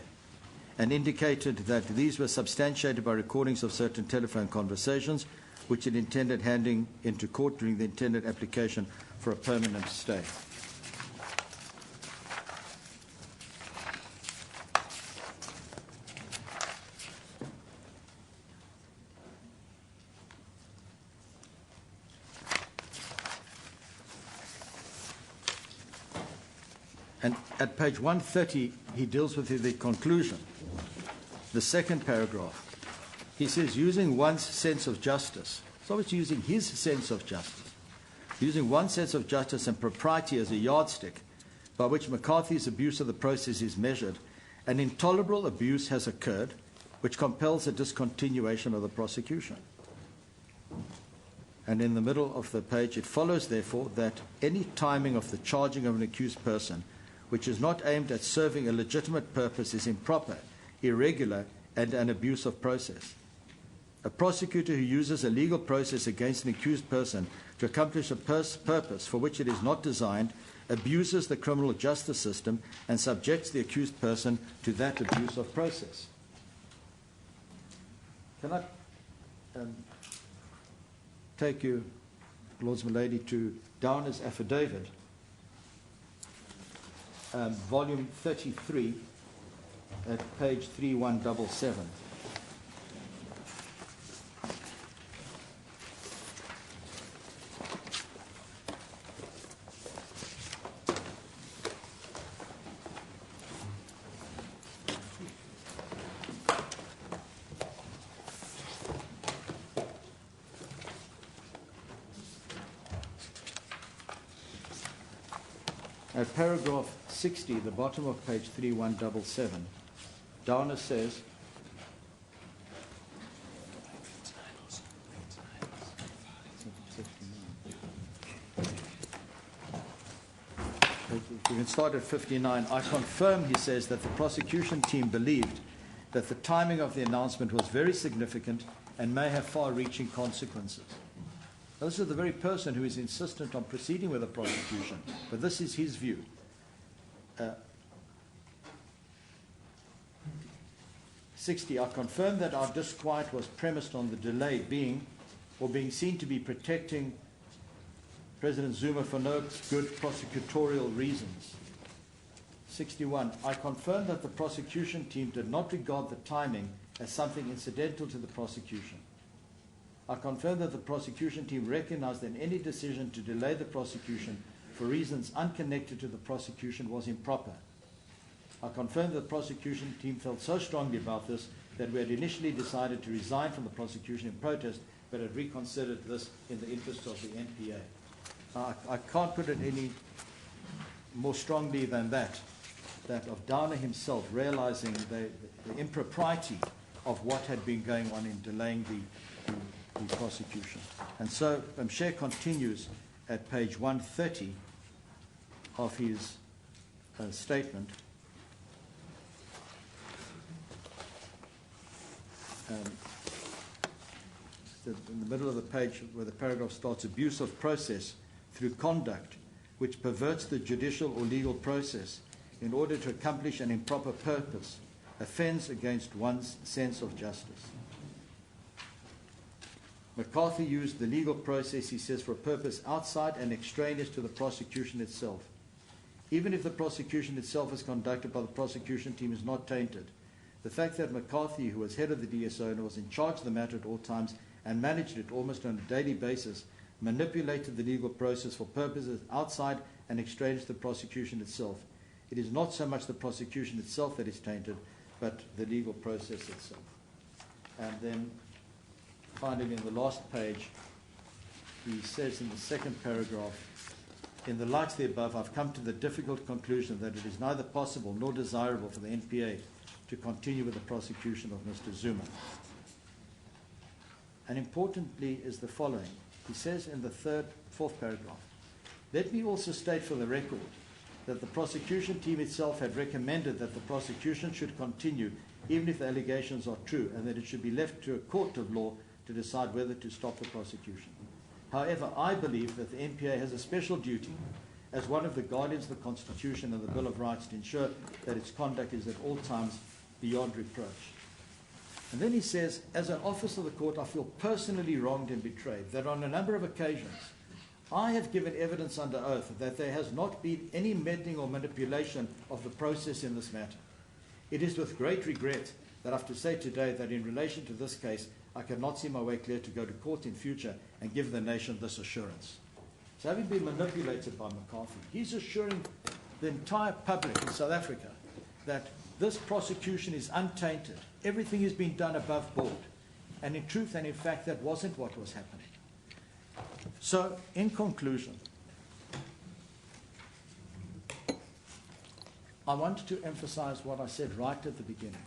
Speaker 12: and indicated that these were substantiated by recordings of certain telephone conversations which it intended handing into court during the intended application for a permanent stay. And at page 130, he deals with the conclusion, the second paragraph. He says, using one's sense of justice, so it's using his sense of justice, using one's sense of justice and propriety as a yardstick by which McCarthy's abuse of the process is measured, an intolerable abuse has occurred which compels a discontinuation of the prosecution. And in the middle of the page, it follows, therefore, that any timing of the charging of an accused person which is not aimed at serving a legitimate purpose is improper, irregular, and an abuse of process. A prosecutor who uses a legal process against an accused person to accomplish a purpose for which it is not designed abuses the criminal justice system and subjects the accused person to that abuse of process. Can I take you, Lords and Lady, to Downer's affidavit, volume 33, at page 3177. At paragraph 60, the bottom of page 3177, Downer says, we can start at 59. I confirm, he says, that the prosecution team believed that the timing of the announcement was very significant and may have far-reaching consequences. Now, this is the very person who is insistent on proceeding with the prosecution, but this is his view. 60. I confirm that our disquiet was premised on the delay being seen to be protecting President Zuma for no good prosecutorial reasons. 61. I confirm that the prosecution team did not regard the timing as something incidental to the prosecution. I confirm that the prosecution team recognized that any decision to delay the prosecution for reasons unconnected to the prosecution was improper. I confirm that the prosecution team felt so strongly about this that we had initially decided to resign from the prosecution in protest, but had reconsidered this in the interest of the NPA. I can't put it any more strongly than that of Downer himself realizing the impropriety of what had been going on in delaying the prosecution. And so Mshe continues at page 130 of his statement. In the middle of the page where the paragraph starts, abuse of process through conduct which perverts the judicial or legal process in order to accomplish an improper purpose offends against one's sense of justice. McCarthy used the legal process, he says, for a purpose outside and extraneous to the prosecution itself. Even if the prosecution itself as conducted by the prosecution team is not tainted, the fact that McCarthy, who was head of the DSO and was in charge of the matter at all times and managed it almost on a daily basis, manipulated the legal process for purposes outside and extraneous to the prosecution itself. It is not so much the prosecution itself that is tainted, but the legal process itself. And then finally, in the last page, he says in the second paragraph, in the light of the above, I've come to the difficult conclusion that it is neither possible nor desirable for the NPA to continue with the prosecution of Mr. Zuma. And importantly is the following. He says in the fourth paragraph, let me also state for the record that the prosecution team itself had recommended that the prosecution should continue even if the allegations are true, and that it should be left to a court of law to decide whether to stop the prosecution. However, I believe that the NPA has a special duty as one of the guardians of the Constitution and the Bill of Rights to ensure that its conduct is at all times beyond reproach. And then he says, as an officer of the court, I feel personally wronged and betrayed, that on a number of occasions I have given evidence under oath that there has not been any meddling or manipulation of the process in this matter. It is with great regret that I have to say today that in relation to this case, I cannot see my way clear to go to court in future and give the nation this assurance. So having been manipulated by McCarthy, he's assuring the entire public in South Africa that this prosecution is untainted. Everything has been done above board. And in truth and in fact, that wasn't what was happening. So, in conclusion, I want to emphasize what I said right at the beginning.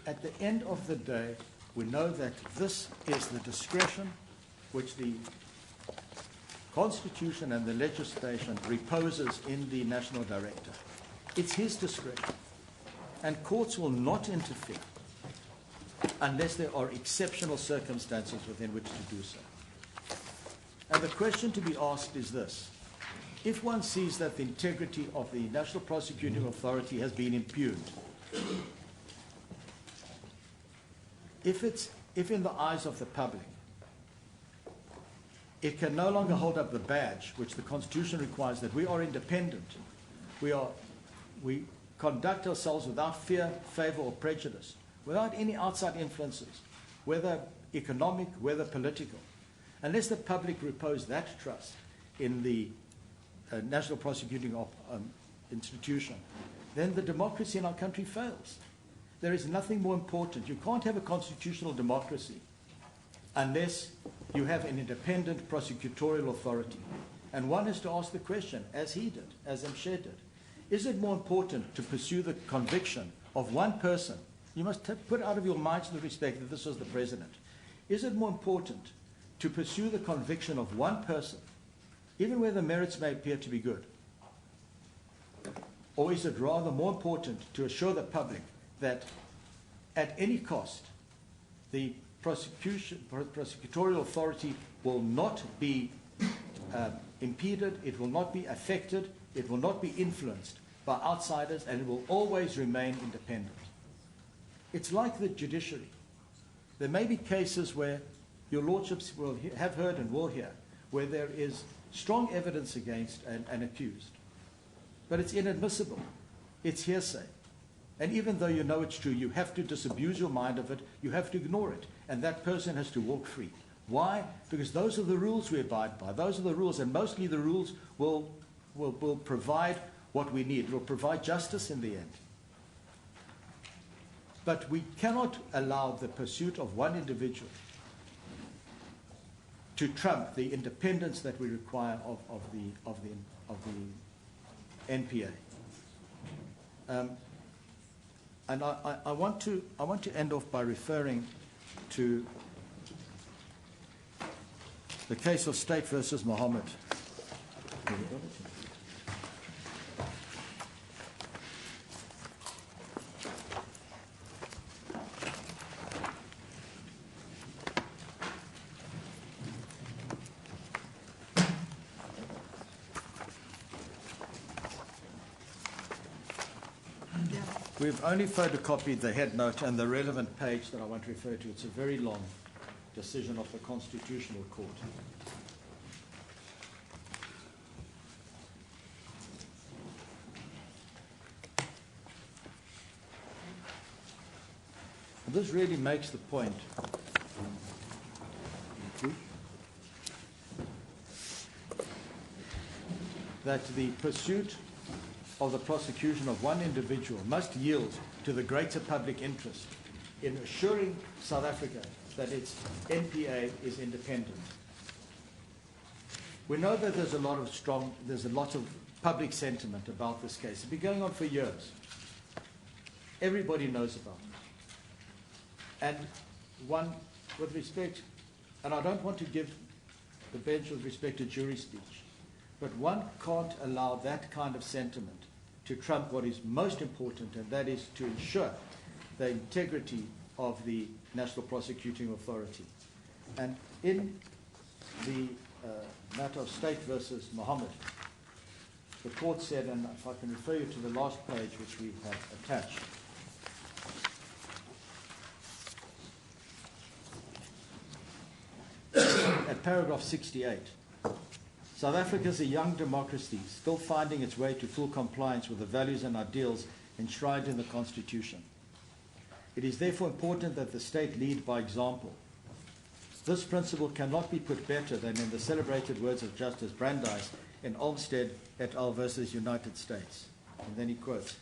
Speaker 12: At the end of the day, we know that this is the discretion which the Constitution and the legislation reposes in the National Director. It's his discretion. And courts will not interfere unless there are exceptional circumstances within which to do so. And the question to be asked is this. If one sees that the integrity of the National Prosecuting Authority has been impugned, if in the eyes of the public, it can no longer hold up the badge which the Constitution requires, that we are independent, we conduct ourselves without fear, favor, or prejudice, without any outside influences, whether economic, whether political. Unless the public repose that trust in the National Prosecuting Institution, then the democracy in our country fails. There is nothing more important. You can't have a constitutional democracy unless you have an independent prosecutorial authority. And one has to ask the question, as he did, as Mshe did, is it more important to pursue the conviction of one person? You must put out of your minds the respect that this was the president. Is it more important to pursue the conviction of one person, even where the merits may appear to be good? Or is it rather more important to assure the public that at any cost, the prosecutorial authority will not be impeded, it will not be affected, it will not be influenced by outsiders, and it will always remain independent? It's like the judiciary. There may be cases where your lordships will have heard and will hear, where there is strong evidence against an accused. But it's inadmissible. It's hearsay. And even though you know it's true, you have to disabuse your mind of it, you have to ignore it, and that person has to walk free. Why? Because those are the rules we abide by. Those are the rules, and mostly the rules will provide what we need. It will provide justice in the end. But we cannot allow the pursuit of one individual to trump the independence that we require of the NPA. And I want to end off by referring to the case of State versus Mohammed. We've only photocopied the head note and the relevant page that I want to refer to. It's a very long decision of the Constitutional Court. And this really makes the point that the pursuit of the prosecution of one individual must yield to the greater public interest in assuring South Africa that its NPA is independent. We know that there's a lot of public sentiment about this case. It's been going on for years. Everybody knows about it. And one, with respect, and I don't want to give the bench with respect to jury speech. But one can't allow that kind of sentiment to trump what is most important, and that is to ensure the integrity of the National Prosecuting Authority. And in the matter of State versus Mohammed, the court said, and if I can refer you to the last page which we have attached, at paragraph 68, South Africa is a young democracy still finding its way to full compliance with the values and ideals enshrined in the Constitution. It is therefore important that the state lead by example. This principle cannot be put better than in the celebrated words of Justice Brandeis in Olmsted et al. Versus United States. And then he quotes,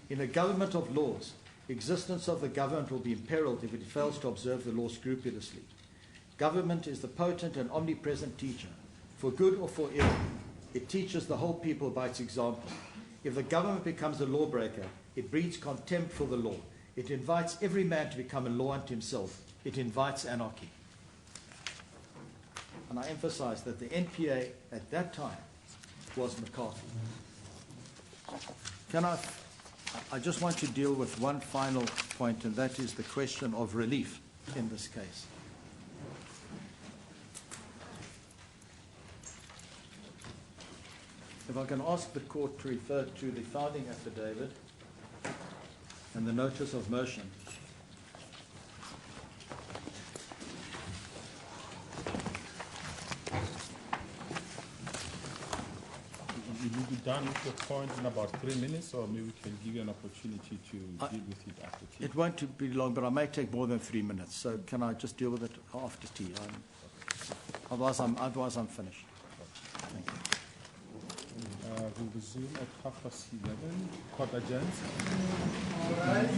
Speaker 12: "In a government of laws, existence of the government will be imperiled if it fails to observe the law scrupulously. Government is the potent and omnipresent teacher. For good or for ill, it teaches the whole people by its example. If the government becomes a lawbreaker, it breeds contempt for the law. It invites every man to become a law unto himself. It invites anarchy." And I emphasize that the NPA at that time was McCarthy. I just want to deal with one final point, and that is the question of relief in this case. If I can ask the court to refer to the founding affidavit and the notice of motion.
Speaker 5: You will be done with your point in about 3 minutes, or maybe we can give you an opportunity to deal with it after tea.
Speaker 12: It won't be long, but I may take more than 3 minutes. So can I just deal with it after tea? Otherwise, I'm finished. Thank you.
Speaker 5: We'll resume at 11:30. Court adjourned.
Speaker 12: All right.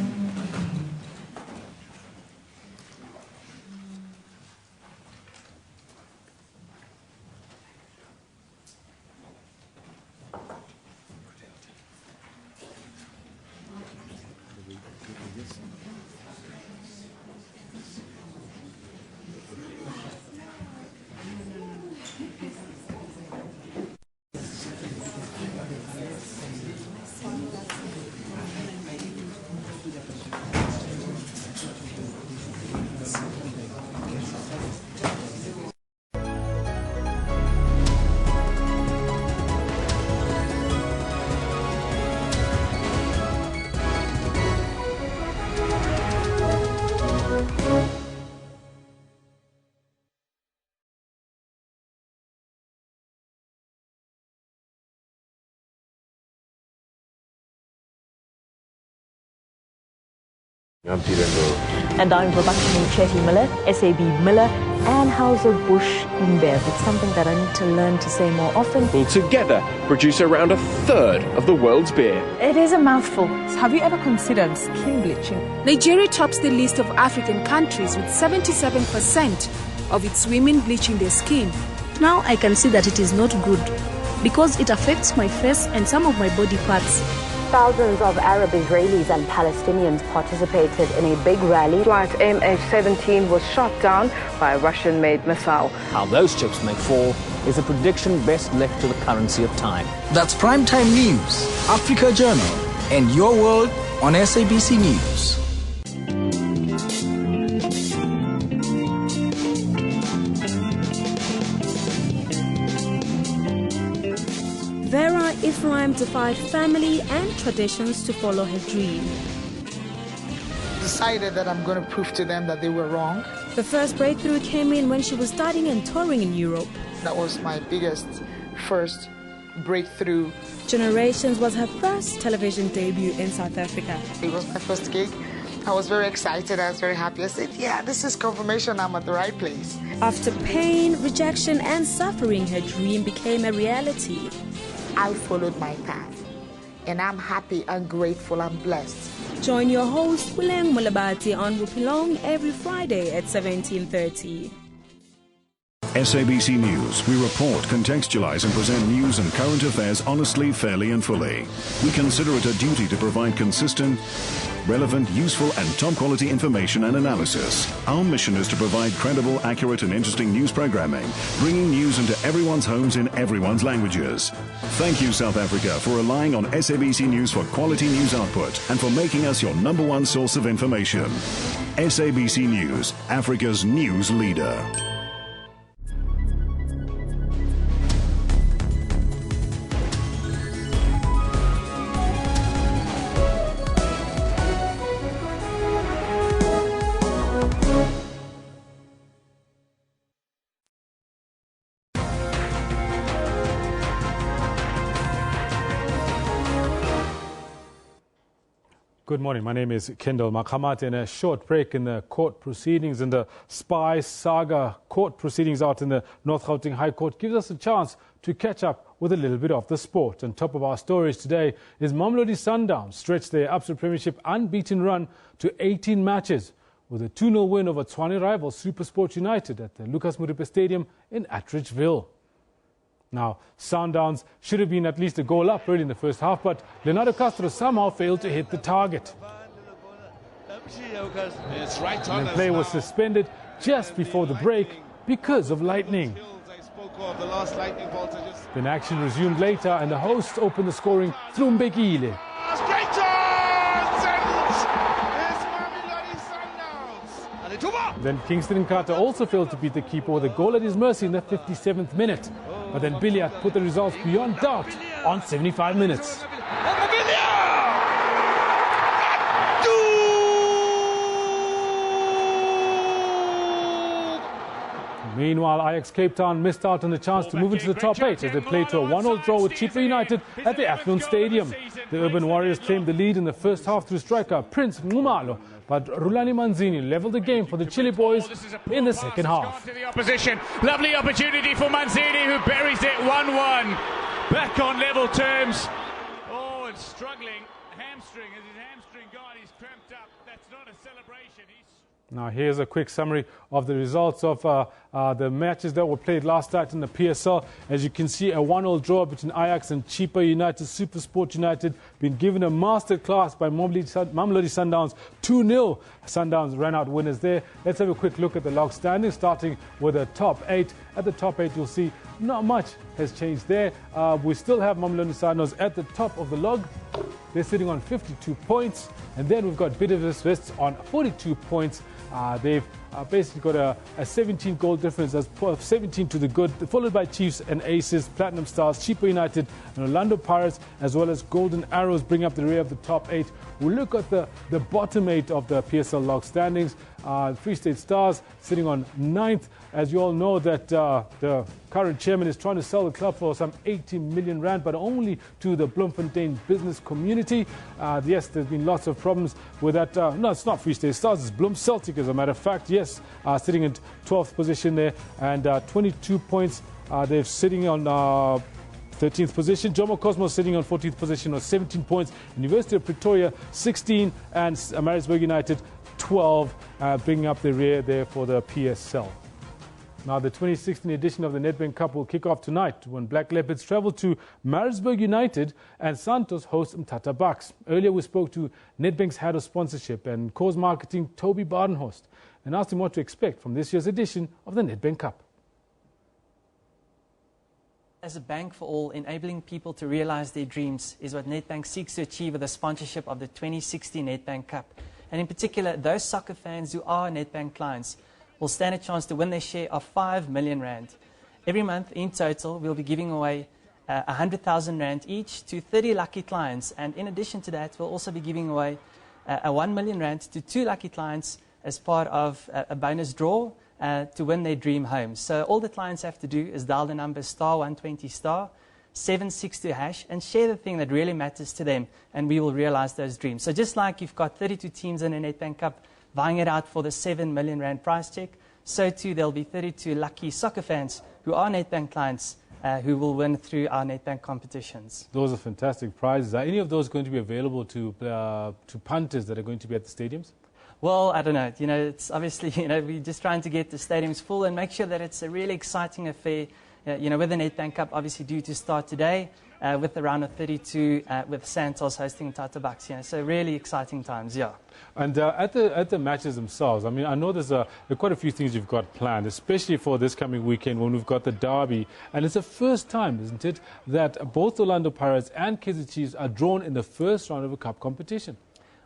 Speaker 6: I'm Peter Ndoro.
Speaker 25: And I'm Rebecca Chetty Miller, SAB Miller, and Hauser-Busch InBev. It's something that I need to learn to say more often.
Speaker 6: Will together produce around a third of the world's beer.
Speaker 28: It is a mouthful. Have you ever considered skin bleaching?
Speaker 7: Nigeria tops the list of African countries with 77% of its women bleaching their skin.
Speaker 31: Now I can see that it is not good because it affects my face and some of my body parts.
Speaker 25: Thousands of Arab Israelis and Palestinians participated in a big rally.
Speaker 26: Flight MH17 was shot down by a Russian-made missile.
Speaker 27: How those chips may fall is a prediction best left to the currency of time.
Speaker 14: That's Primetime News, Africa Journal, and Your World on SABC News.
Speaker 4: Vera Ephraim defied family and traditions to follow her dream.
Speaker 8: Decided that I'm going to prove to them that they were wrong.
Speaker 4: The first breakthrough came in when she was studying and touring in Europe.
Speaker 8: That was my first breakthrough.
Speaker 4: Generations was her first television debut in South Africa.
Speaker 8: It was my first gig. I was very excited. I was very happy. I said, yeah, this is confirmation I'm at the right place.
Speaker 4: After pain, rejection, and suffering, her dream became a reality.
Speaker 8: I followed my path, and I'm happy and grateful and blessed.
Speaker 4: Join your host, Puleng Mulabati, on Rupilong every Friday at 17:30.
Speaker 10: SABC News. We report, contextualize and present news and current affairs honestly, fairly and fully. We consider it a duty to provide consistent, relevant, useful and top quality information and analysis. Our mission is to provide credible, accurate and interesting news programming, bringing news into everyone's homes in everyone's languages. Thank you, South Africa, for relying on SABC News for quality news output and for making us your #1 source of information. SABC News, Africa's news leader.
Speaker 35: Good morning. My name is Kendall Makamat. In a short break in the court proceedings in the spy saga court proceedings out in the North Gauteng High Court gives us a chance to catch up with a little bit of the sport. On top of our stories today is Mamelodi Sundowns stretched their Absa Premiership unbeaten run to 18 matches with a 2-0 win over Tshwane rival SuperSport United at the Lucas Moripe Stadium in Atteridgeville. Now, Sundowns should have been at least a goal up early in the first half, but Leonardo Castro somehow failed to hit the target. And the play was suspended just before the break because of lightning. Then action resumed later and the hosts opened the scoring through Mbekile. Then Kingston Nkata also failed to beat the keeper with a goal at his mercy in the 57th minute. But then Billiard put the results beyond doubt on 75 minutes. Meanwhile, Ajax Cape Town missed out on the chance to move into the top 8 as they played to a 1-1 draw with Chippa United at the Athlone Stadium. The Urban Warriors claimed the lead in the first half through striker Prince Ngumalo, but Rulani Manzini levelled the game for the Chile boys in the second half.
Speaker 13: To the opposition. Lovely opportunity for Manzini, who buries it 1-1. Back on level terms. Oh, and struggling. Hamstring. As his hamstring gone, he's cramped up. That's not a celebration.
Speaker 35: Now here's a quick summary of the results of the matches that were played last night in the PSL. As you can see, a 1-1 draw between Ajax and Chippa United. SuperSport United been given a master class by Mamelodi Sundowns. 2-0. Sundowns ran out winners there. Let's have a quick look at the log standing, starting with the top 8. At the top 8, you'll see not much has changed there. We still have Mamelodi Sundowns at the top of the log. They're sitting on 52 points. And then we've got Bidvest on 42 points. They've basically got a 17-goal difference, as 17 to the good, followed by Chiefs and Aces, Platinum Stars, Chippa United and Orlando Pirates, as well as Golden Arrows bring up the rear of the top 8. We'll look at the bottom 8 of the PSL log standings. Free State Stars sitting on 9th. As you all know that the current chairman is trying to sell the club for some 80 million rand, but only to the Bloemfontein business community. Yes, there's been lots of problems with that. No, it's not Free State Stars, it's Bloem Celtic, as a matter of fact. Yes, sitting in 12th position there and 22 points. They're sitting on 13th position. Jomo Cosmos sitting on 14th position on 17 points. University of Pretoria 16 and Maritzburg United 12, bringing up the rear there for the PSL. Now, the 2016 edition of the Nedbank Cup will kick off tonight when Black Leopards travel to Maritzburg United and Santos host Mthatha Bucks. Earlier, we spoke to Nedbank's head of sponsorship and cause marketing, Toby Badenhorst, and asked him what to expect from this year's edition of the Nedbank Cup.
Speaker 15: As a bank for all, enabling people to realize their dreams is what Nedbank seeks to achieve with the sponsorship of the 2016 Nedbank Cup. And in particular, those soccer fans who are Nedbank clients will stand a chance to win their share of 5 million rand. Every month, in total, we'll be giving away 100,000 rand each to 30 lucky clients. And in addition to that, we'll also be giving away 1 million rand to 2 lucky clients as part of a bonus draw to win their dream home. So all the clients have to do is dial the number *120 *762# and share the thing that really matters to them, and we will realize those dreams. So just like you've got 32 teams in a Nedbank Cup vying it out for the 7 million rand prize check, so too there'll be 32 lucky soccer fans who are Nedbank clients who will win through our Nedbank competitions.
Speaker 35: Those are fantastic prizes. Are any of those going to be available to punters that are going to be at the stadiums?
Speaker 15: Well, I don't know. You know, it's obviously, you know, we're just trying to get the stadiums full and make sure that it's a really exciting affair. You know, with the Nedbank Cup obviously due to start today, with the round of 32, with Santos hosting Tata Bucks. You know, so really exciting times, yeah.
Speaker 35: And at the matches themselves, I mean, I know there are quite a few things you've got planned, especially for this coming weekend when we've got the derby. And it's the first time, isn't it, that both Orlando Pirates and Kaizer Chiefs are drawn in the first round of a cup competition.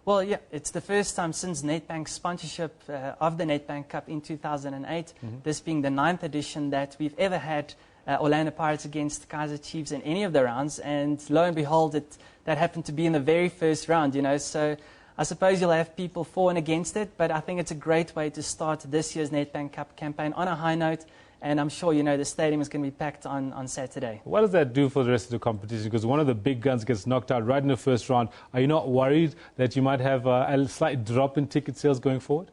Speaker 15: Well, yeah, it's the first time since Nedbank's sponsorship of the Nedbank Cup in 2008, this being the 9th edition, that we've ever had Orlando Pirates against Kaizer Chiefs in any of the rounds. And lo and behold, that happened to be in the very first round, you know. So I suppose you'll have people for and against it, but I think it's a great way to start this year's Nedbank Cup campaign on a high note. And I'm sure, you know, the stadium is going to be packed on Saturday.
Speaker 35: What does that do for the rest of the competition? Because one of the big guns gets knocked out right in the first round. Are you not worried that you might have a slight drop in ticket sales going forward?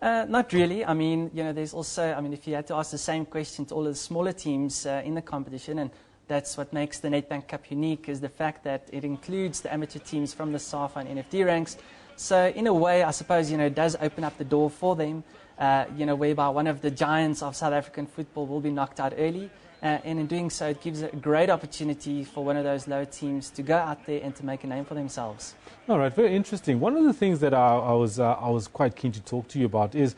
Speaker 15: Not really. I mean, you know, there's also, I mean, if you had to ask the same question to all of the smaller teams in the competition, and that's what makes the Nedbank Cup unique, is the fact that it includes the amateur teams from the SAFA and NFT ranks. So in a way, I suppose, you know, it does open up the door for them. You know, whereby one of the giants of South African football will be knocked out early. And in doing so, it gives a great opportunity for one of those lower teams to go out there and to make a name for themselves.
Speaker 35: All right, very interesting. One of the things that I was quite keen to talk to you about is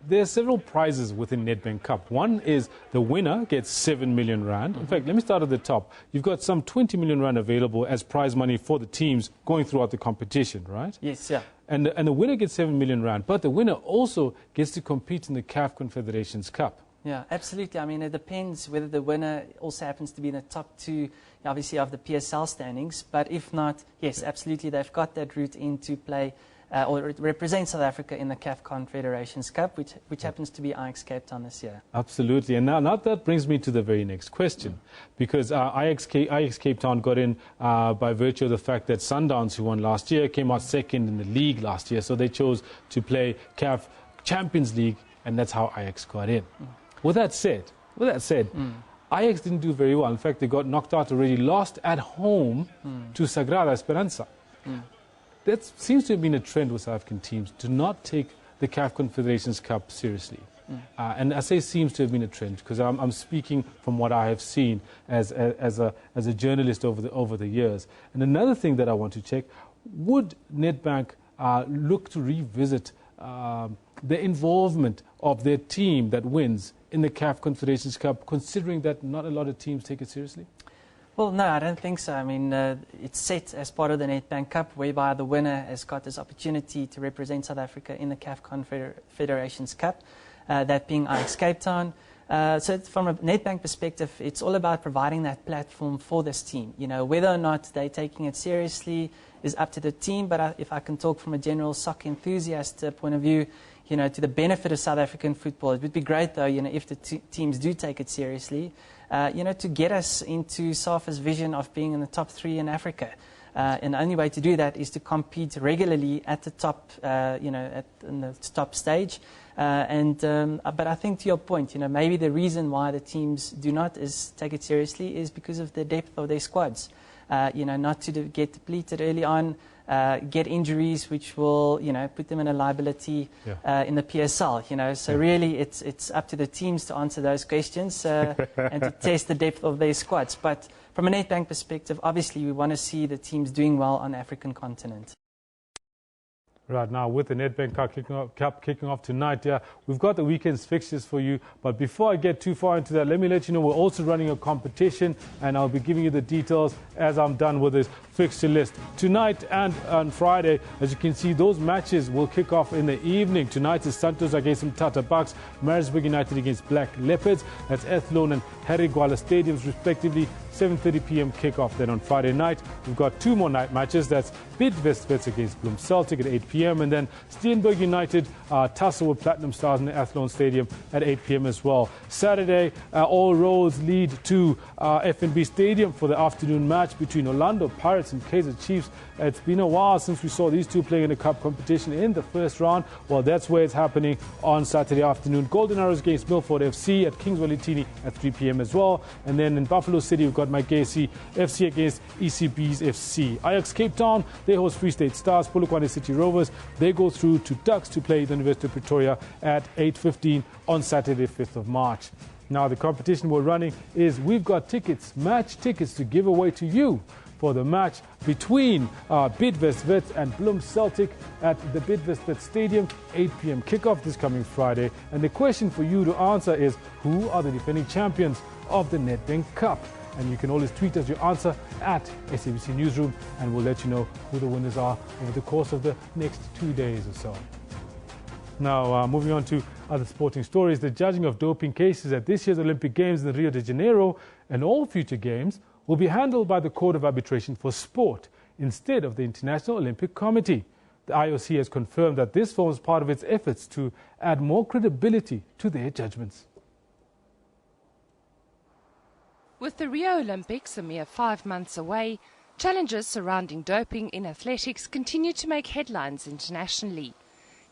Speaker 35: there are several prizes within Nedbank Cup. One is the winner gets 7 million rand. In fact, let me start at the top. You've got some 20 million rand available as prize money for the teams going throughout the competition, right?
Speaker 15: Yes, yeah.
Speaker 35: And the winner gets 7 million rand, but the winner also gets to compete in the CAF Confederations Cup.
Speaker 15: Yeah, absolutely. I mean, it depends whether the winner also happens to be in the top two, obviously, of the PSL standings. But if not, yes, absolutely, they've got that route in to play or represent South Africa in the CAF Confederations Cup, which happens to be Ajax Cape Town this year.
Speaker 35: Absolutely. And now that brings me to the very next question, because Ajax Cape Town got in by virtue of the fact that Sundowns, who won last year, came out second in the league last year. So they chose to play CAF Champions League, and that's how Ajax got in. With that said, Ajax didn't do very well. In fact, they got knocked out already, lost at home to Sagrada Esperança. That seems to have been a trend with South African teams, to not take the CAF Confederations Cup seriously. And I say seems to have been a trend because I'm speaking from what I have seen as a journalist over the years. And another thing that I want to check, would Nedbank look to revisit the involvement of their team that wins in the CAF Confederations Cup, considering that not a lot of teams take it seriously?
Speaker 15: Well, no, I don't think so. I mean, it's set as part of the Nedbank Cup, whereby the winner has got this opportunity to represent South Africa in the CAF Confederations Cup, that being Ajax Cape Town. So from a Nedbank perspective, it's all about providing that platform for this team. You know, whether or not they're taking it seriously is up to the team, but if I can talk from a general soccer enthusiast point of view, you know, to the benefit of South African football, it would be great, though, you know, if the teams do take it seriously, you know, to get us into SAFA's vision of being in the top 3 in Africa. And the only way to do that is to compete regularly at the top, you know, in the top stage. But I think to your point, you know, maybe the reason why the teams do not take it seriously is because of the depth of their squads. You know, not to get depleted early on, get injuries which will, you know, put them in a liability in the PSL, you know. So really it's up to the teams to answer those questions and to test the depth of their squads. But from a Nedbank perspective, obviously we want to see the teams doing well on the African continent.
Speaker 35: Right now, with the Nedbank Cup kicking off tonight, we've got the weekend's fixtures for you. But before I get too far into that, let me let you know we're also running a competition, and I'll be giving you the details as I'm done with this fixture list. Tonight and on Friday, as you can see, those matches will kick off in the evening. Tonight is Santos against Tata Bucks, Maritzburg United against Black Leopards. That's Athlone and Harry Gwala Stadiums, respectively. 7:30 p.m. kickoff. Then on Friday night, we've got 2 more night matches. That's Bidvest against Bloem Celtic at 8 p.m. and then Steenberg United tussle with Platinum Stars in the Athlone Stadium at 8 p.m. as well. Saturday, all roads lead to FNB Stadium for the afternoon match between Orlando Pirates Pirates and Kaizer Chiefs. It's been a while since we saw these two playing in a cup competition in the first round. Well, that's where it's happening on Saturday afternoon. Golden Arrows against Milford FC at Kingswell Itini at 3 p.m. as well. And then in Buffalo City, we've got Magesi FC against ECB's FC. Ajax Cape Town, they host Free State Stars. Polokwane City Rovers, they go through to Ducks to play the University of Pretoria at 8:15 on Saturday, 5th of March. Now, the competition we're running is we've got tickets, match tickets to give away to you for the match between Bidvest Wits and Bloem Celtic at the Bidvest Wits Stadium, 8 p.m. kickoff this coming Friday. And the question for you to answer is, who are the defending champions of the Nedbank Cup? And you can always tweet us your answer at SABC Newsroom, and we'll let you know who the winners are over the course of the next 2 days or so. Now, moving on to other sporting stories, the judging of doping cases at this year's Olympic Games in Rio de Janeiro and all future games will be handled by the Court of Arbitration for Sport instead of the International Olympic Committee. The IOC has confirmed that this forms part of its efforts to add more credibility to their judgments.
Speaker 11: With the Rio Olympics a mere 5 months away, challenges surrounding doping in athletics continue to make headlines internationally.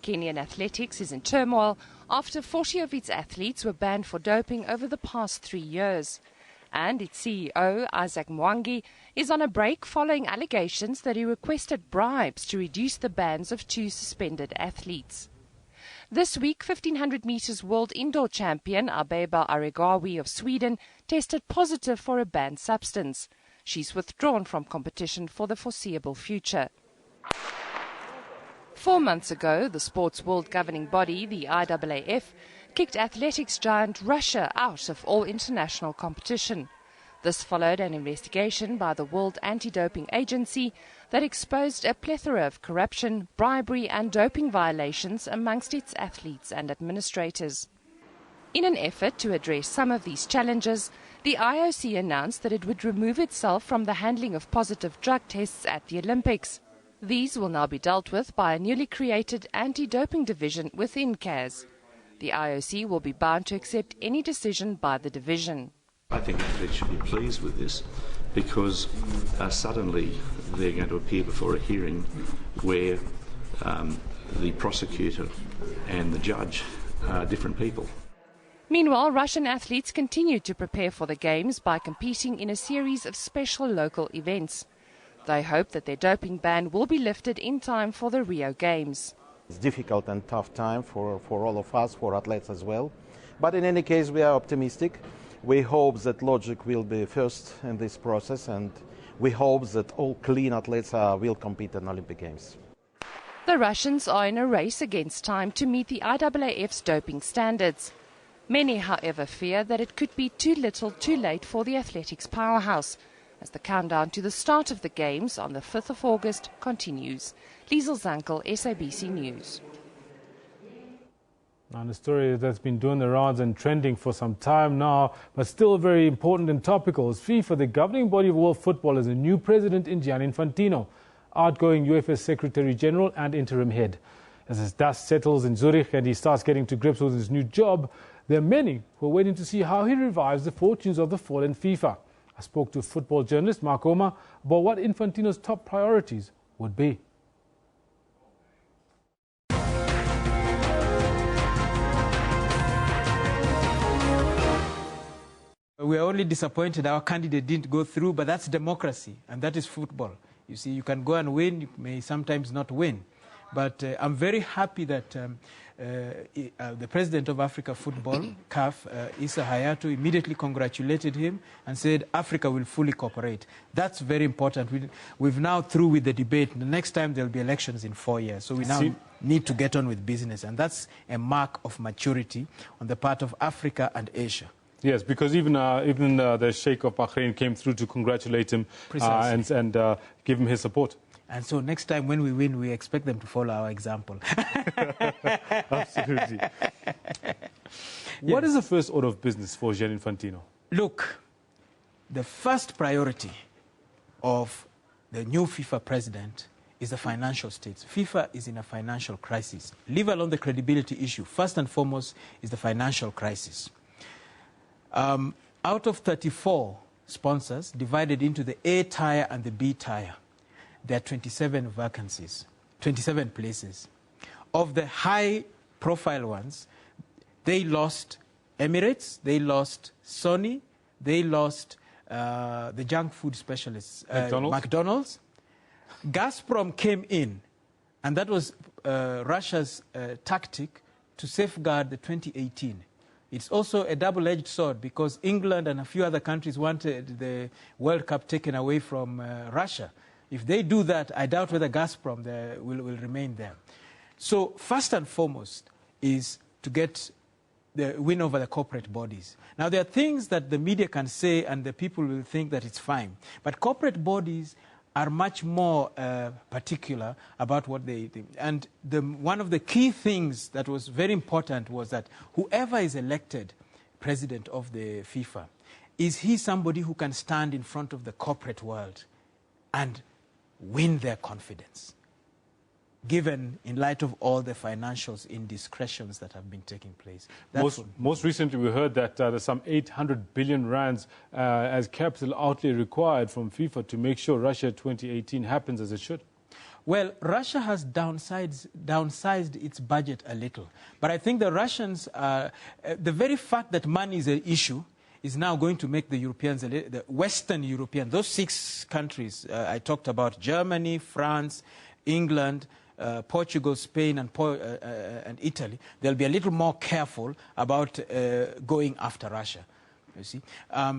Speaker 11: Kenyan athletics is in turmoil after 40 of its athletes were banned for doping over the past 3 years. And its CEO, Isaac Mwangi, is on a break following allegations that he requested bribes to reduce the bans of 2 suspended athletes. This week, 1500 meters world indoor champion Abeba Aregawi of Sweden tested positive for a banned substance. She's withdrawn from competition for the foreseeable future. 4 months ago, the sports world governing body, the IAAF, kicked athletics giant Russia out of all international competition. This followed an investigation by the World Anti-Doping Agency that exposed a plethora of corruption, bribery and doping violations amongst its athletes and administrators. In an effort to address some of these challenges, the IOC announced that it would remove itself from the handling of positive drug tests at the Olympics. These will now be dealt with by a newly created anti-doping division within CAS. The IOC will be bound to accept any decision by the division.
Speaker 16: I think athletes should be pleased with this because suddenly they're going to appear before a hearing where the prosecutor and the judge are different people.
Speaker 11: Meanwhile, Russian athletes continue to prepare for the Games by competing in a series of special local events. They hope that their doping ban will be lifted in time for the Rio Games.
Speaker 17: It's difficult and tough time for all of us, for athletes as well. But in any case, we are optimistic. We hope that logic will be first in this process, and we hope that all clean athletes will compete in Olympic Games.
Speaker 11: The Russians are in a race against time to meet the IAAF's doping standards. Many, however, fear that it could be too little too late for the athletics powerhouse, as the countdown to the start of the Games on the 5th of August continues. Liesel Zankel, SABC News.
Speaker 35: And a story that's been doing the rounds and trending for some time now, but still very important and topical, is FIFA, the governing body of world football, has a new president in Gianni Infantino, outgoing UEFA Secretary General and interim head. As his dust settles in Zurich and he starts getting to grips with his new job, there are many who are waiting to see how he revives the fortunes of the fallen FIFA. I spoke to football journalist Mark Oma about what Infantino's top priorities would be.
Speaker 18: We are only disappointed our candidate didn't go through, but that's democracy, and that is football. You see, you can go and win, you may sometimes not win. But I'm very happy that the president of Africa Football, CAF, Issa Hayatou, immediately congratulated him and said Africa will fully cooperate. That's very important. We've now through with the debate. The next time there'll be elections in 4 years. So we now need to get on with business. And that's a mark of maturity on the part of Africa and Asia.
Speaker 35: Yes, because even the Sheikh of Bahrain came through to congratulate him and give him his support.
Speaker 18: And so next time when we win, we expect them to follow our example.
Speaker 35: Absolutely. What is the first order of business for Gianni Infantino?
Speaker 18: Look, the first priority of the new FIFA president is the financial state. FIFA is in a financial crisis. Leave alone the credibility issue. First and foremost is the financial crisis. Out of 34 sponsors divided into the A tier and the B tier, there are 27 vacancies, 27 places. Of the high-profile ones, they lost Emirates, they lost Sony, they lost the junk food specialists, McDonald's. Gazprom came in, and that was Russia's tactic to safeguard the 2018. It's also a double-edged sword because England and a few other countries wanted the World Cup taken away from Russia. If they do that, I doubt whether Gazprom will remain there. So first and foremost is to get the win over the corporate bodies. Now, there are things that the media can say and the people will think that it's fine. But corporate bodies are much more particular about what they think. And one of the key things that was very important was that whoever is elected president of the FIFA, is he somebody who can stand in front of the corporate world and win their confidence, given in light of all the financial indiscretions that have been taking place.
Speaker 35: Most recently, we heard that there's some 800 billion rands as capital outlay required from FIFA to make sure Russia 2018 happens as it should.
Speaker 18: Well, Russia has downsized its budget a little. But I think the Russians, the very fact that money is an issue is now going to make the Europeans, the Western European, those 6 countries I talked about, Germany, France, England, Portugal, Spain, and Italy, they'll be a little more careful about going after Russia, you see,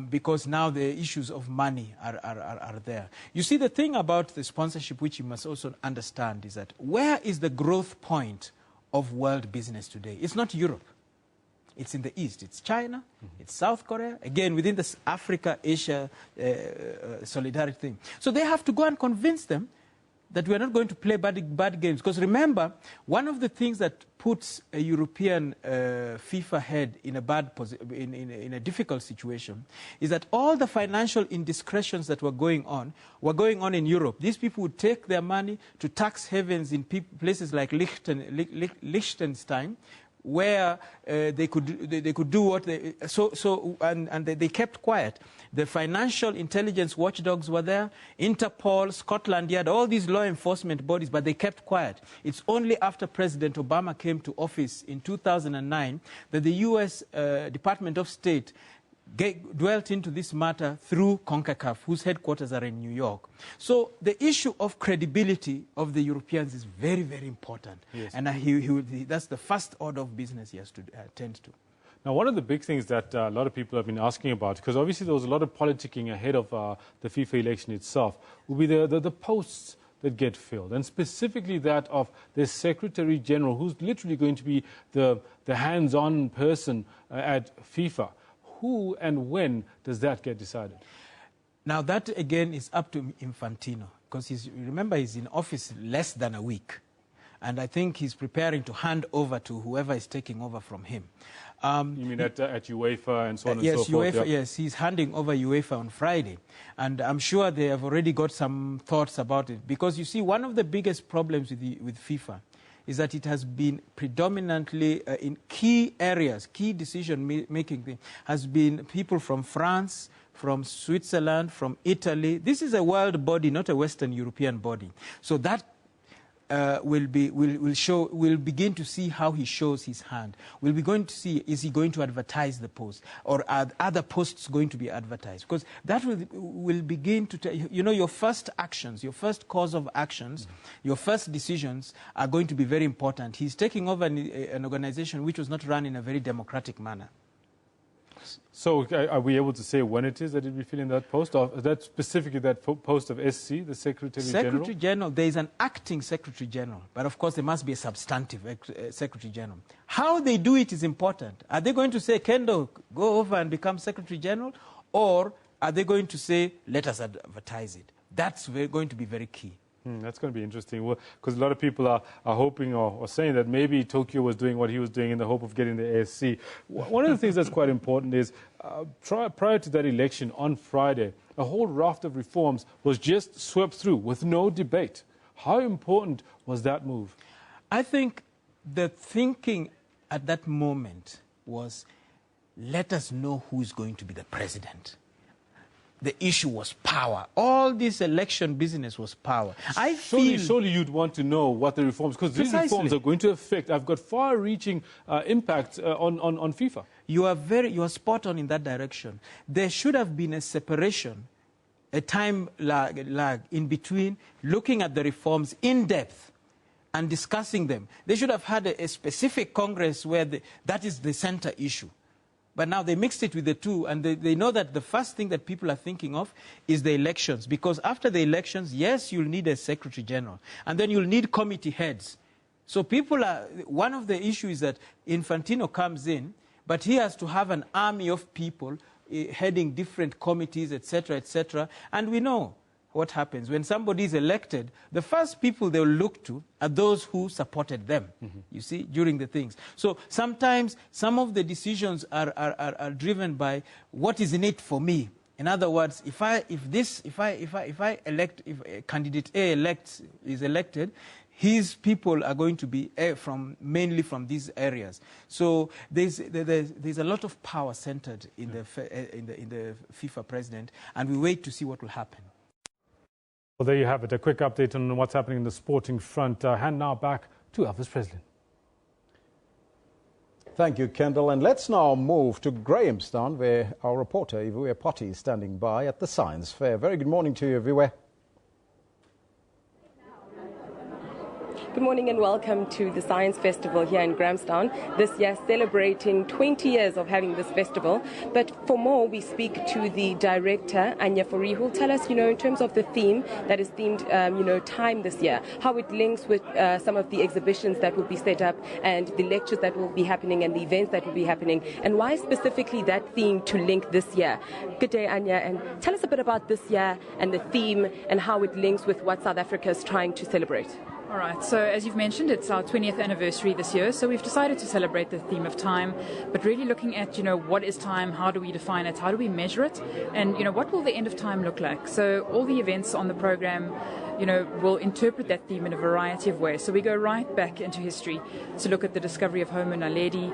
Speaker 18: because now the issues of money are there. You see, the thing about the sponsorship, which you must also understand, is that where is the growth point of world business today? It's not Europe. It's in the East. It's China. It's South Korea. Again, within this Africa-Asia solidarity thing. So they have to go and convince them that we're not going to play bad games. Because remember, one of the things that puts a European FIFA head in a difficult situation is that all the financial indiscretions that were going on in Europe. These people would take their money to tax havens in places like Liechtenstein, where they could do what they and they kept quiet. The financial intelligence watchdogs were there, Interpol, Scotland Yard, all these law enforcement bodies, but they kept quiet. It's only after President Obama came to office in 2009 that the U.S. Department of State dwelt into this matter through CONCACAF, whose headquarters are in New York. So the issue of credibility of the Europeans is very, very important. Yes. And that's the first order of business he has to attend to.
Speaker 35: Now, one of the big things that a lot of people have been asking about, because obviously there was a lot of politicking ahead of the FIFA election itself, will be the posts that get filled, and specifically that of the Secretary General, who's literally going to be the hands-on person at FIFA. Who and when does that get decided?
Speaker 18: Now, that again is up to Infantino, because remember, he's in office less than a week. And I think he's preparing to hand over to whoever is taking over from him.
Speaker 35: You mean at UEFA and so on and
Speaker 18: yes,
Speaker 35: so forth?
Speaker 18: UEFA, yes, he's handing over UEFA on Friday. And I'm sure they have already got some thoughts about it. Because you see, one of the biggest problems with FIFA is that it has been predominantly in key areas, key decision-making, has been people from France, from Switzerland, from Italy. This is a world body, not a Western European body. So that we'll begin to see how he shows his hand. We'll be going to see, is he going to advertise the post, or are other posts going to be advertised? Because that will begin to, your first actions, your first course of actions, your first decisions are going to be very important. He's taking over an organization which was not run in a very democratic manner.
Speaker 35: So are we able to say when it is that he'll be filling that post, or that specifically that post of SC, the Secretary General?
Speaker 18: Secretary General, there is an acting Secretary General, but of course there must be a substantive Secretary General. How they do it is important. Are they going to say, Kendo, go over and become Secretary General, or are they going to say, let us advertise it? That's going to be very key.
Speaker 35: That's going to be interesting, because a lot of people are hoping or saying that maybe Tokyo was doing what he was doing in the hope of getting the ASC. One of the things that's quite important is prior to that election on Friday, a whole raft of reforms was just swept through with no debate. How important was that move?
Speaker 18: I think the thinking at that moment was, let us know who is going to be the president. the issue was power. All this election business was power.
Speaker 35: Surely you'd want to know what the reforms, because these reforms are going to affect, I've got far-reaching impact on FIFA.
Speaker 18: You are spot on in that direction. There should have been a separation, a time lag in between looking at the reforms in depth and discussing them. They should have had a specific Congress where that is the center issue. But now they mixed it with the two, and they know that the first thing that people are thinking of is the elections. Because after the elections, yes, you'll need a Secretary General, and then you'll need committee heads. So one of the issues is that Infantino comes in, but he has to have an army of people heading different committees, etc., and we know what happens. When somebody is elected, the first people they'll look to are those who supported them, you see, during the things. So sometimes some of the decisions are driven by what is in it for me. In other words, if candidate A is elected, his people are going to be mainly from these areas. So there's a lot of power centered in the FIFA president, and we wait to see what will happen.
Speaker 35: Well, there you have it, a quick update on what's happening in the sporting front. Hand now back to Elvis Presley.
Speaker 1: Thank you, Kendall. And let's now move to Grahamstown, where our reporter, Ivuwe Poti, is standing by at the Science Fair. Very good morning to you, Ivuwe.
Speaker 2: Good morning and welcome to the Science Festival here in Grahamstown. This year celebrating 20 years of having this festival. But for more, we speak to the director, Anya Fourie, who will tell us, in terms of the theme that is themed, time this year, how it links with some of the exhibitions that will be set up and the lectures that will be happening and the events that will be happening, and why specifically that theme to link this year. Good day, Anya, and tell us a bit about this year and the theme and how it links with what South Africa is trying to celebrate.
Speaker 3: All right, so as you've mentioned, it's our 20th anniversary this year, so we've decided to celebrate the theme of time, but really looking at, what is time, how do we define it, how do we measure it, and, what will the end of time look like? So all the events on the program, will interpret that theme in a variety of ways. So we go right back into history to look at the discovery of Homo naledi,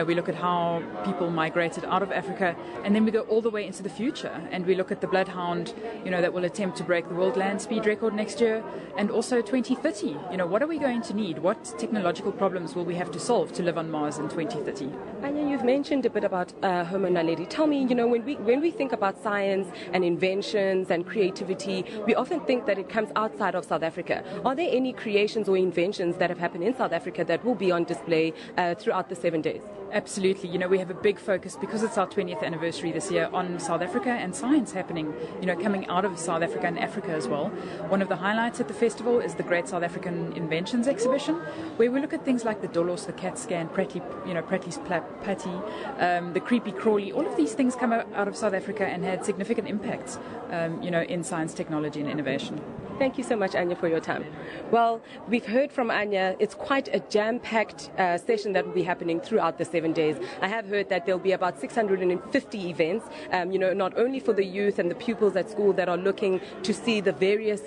Speaker 3: we look at how people migrated out of Africa, and then we go all the way into the future, and we look at the bloodhound, that will attempt to break the world land speed record next year, and also 2030. What are we going to need? What technological problems will we have to solve to live on Mars in 2030?
Speaker 2: Anya, you've mentioned a bit about Homo naledi. Tell me, when we think about science and inventions and creativity, we often think that it comes outside of South Africa. Are there any creations or inventions that have happened in South Africa that will be on display throughout the 7 days?
Speaker 3: Absolutely. We have a big focus, because it's our 20th anniversary this year, on South Africa and science happening, coming out of South Africa and Africa as well. One of the highlights at the festival is the Great South African Inventions exhibition, where we look at things like the Dolos, the CAT scan, Pratley's Patty, the creepy crawly. All of these things come out of South Africa and had significant impacts, in science, technology and innovation.
Speaker 2: Thank you so much, Anya, for your time. Well, we've heard from Anya. It's quite a jam-packed session that will be happening throughout the 7 days. I have heard that there'll be about 650 events, not only for the youth and the pupils at school that are looking to see the various,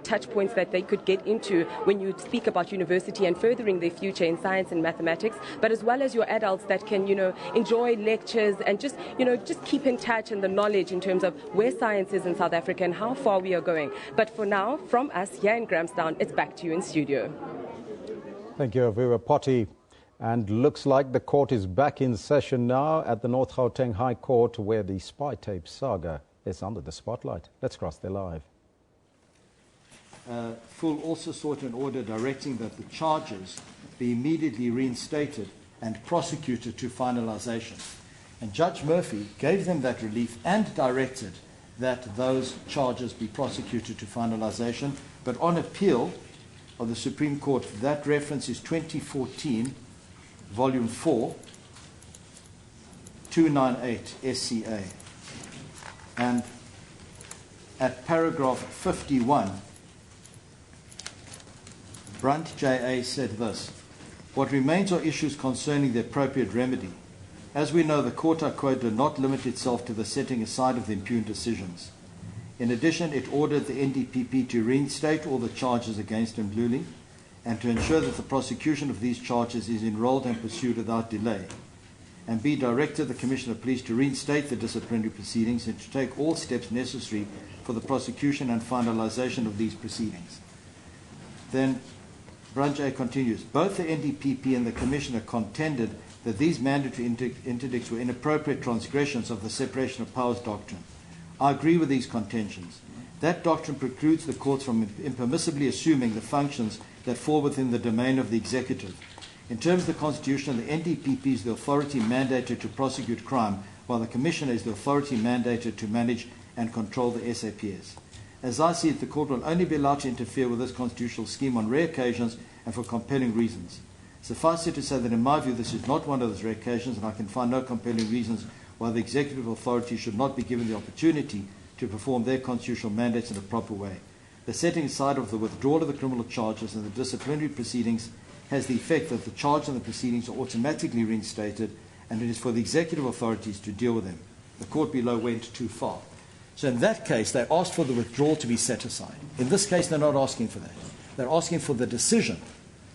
Speaker 2: touch points that they could get into when you speak about university and furthering their future in science and mathematics, but as well as your adults that can, enjoy lectures and just keep in touch and the knowledge in terms of where science is in South Africa and how far we are going. But for now, from us here in Grahamstown, it's back to you in studio.
Speaker 1: Thank you, Ivuwe Poti. And looks like the court is back in session now at the North Gauteng High Court, where the spy tape saga is under the spotlight. Let's cross there live.
Speaker 12: Full also sought an order directing that the charges be immediately reinstated and prosecuted to finalization. And Judge Murphy gave them that relief and directed that those charges be prosecuted to finalization. But on appeal of the Supreme Court, that reference is 2014, Volume 4, 298 SCA. And at paragraph 51, Brunt J.A. said this: "What remains are issues concerning the appropriate remedy. As we know, the court, I quote, did not limit itself to the setting aside of the impugned decisions. In addition, it ordered the NDPP to reinstate all the charges against Mdluli and to ensure that the prosecution of these charges is enrolled and pursued without delay. and B, directed the Commissioner of Police to reinstate the disciplinary proceedings and to take all steps necessary for the prosecution and finalisation of these proceedings. Then Branch A continues, both the NDPP and the Commissioner contended that these mandatory interdicts were inappropriate transgressions of the separation of powers doctrine. I agree with these contentions. That doctrine precludes the courts from impermissibly assuming the functions that fall within the domain of the executive. In terms of the Constitution, the NDPP is the authority mandated to prosecute crime, while the Commissioner is the authority mandated to manage and control the SAPS. As I see it, the court will only be allowed to interfere with this constitutional scheme on rare occasions and for compelling reasons. Suffice it to say that in my view this is not one of those rare occasions, and I can find no compelling reasons why the executive authority should not be given the opportunity to perform their constitutional mandates in a proper way. The setting aside of the withdrawal of the criminal charges and the disciplinary proceedings has the effect that the charge and the proceedings are automatically reinstated, and it is for the executive authorities to deal with them. The court below went too far. So in that case, they asked for the withdrawal to be set aside. In this case, they're not asking for that. They're asking for the decision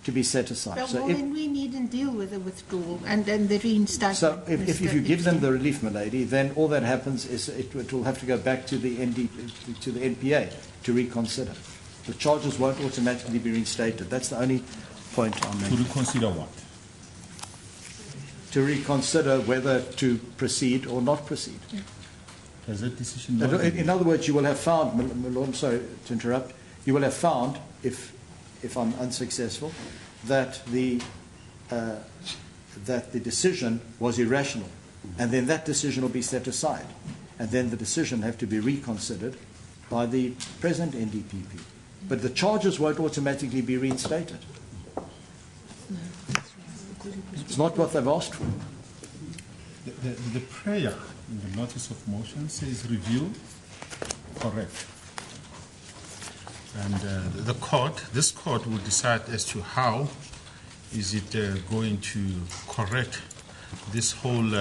Speaker 12: to be set aside.
Speaker 5: Well, then we needn't deal with the withdrawal and then the reinstatement.
Speaker 12: So if you give them the relief, my lady, then all that happens is it will have to go back to the NPA to reconsider. The charges won't automatically be reinstated. That's the only point I'm making.
Speaker 6: To reconsider what?
Speaker 12: To reconsider whether to proceed or not proceed.
Speaker 6: Has that decision
Speaker 12: In other words, you will have found, my Lord, I'm sorry to interrupt, you will have found, if I'm unsuccessful, that the decision was irrational, and then that decision will be set aside, and then the decision have to be reconsidered by the present NDPP. But the charges won't automatically be reinstated. It's not what they've asked for.
Speaker 6: The prayer in the notice of motion says review, correct. And this court will decide as to how is it going to correct this whole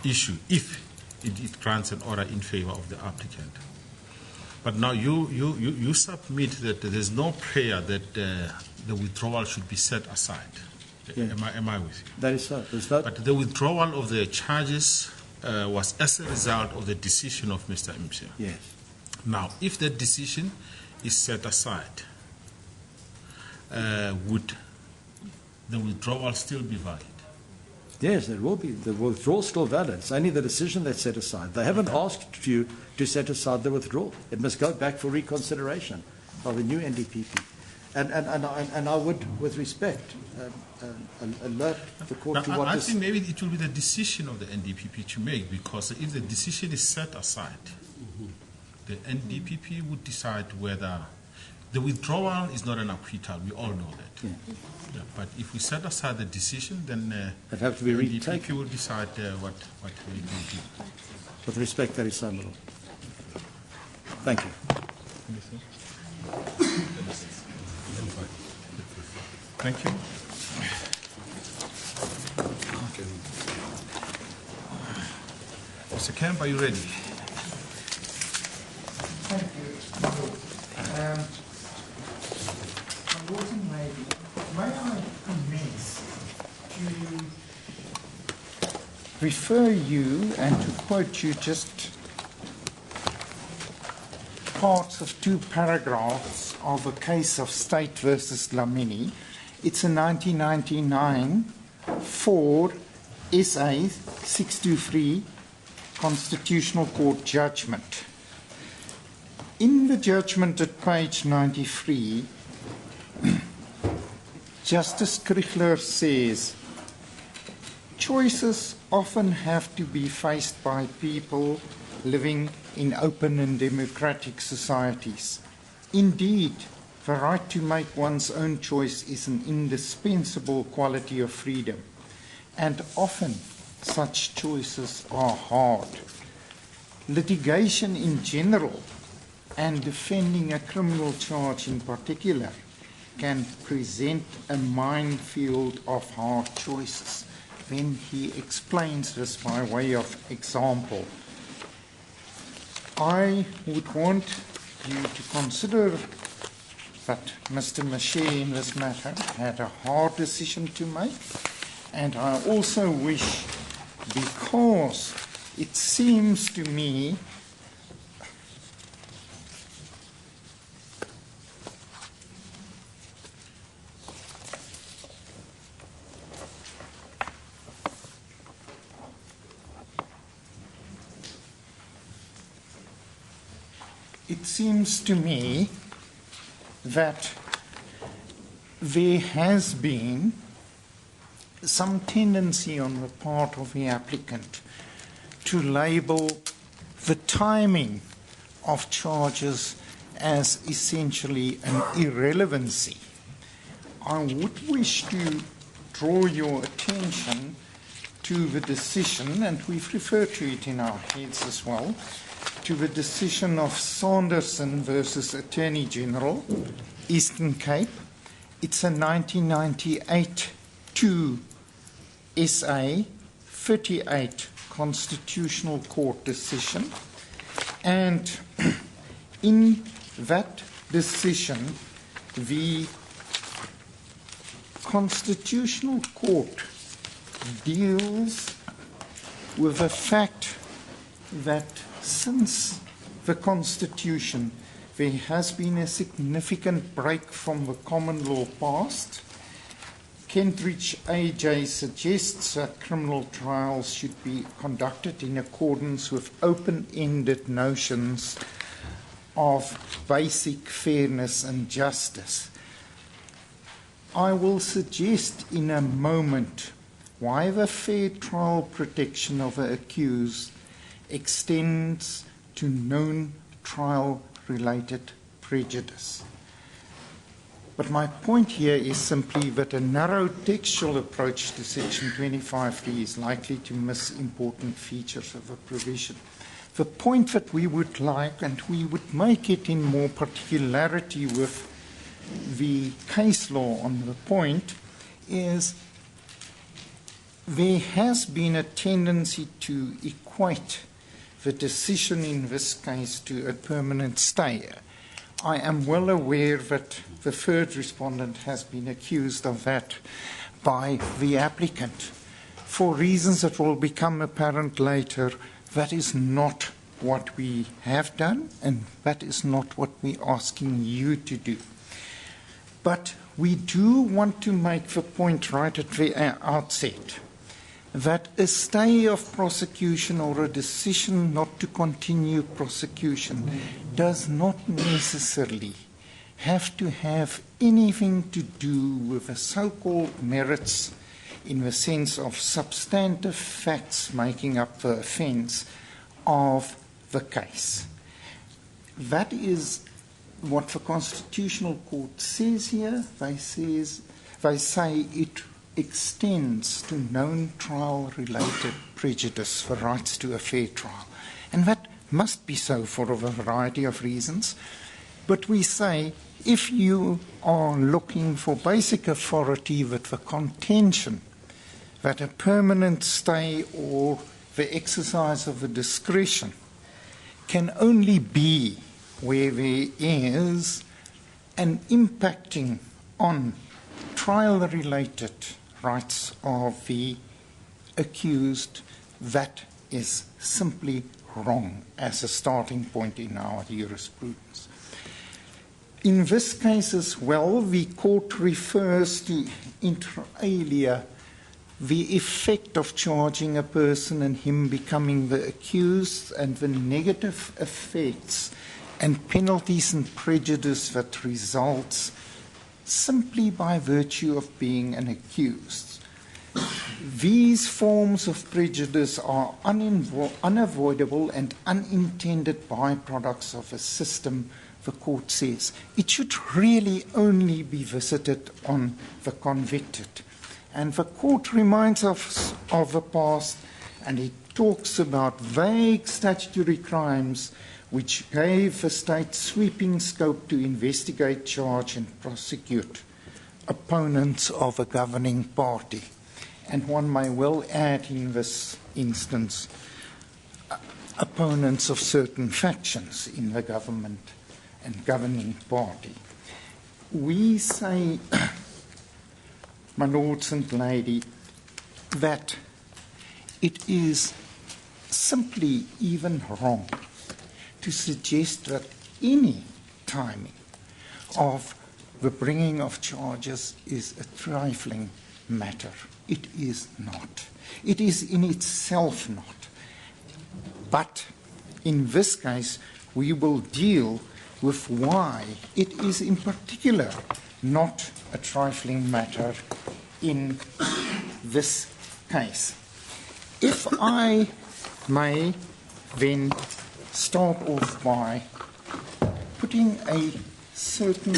Speaker 6: issue if it grants an order in favor of the applicant. But now you submit that there's no prayer that the withdrawal should be set aside. Yeah. Am I with you?
Speaker 12: That is so.
Speaker 6: But the withdrawal of the charges was as a result of the decision of Mr. Msia.
Speaker 12: Yes.
Speaker 6: Now, if that decision is set aside, would the withdrawal still be valid?
Speaker 12: Yes, it will be. The withdrawal is still valid. It's only the decision that's set aside. They haven't asked you to set aside the withdrawal. It must go back for reconsideration by the new NDPP. And I would, with respect, alert the court to what
Speaker 6: I think maybe it will be the decision of the NDPP to make, because if the decision is set aside, the NDPP would decide whether the withdrawal is not an acquittal. We all know that.
Speaker 12: Yeah.
Speaker 6: Yeah, but if we set aside the decision, then
Speaker 12: it have to be
Speaker 6: the NDPP will decide what we will do.
Speaker 12: With respect, that is so, my Lord. Thank you.
Speaker 6: Thank you. Mr. Kemp, are you ready?
Speaker 9: Thank you. My Lord and Lady, may I commence to refer you and to quote you just parts of 2 paragraphs of a case of State versus Lamini. It's a 1999 Ford SA 623 Constitutional Court judgment. In the judgment at page 93, Justice Kriegler says, choices often have to be faced by people living in open and democratic societies. Indeed, the right to make one's own choice is an indispensable quality of freedom, and often such choices are hard. Litigation in general, and defending a criminal charge in particular, can present a minefield of hard choices. Then he explains this by way of example. I would want you to consider that Mr. Maché in this matter had a hard decision to make, And I also wish, because it seems to me that there has been some tendency on the part of the applicant to label the timing of charges as essentially an irrelevancy. I would wish to draw your attention to the decision, and we've referred to it in our heads as well, to the decision of Sanderson versus Attorney General, Eastern Cape. It's a 1998 SA 38 Constitutional Court decision. And in that decision, the Constitutional Court deals with the fact that since the Constitution, there has been a significant break from the common law past. Kentridge AJ suggests that criminal trials should be conducted in accordance with open-ended notions of basic fairness and justice. I will suggest in a moment why the fair trial protection of the accused extends to known trial-related prejudice. But my point here is simply that a narrow textual approach to Section 25D is likely to miss important features of the provision. The point that we would like, and we would make it in more particularity with the case law on the point, is there has been a tendency to equate the decision in this case to a permanent stay. I am well aware that the third respondent has been accused of that by the applicant. For reasons that will become apparent later, that is not what we have done, and that is not what we're asking you to do. But we do want to make the point right at the outset that a stay of prosecution or a decision not to continue prosecution does not necessarily have to have anything to do with the so-called merits in the sense of substantive facts making up the offence of the case. That is what the Constitutional Court says here. They say it extends to known trial-related prejudice for rights to a fair trial. And that must be so for a variety of reasons. But we say, if you are looking for basic authority with the contention that a permanent stay or the exercise of a discretion can only be where there is an impacting on trial-related rights of the accused, that is simply wrong as a starting point in our jurisprudence. In this case as well, the court refers to inter alia the effect of charging a person and him becoming the accused, and the negative effects and penalties and prejudice that results simply by virtue of being an accused. These forms of prejudice are unavoidable and unintended byproducts of a system, the court says. It should really only be visited on the convicted. And the court reminds us of the past, and it talks about vague statutory crimes which gave the state sweeping scope to investigate, charge, and prosecute opponents of a governing party. And one may well add in this instance, opponents of certain factions in the government and governing party. We say, my lords and lady, that it is simply even wrong to suggest that any timing of the bringing of charges is a trifling matter. It is not. It is in itself not. But in this case, we will deal with why it is in particular not a trifling matter in this case. If I may then start off by putting a certain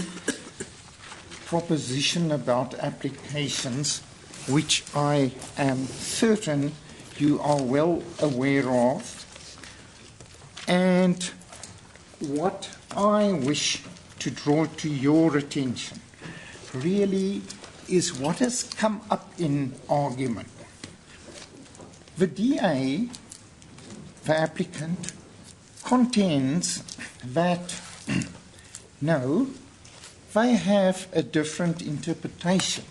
Speaker 9: proposition about applications, which I am certain you are well aware of, and what I wish to draw to your attention really is what has come up in argument. The DA, the applicant, contends that no, they have a different interpretation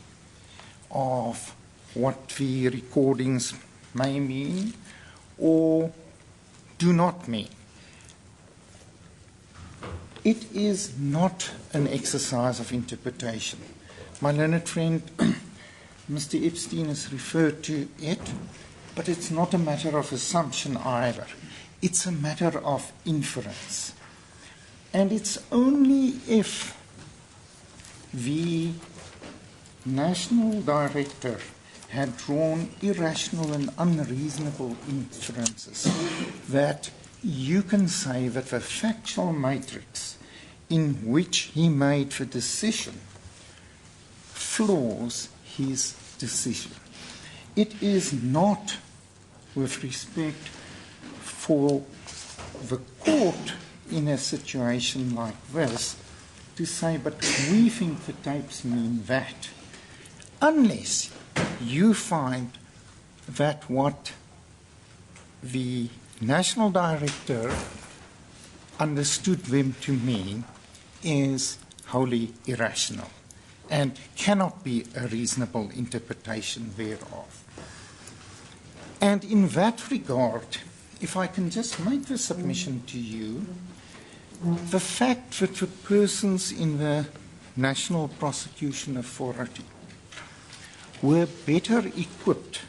Speaker 9: of what the recordings may mean or do not mean. It is not an exercise of interpretation. My learned friend, Mr. Epstein, has referred to it, but it's not a matter of assumption either. It's a matter of inference. And it's only if the national director had drawn irrational and unreasonable inferences that you can say that the factual matrix in which he made the decision flaws his decision. It is not with respect for the court in a situation like this to say, but we think the tapes mean that, unless you find that what the national director understood them to mean is wholly irrational and cannot be a reasonable interpretation thereof. And in that regard, if I can just make the submission to you, the fact that the persons in the National Prosecution Authority were better equipped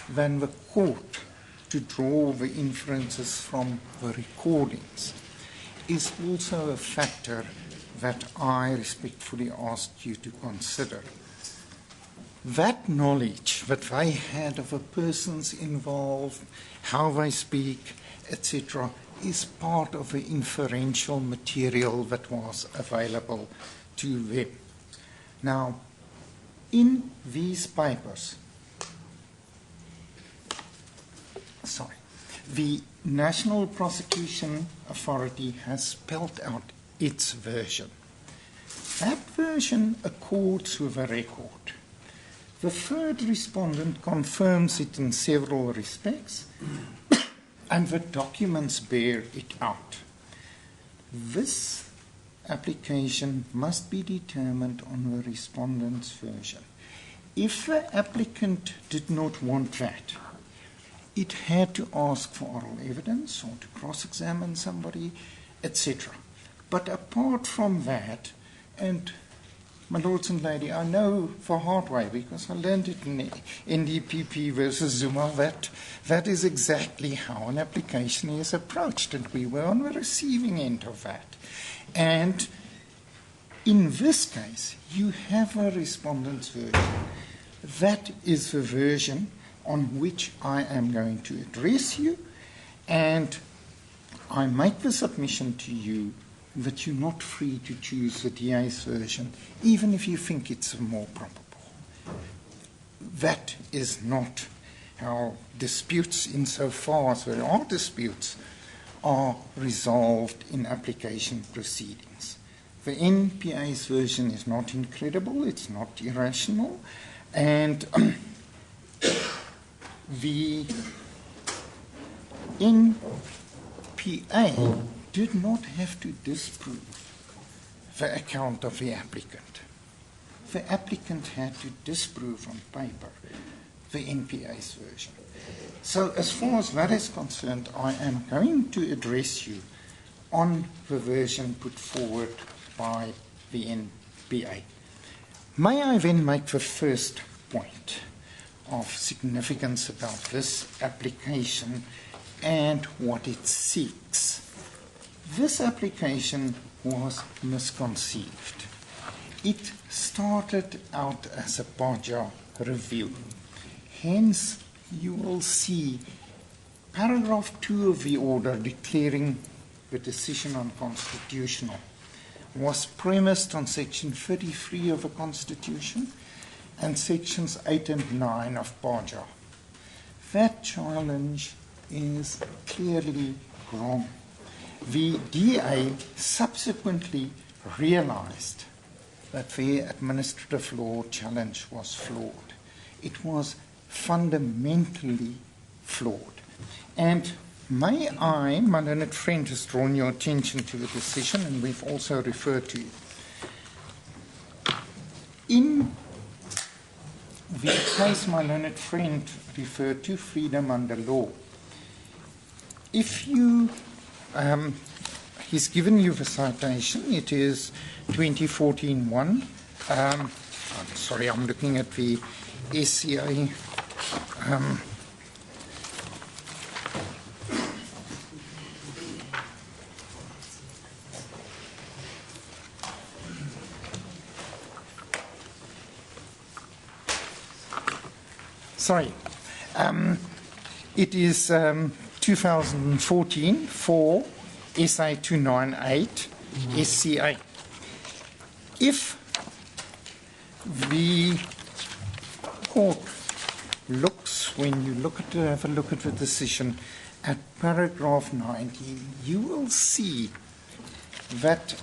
Speaker 9: than the court to draw the inferences from the recordings is also a factor that I respectfully ask you to consider. That knowledge that they had of the persons involved, how they speak, etc., is part of the inferential material that was available to them. Now, in these papers, the National Prosecution Authority has spelled out its version. That version accords with the record. The third respondent confirms it in several respects, and the documents bear it out. This application must be determined on the respondent's version. If the applicant did not want that, it had to ask for oral evidence or to cross-examine somebody, etc. But apart from that, and my lords and ladies, I know the hard way because I learned it in NDPP versus Zuma that is exactly how an application is approached, and we were on the receiving end of that. And in this case, you have a respondent's version. That is the version on which I am going to address you, and I make the submission to you that you're not free to choose the DA's version, even if you think it's more probable. That is not how disputes, insofar as there are disputes, are resolved in application proceedings. The NPA's version is not incredible, it's not irrational, and the NPA did not have to disprove the account of the applicant. The applicant had to disprove on paper the NPA's version. So as far as that is concerned, I am going to address you on the version put forward by the NPA. May I then make the first point of significance about this application and what it seeks. This application was misconceived. It started out as a PAJA review. Hence, you will see paragraph 2 of the order declaring the decision unconstitutional was premised on section 33 of the Constitution and sections 8 and 9 of PAJA. That challenge is clearly wrong. The DA subsequently realized that the administrative law challenge was flawed. It was fundamentally flawed. And may I, my learned friend has drawn your attention to the decision, and we've also referred to it. In the case my learned friend referred to, freedom under law, if you, he's given you the citation, it is 2014-1. I'm sorry, I'm looking at the SCA. Sorry, it is 2014 for SA 298 SCA. If the court looks, when you look at have a look at the decision at paragraph 19, you will see that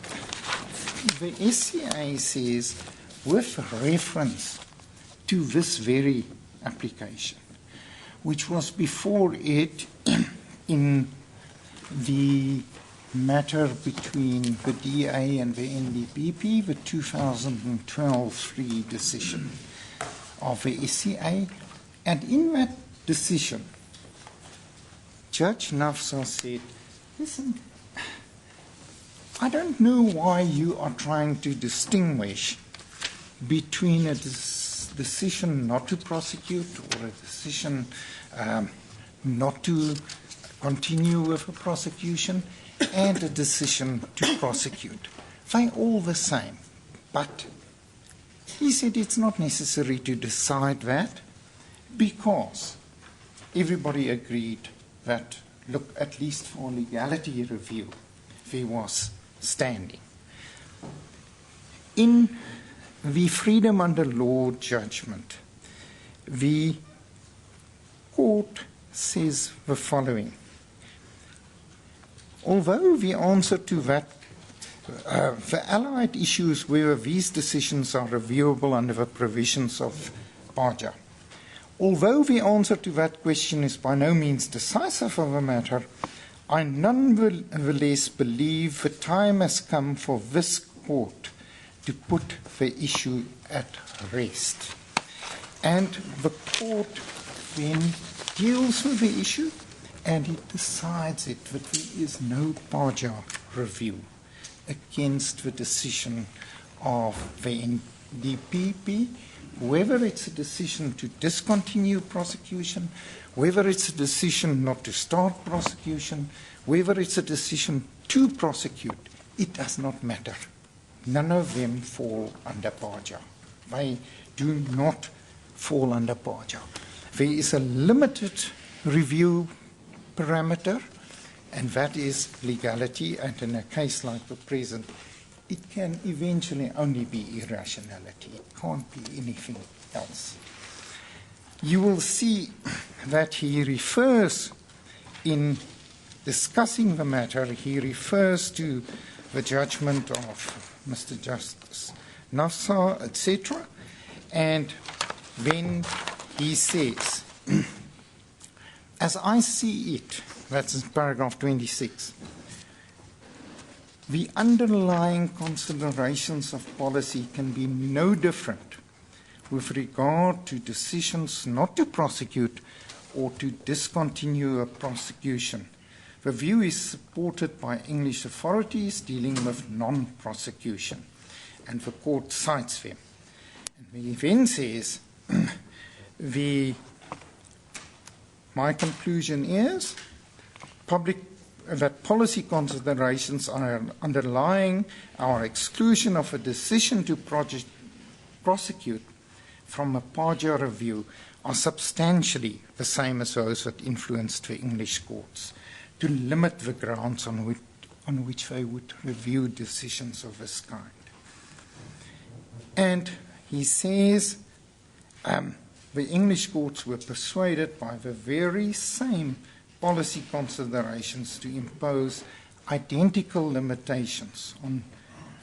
Speaker 9: the SCA says, with reference to this very application, which was before it in the matter between the DA and the NDPP, the 2012-3 decision of the SCA. And in that decision, Judge Nafsa said, listen, I don't know why you are trying to distinguish between a decision not to prosecute or a decision not to continue with a prosecution and a decision to prosecute. They're all the same. But he said it's not necessary to decide that because everybody agreed that, look, at least for legality review, there was standing. In the freedom under law judgment, the court says the following. Although the answer to that, the allied issues where these decisions are reviewable under the provisions of PAJA, although the answer to that question is by no means decisive of the matter, I nonetheless believe the time has come for this court to put the issue at rest. And the court then deals with the issue and it decides it that there is no PAJA review against the decision of the NDPP, whether it's a decision to discontinue prosecution, whether it's a decision not to start prosecution, whether it's a decision to prosecute, it does not matter. None of them fall under PAJA. They do not fall under PAJA. There is a limited review parameter, and that is legality, and in a case like the present, it can eventually only be irrationality. It can't be anything else. You will see that he refers, in discussing the matter, he refers to the judgment of Mr. Justice Nafsa, etc., and then he says, as I see it, that's in paragraph 26, the underlying considerations of policy can be no different with regard to decisions not to prosecute or to discontinue a prosecution. The view is supported by English authorities dealing with non-prosecution, and the court cites them. And the then says, my conclusion is that policy considerations are underlying our exclusion of a decision to prosecute from a Parja review are substantially the same as those that influenced the English courts, to limit the grounds on which they would review decisions of this kind. And he says the English courts were persuaded by the very same policy considerations to impose identical limitations on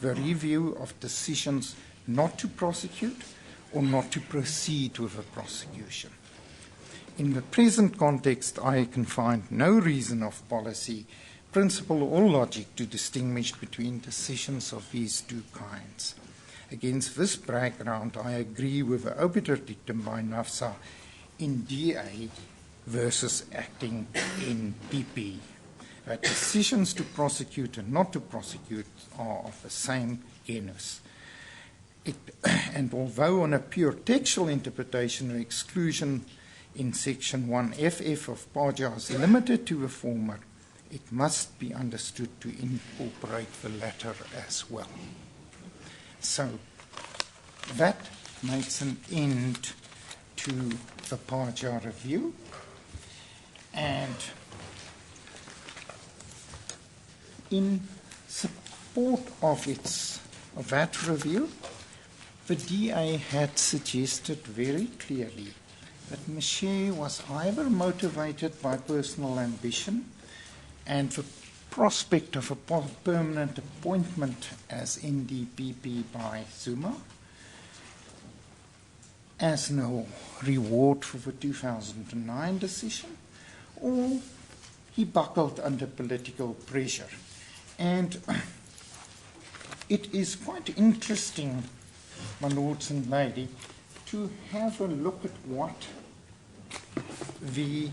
Speaker 9: the review of decisions not to prosecute or not to proceed with a prosecution. In the present context, I can find no reason of policy, principle, or logic to distinguish between decisions of these two kinds. Against this background, I agree with the obiter dictum by NAFSA in DA versus acting in PP, that decisions to prosecute and not to prosecute are of the same genus. And although on a pure textual interpretation, the exclusion in section 1FF of Parja is limited to the former, it must be understood to incorporate the latter as well. So that makes an end to the Parja review. And in support of that review, the DA had suggested very clearly that Miché was either motivated by personal ambition and the prospect of a permanent appointment as NDPP by Zuma as no reward for the 2009 decision, or he buckled under political pressure. And it is quite interesting, my lords and ladies, to have a look at what the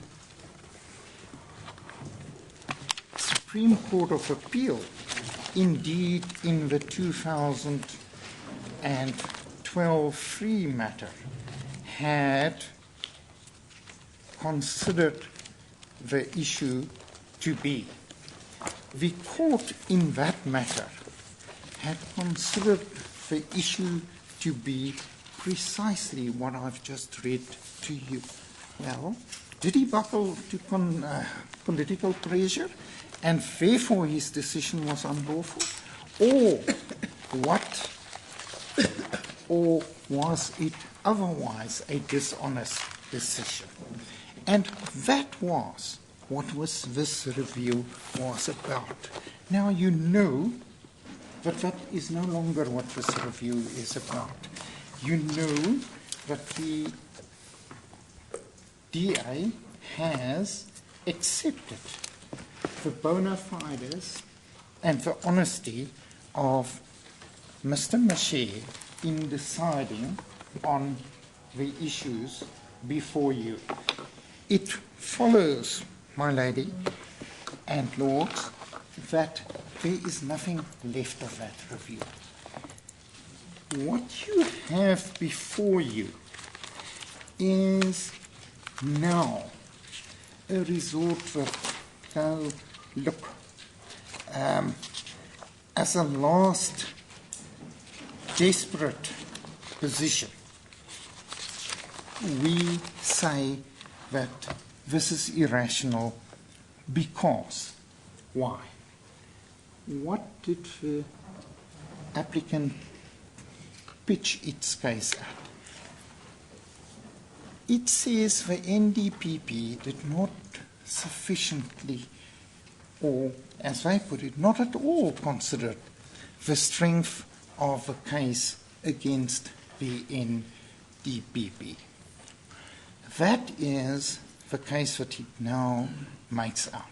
Speaker 9: Supreme Court of Appeal, indeed in the 2012 Free matter, had considered the issue to be. The court in that matter had considered the issue to be precisely what I've just read to you. Well, did he buckle to political pressure and therefore his decision was unlawful? Or was it otherwise a dishonest decision? And that was what this review was about. Now you know that that is no longer what this review is about. You know that the DA has accepted the bona fides and the honesty of Mr. Miché in deciding on the issues before you. It follows, my lady and lords, that there is nothing left of that review. What you have before you is now a resort that, look, as a last desperate position, we say that this is irrational because. Why? What did the applicant pitch its case at? It says the NDPP did not sufficiently, or as I put it, not at all consider the strength of the case against the NDPP. That is the case that it now makes out.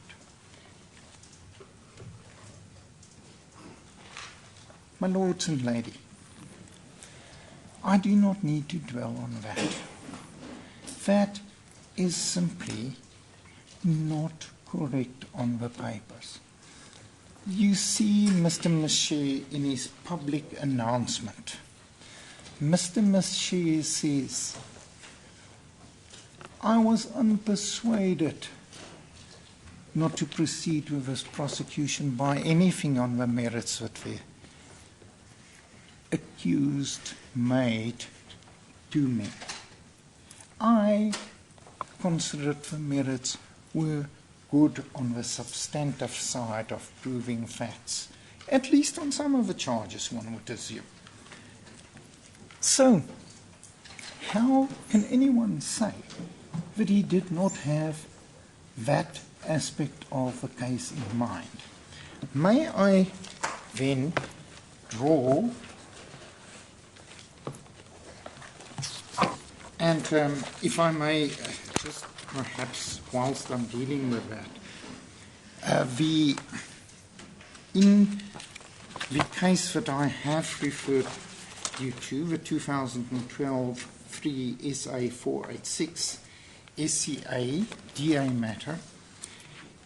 Speaker 9: My lords and ladies, I do not need to dwell on that. That is simply not correct on the papers. You see Mr. Maché in his public announcement. Mr. Maché says, I was unpersuaded not to proceed with this prosecution by anything on the merits that the accused made to me. I considered the merits were good on the substantive side of proving facts, at least on some of the charges, one would assume. So, how can anyone say that he did not have that aspect of the case in mind? May I then draw, and if I may, just perhaps whilst I'm dealing with that, in the case that I have referred you to, the 2012 3 SA 486 SCA DA matter,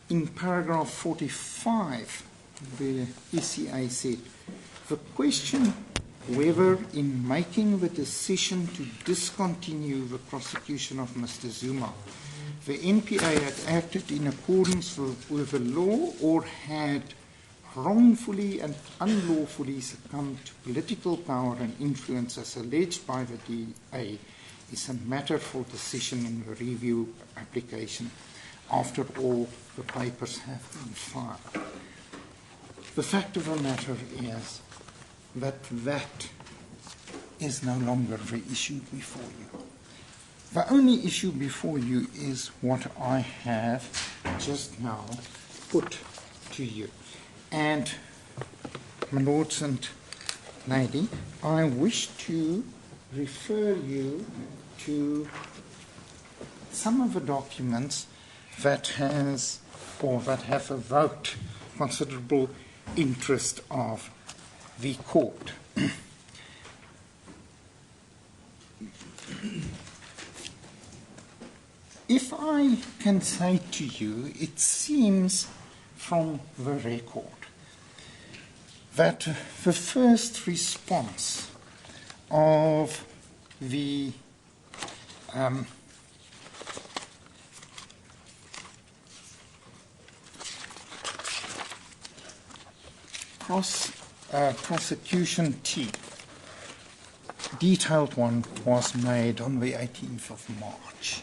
Speaker 9: in paragraph 45, the SCA said, the question whether in making the decision to discontinue the prosecution of Mr. Zuma, the NPA had acted in accordance with the law or had wrongfully and unlawfully succumbed to political power and influence as alleged by the DA is a matter for decision in the review application. After all, the papers have been filed. The fact of the matter is that that is no longer the issue before you. The only issue before you is what I have just now put to you. And, my lords and lady, I wish to refer you to some of the documents that have evoked considerable interest of the court. If I can say to you, it seems from the record that the first response of the prosecution team, detailed one, was made on the 18th of March.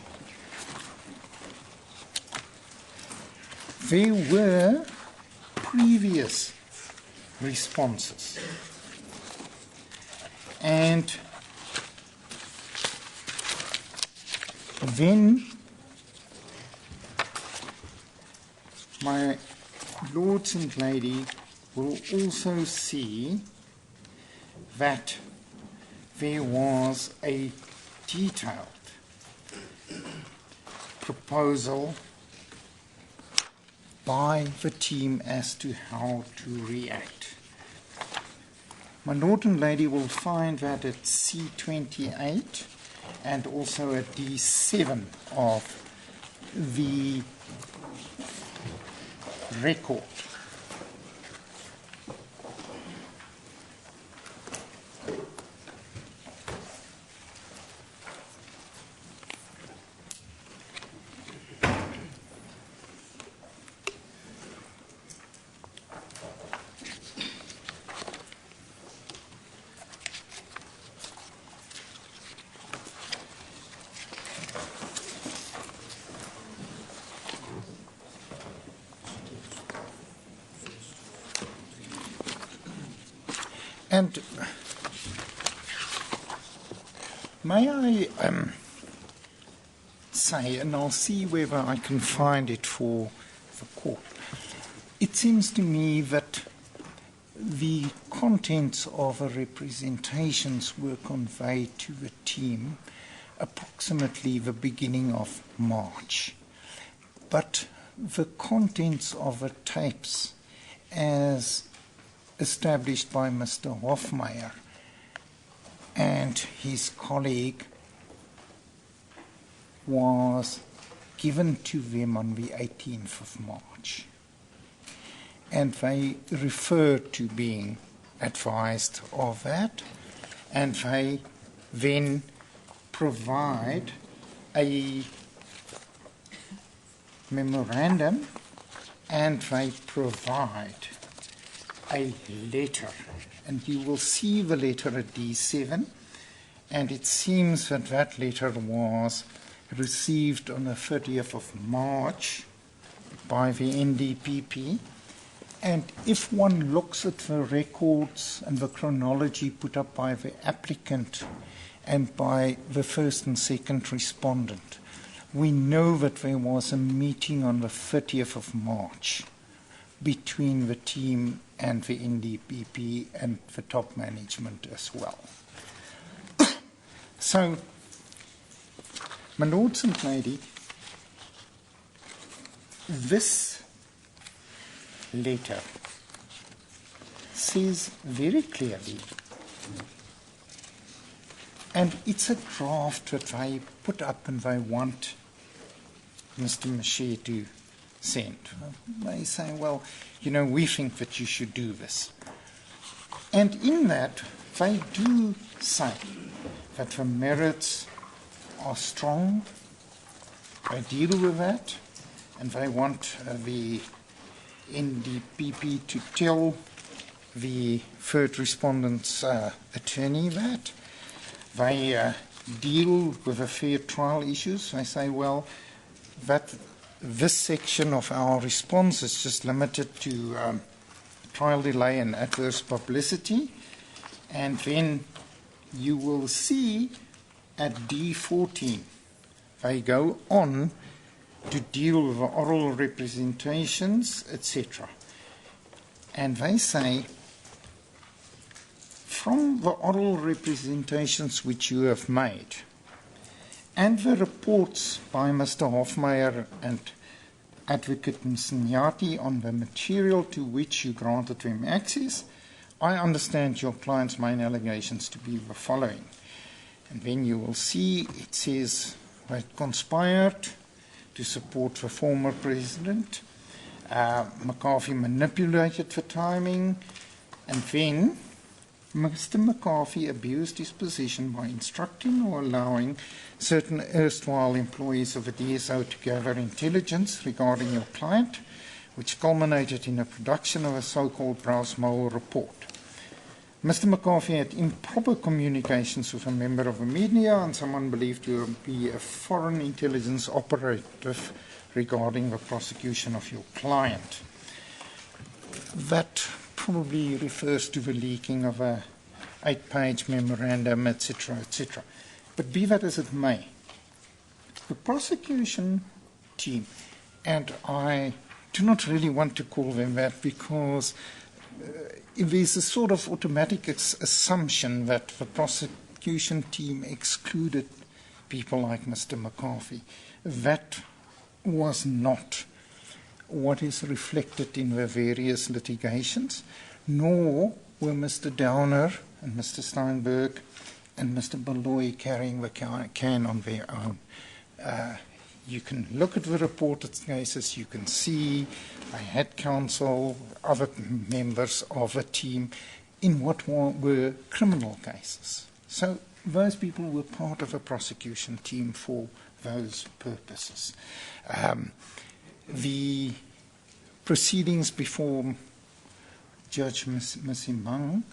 Speaker 9: There were previous responses, and then my lords and ladies will also see that there was a detailed proposal by the team as to how to react. My lord and lady will find that at C28 and also at D7 of the record. And may I say, and I'll see whether I can find it for the court, it seems to me that the contents of the representations were conveyed to the team approximately the beginning of March. But the contents of the tapes, as established by Mr. Hofmeyer, and his colleague was given to them on the 18th of March. And they referred to being advised of that, and they then provide a memorandum, and they provide a letter. And you will see the letter at D7, and it seems that that letter was received on the 30th of March by the NDPP. And if one looks at the records and the chronology put up by the applicant and by the first and second respondent, we know that there was a meeting on the 30th of March between the team and the NDPP and the top management as well. So, my lords and ladies, this letter says very clearly, and it's a draft that they put up and they want Mr. Maché to send. They say, well, you know, we think that you should do this. And in that, they do say that the merits are strong. They deal with that, and they want the NDPP to tell the third respondent's attorney that. They deal with the fair trial issues. They say, well, that this section of our response is just limited to trial delay and adverse publicity. And then you will see at D14, they go on to deal with the oral representations, etc. And they say, from the oral representations which you have made, and the reports by Mr. Hofmeyer and Advocate Msinyati on the material to which you granted them access, I understand your client's main allegations to be the following. And then you will see it says they conspired to support the former president. McCarthy manipulated the timing, and then Mr. McCarthy abused his position by instructing or allowing certain erstwhile employees of the DSO to gather intelligence regarding your client, which culminated in the production of a so-called Browse Mole report. Mr. McCarthy had improper communications with a member of the media and someone believed to be a foreign intelligence operative regarding the prosecution of your client. That probably refers to the leaking of a 8-page memorandum, etc., etc. But be that as it may, the prosecution team, and I do not really want to call them that because there's a sort of automatic assumption that the prosecution team excluded people like Mr. McCarthy. That was not what is reflected in the various litigations, nor were Mr. Downer and Mr. Steinberg and Mr. Baloy carrying the can on their own. You can look at the reported cases, you can see I had counsel, other members of a team in what were criminal cases. So those people were part of a prosecution team for those purposes. The proceedings before Judge Msimang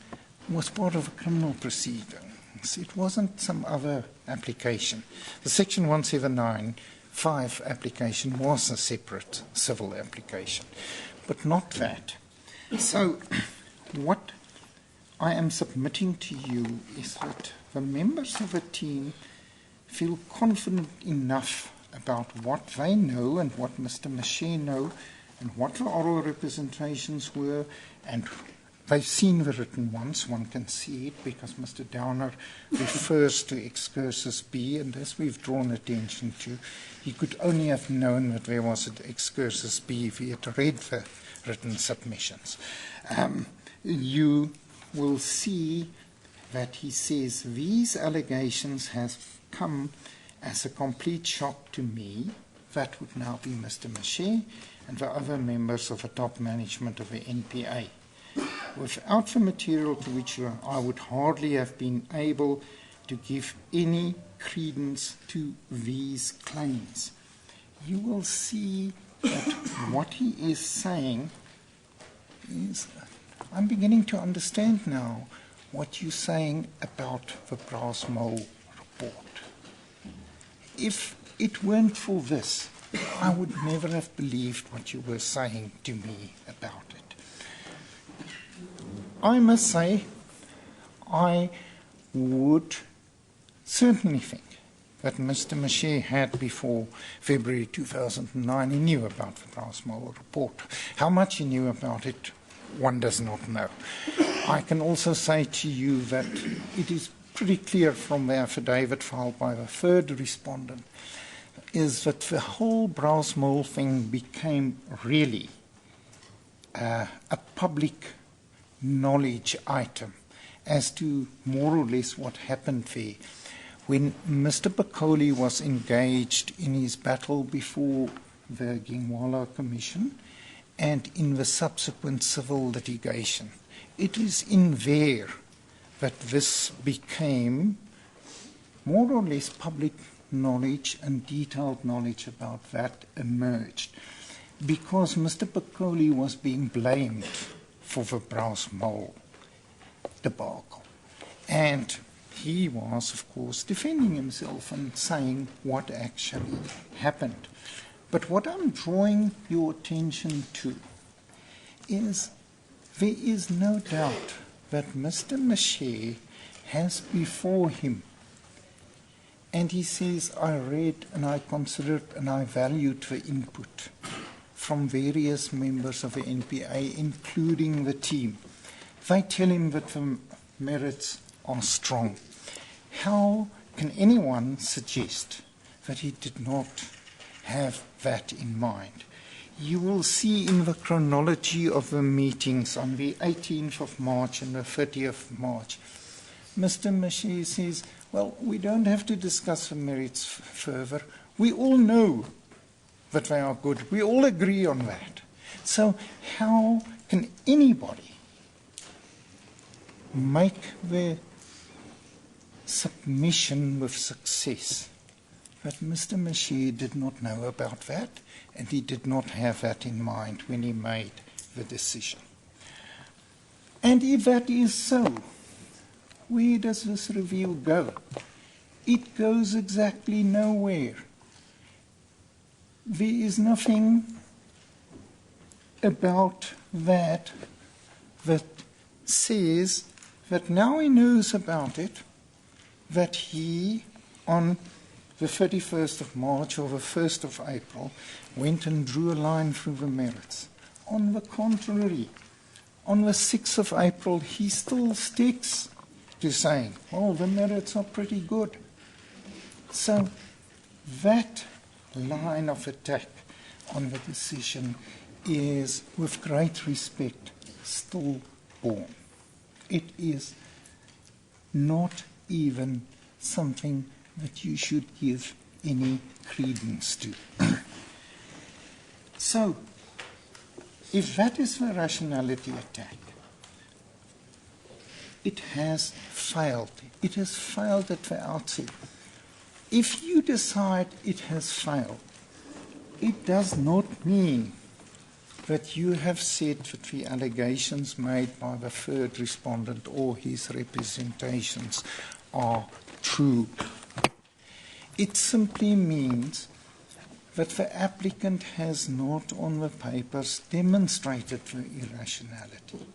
Speaker 9: was part of a criminal proceedings. It wasn't some other application. The Section 179(5) application was a separate civil application, but not that. So what I am submitting to you is that the members of the team feel confident enough about what they know and what Mr. Maché know and what the oral representations were, and they've seen the written ones. One can see it because Mr. Downer refers to excursus B, and as we've drawn attention to, he could only have known that there was an excursus B if he had read the written submissions. You will see that he says these allegations have come as a complete shock to me. That would now be Mr. Maché and the other members of the top management of the NPA. Without the material to which I would hardly have been able to give any credence to these claims. You will see that what he is saying is, I'm beginning to understand now what you're saying about the Brass Mole report. If it weren't for this, I would never have believed what you were saying to me about it. I must say, I would certainly think that Mr. Maché had before February 2009, he knew about the Brass Mole report. How much he knew about it, one does not know. I can also say to you that it is pretty clear from the affidavit filed by the third respondent is that the whole Brass Mole thing became really a public knowledge item as to more or less what happened there. When Mr. Bakoli was engaged in his battle before the Ginwala Commission and in the subsequent civil litigation, it is in there that this became more or less public knowledge and detailed knowledge about that emerged, because Mr. Bakoli was being blamed for the Brass Mole debacle. And he was, of course, defending himself and saying what actually happened. But what I'm drawing your attention to is there is no doubt that Mr. Maché has before him, and he says, I read and I considered and I valued the input from various members of the NPA, including the team. They tell him that the merits are strong. How can anyone suggest that he did not have that in mind? You will see in the chronology of the meetings on the 18th of March and the 30th of March, Mr. Maché says, well, we don't have to discuss the merits further. We all know that they are good. We all agree on that. So how can anybody make the submission with success that Mr. Maché did not know about that and he did not have that in mind when he made the decision? And if that is so, where does this review go? It goes exactly nowhere. There is nothing about that that says that now he knows about it, that he, on the 31st of March or the 1st of April, went and drew a line through the merits. On the contrary, on the 6th of April, he still sticks to saying, oh, the merits are pretty good. So that line of attack on the decision is, with great respect, still born. It is not even something that you should give any credence to. So, if that is the rationality attack, it has failed. It has failed at the outset. If you decide it has failed, it does not mean that you have said that the allegations made by the third respondent or his representations are true. It simply means that the applicant has not on the papers demonstrated the irrationality.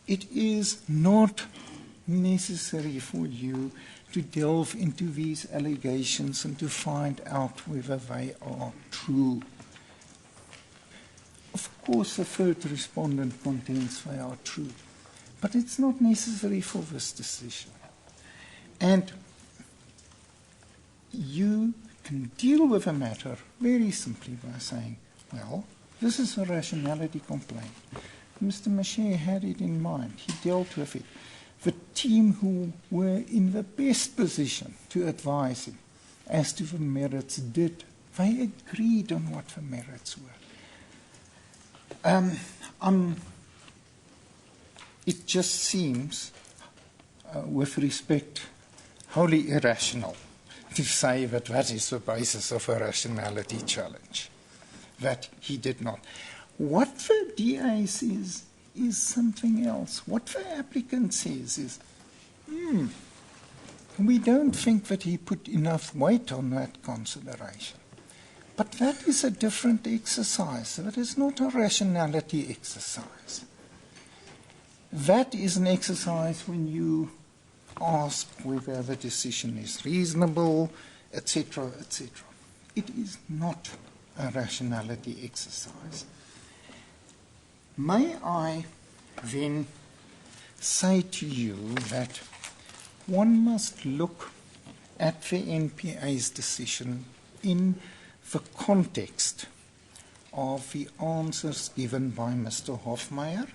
Speaker 9: It is not necessary for you to delve into these allegations and to find out whether they are true. Of course, the third respondent contends they are true, but it's not necessary for this decision. And you can deal with a matter very simply by saying, well, this is a rationality complaint. Mr. Maché had it in mind. He dealt with it. the team who were in the best position to advise him as to the merits did. They agreed on what the merits were. It just seems, with respect, wholly irrational to say that that is the basis of a rationality challenge, that he did not. What the DA says is something else. What the applicant says is, we don't think that he put enough weight on that consideration. But that is a different exercise. That is not a rationality exercise. That is an exercise when you ask whether the decision is reasonable, etc., etc. It is not a rationality exercise. May I then say to you that one must look at the NPA's decision in the context of the answers given by Mr. Hofmeyer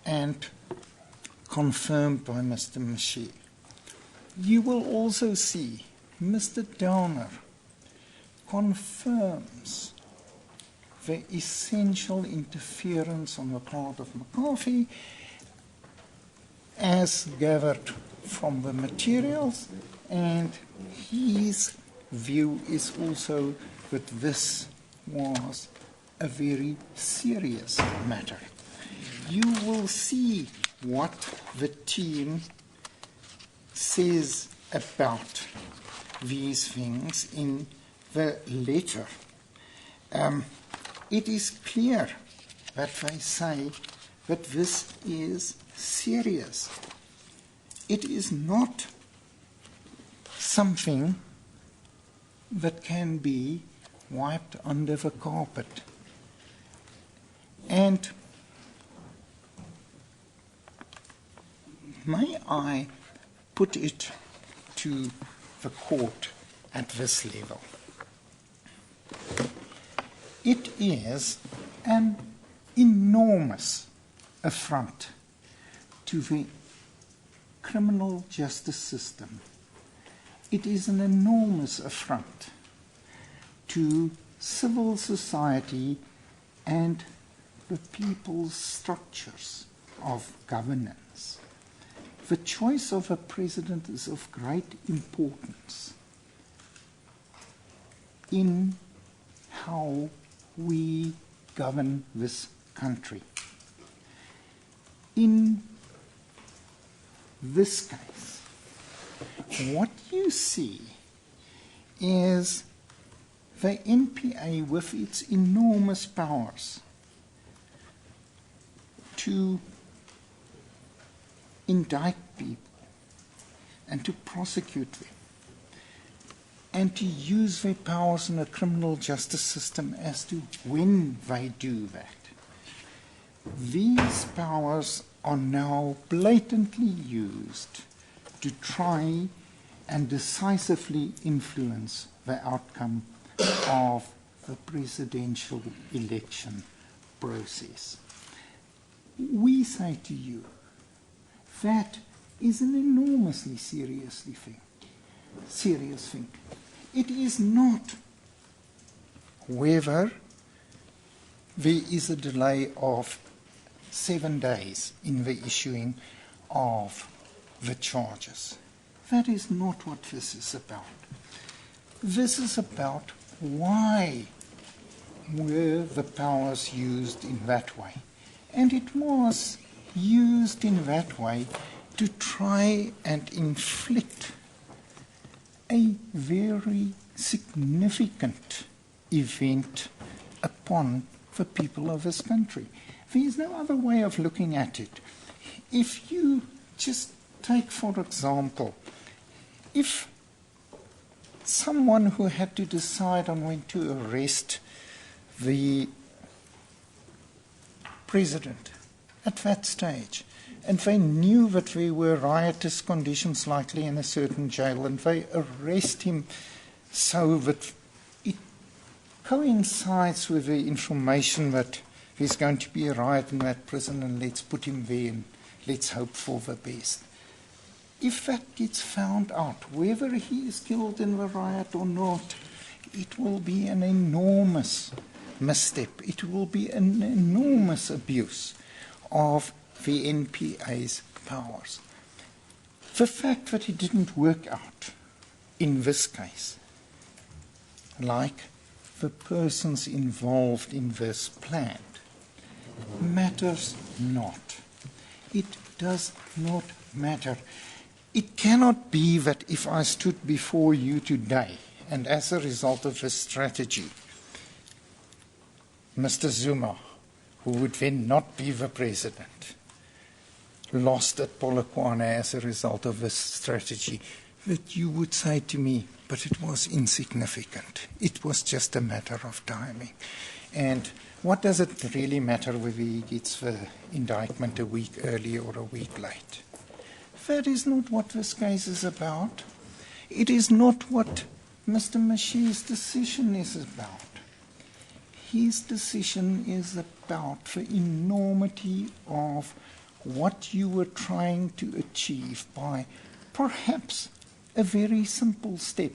Speaker 9: and confirmed by Mr. Maché. You will also see Mr. Downer confirms the essential interference on the part of McCarthy as gathered from the materials, and his view is also that this was a very serious matter. You will see what the team says about these things in the letter. It is clear that they say that this is serious. It is not something that can be wiped under the carpet. And may I put it to the court at this level? It is an enormous affront to the criminal justice system. It is an enormous affront to civil society and the people's structures of governance. The choice of a president is of great importance in how we govern this country. In this case, what you see is the NPA with its enormous powers to indict people and to prosecute them and to use their powers in the criminal justice system as to when they do that. These powers are now blatantly used to try and decisively influence the outcome of the presidential election process. We say to you, that is an enormously serious thing. It is not whether there is a delay of 7 days in the issuing of the charges. That is not what this is about. This is about why were the powers used in that way. And it was used in that way to try and inflict a very significant event upon the people of this country. There is no other way of looking at it. If you just take, for example, if someone who had to decide on when to arrest the president at that stage, and they knew that there were riotous conditions likely in a certain jail, and they arrest him so that it coincides with the information that there's going to be a riot in that prison, and let's put him there and let's hope for the best. If that gets found out, whether he is killed in the riot or not, it will be an enormous misstep. It will be an enormous abuse of the NPA's powers. The fact that it didn't work out in this case, like the persons involved in this plan, matters not. It does not matter. It cannot be that if I stood before you today, and as a result of this strategy, Mr. Zuma, who would then not be the president, lost at Polokwane as a result of this strategy, that you would say to me, but it was insignificant. It was just a matter of timing. And what does it really matter whether he gets the indictment a week early or a week late? That is not what this case is about. It is not what Mr. Mashi's decision is about. His decision is about the enormity of what you were trying to achieve by perhaps a very simple step,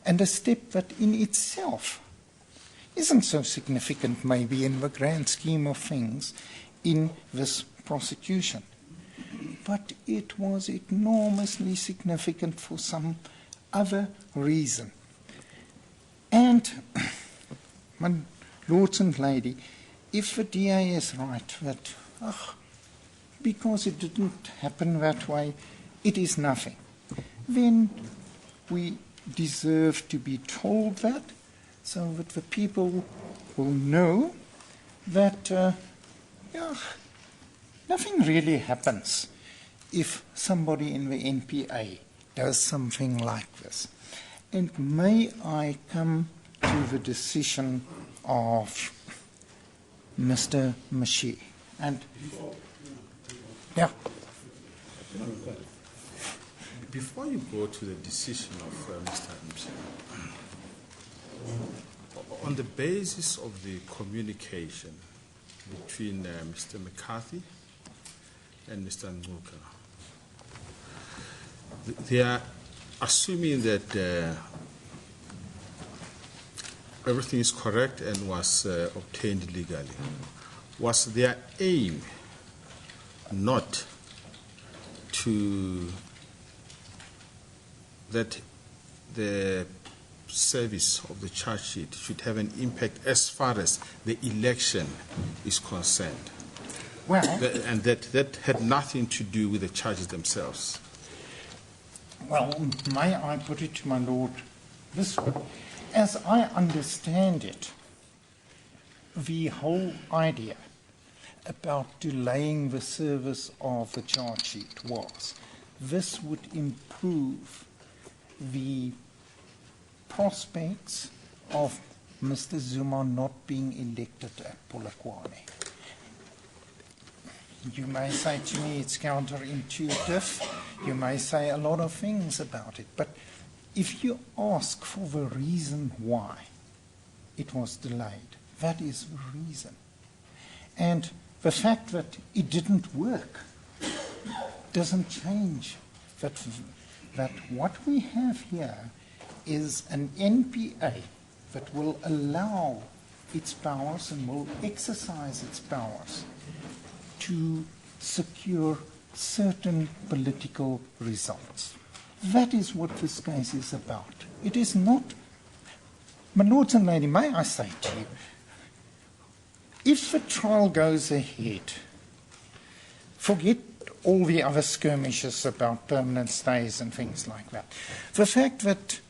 Speaker 9: and a step that in itself isn't so significant maybe in the grand scheme of things in this prosecution. But it was enormously significant for some other reason. And, my lords and lady, if the DA is right that, because it didn't happen that way, it is nothing, then we deserve to be told that, so that the people will know that nothing really happens if somebody in the NPA does something like this. And may I come to the decision of Mr. Mashi? And yeah.
Speaker 6: Before you go to the decision of Mr. Mashi, on the basis of the communication between Mr. McCarthy and Mr. Nguka, they are assuming that everything is correct and was obtained legally. Was their aim not to that the service of the charge sheet should have an impact as far as the election is concerned?
Speaker 9: Well,
Speaker 6: and that had nothing to do with the charges themselves.
Speaker 9: Well, may I put it to my lord this way? As I understand it, the whole idea about delaying the service of the charge sheet was this would improve the prospects of Mr. Zuma not being elected at Polokwane. You may say to me it's counterintuitive. You may say a lot of things about it. But if you ask for the reason why it was delayed, that is the reason. And the fact that it didn't work doesn't change that what we have here is an NPA that will allow its powers and will exercise its powers to secure certain political results. That is what this case is about. It is not, my lords and ladies, may I say to you, if the trial goes ahead, forget all the other skirmishes about permanent stays and things like that. The fact that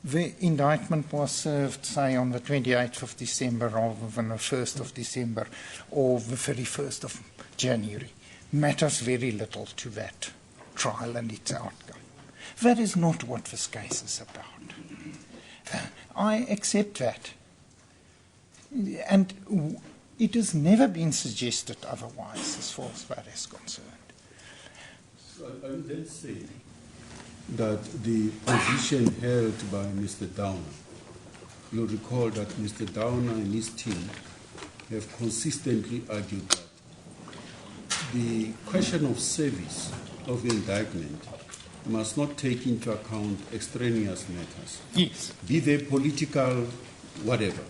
Speaker 9: the indictment was served, say, on the 28th of December rather than the 1st of December or the 31st of January matters very little to that trial and its outcome. That is not what this case is about. I accept that. And it has never been suggested otherwise as far as that is concerned.
Speaker 7: So I would then say that the position held by Mr. Downer, you'll recall that Mr. Downer and his team have consistently argued that the question of service of the indictment must not take into account extraneous matters.
Speaker 9: Yes.
Speaker 7: Be they political, whatever.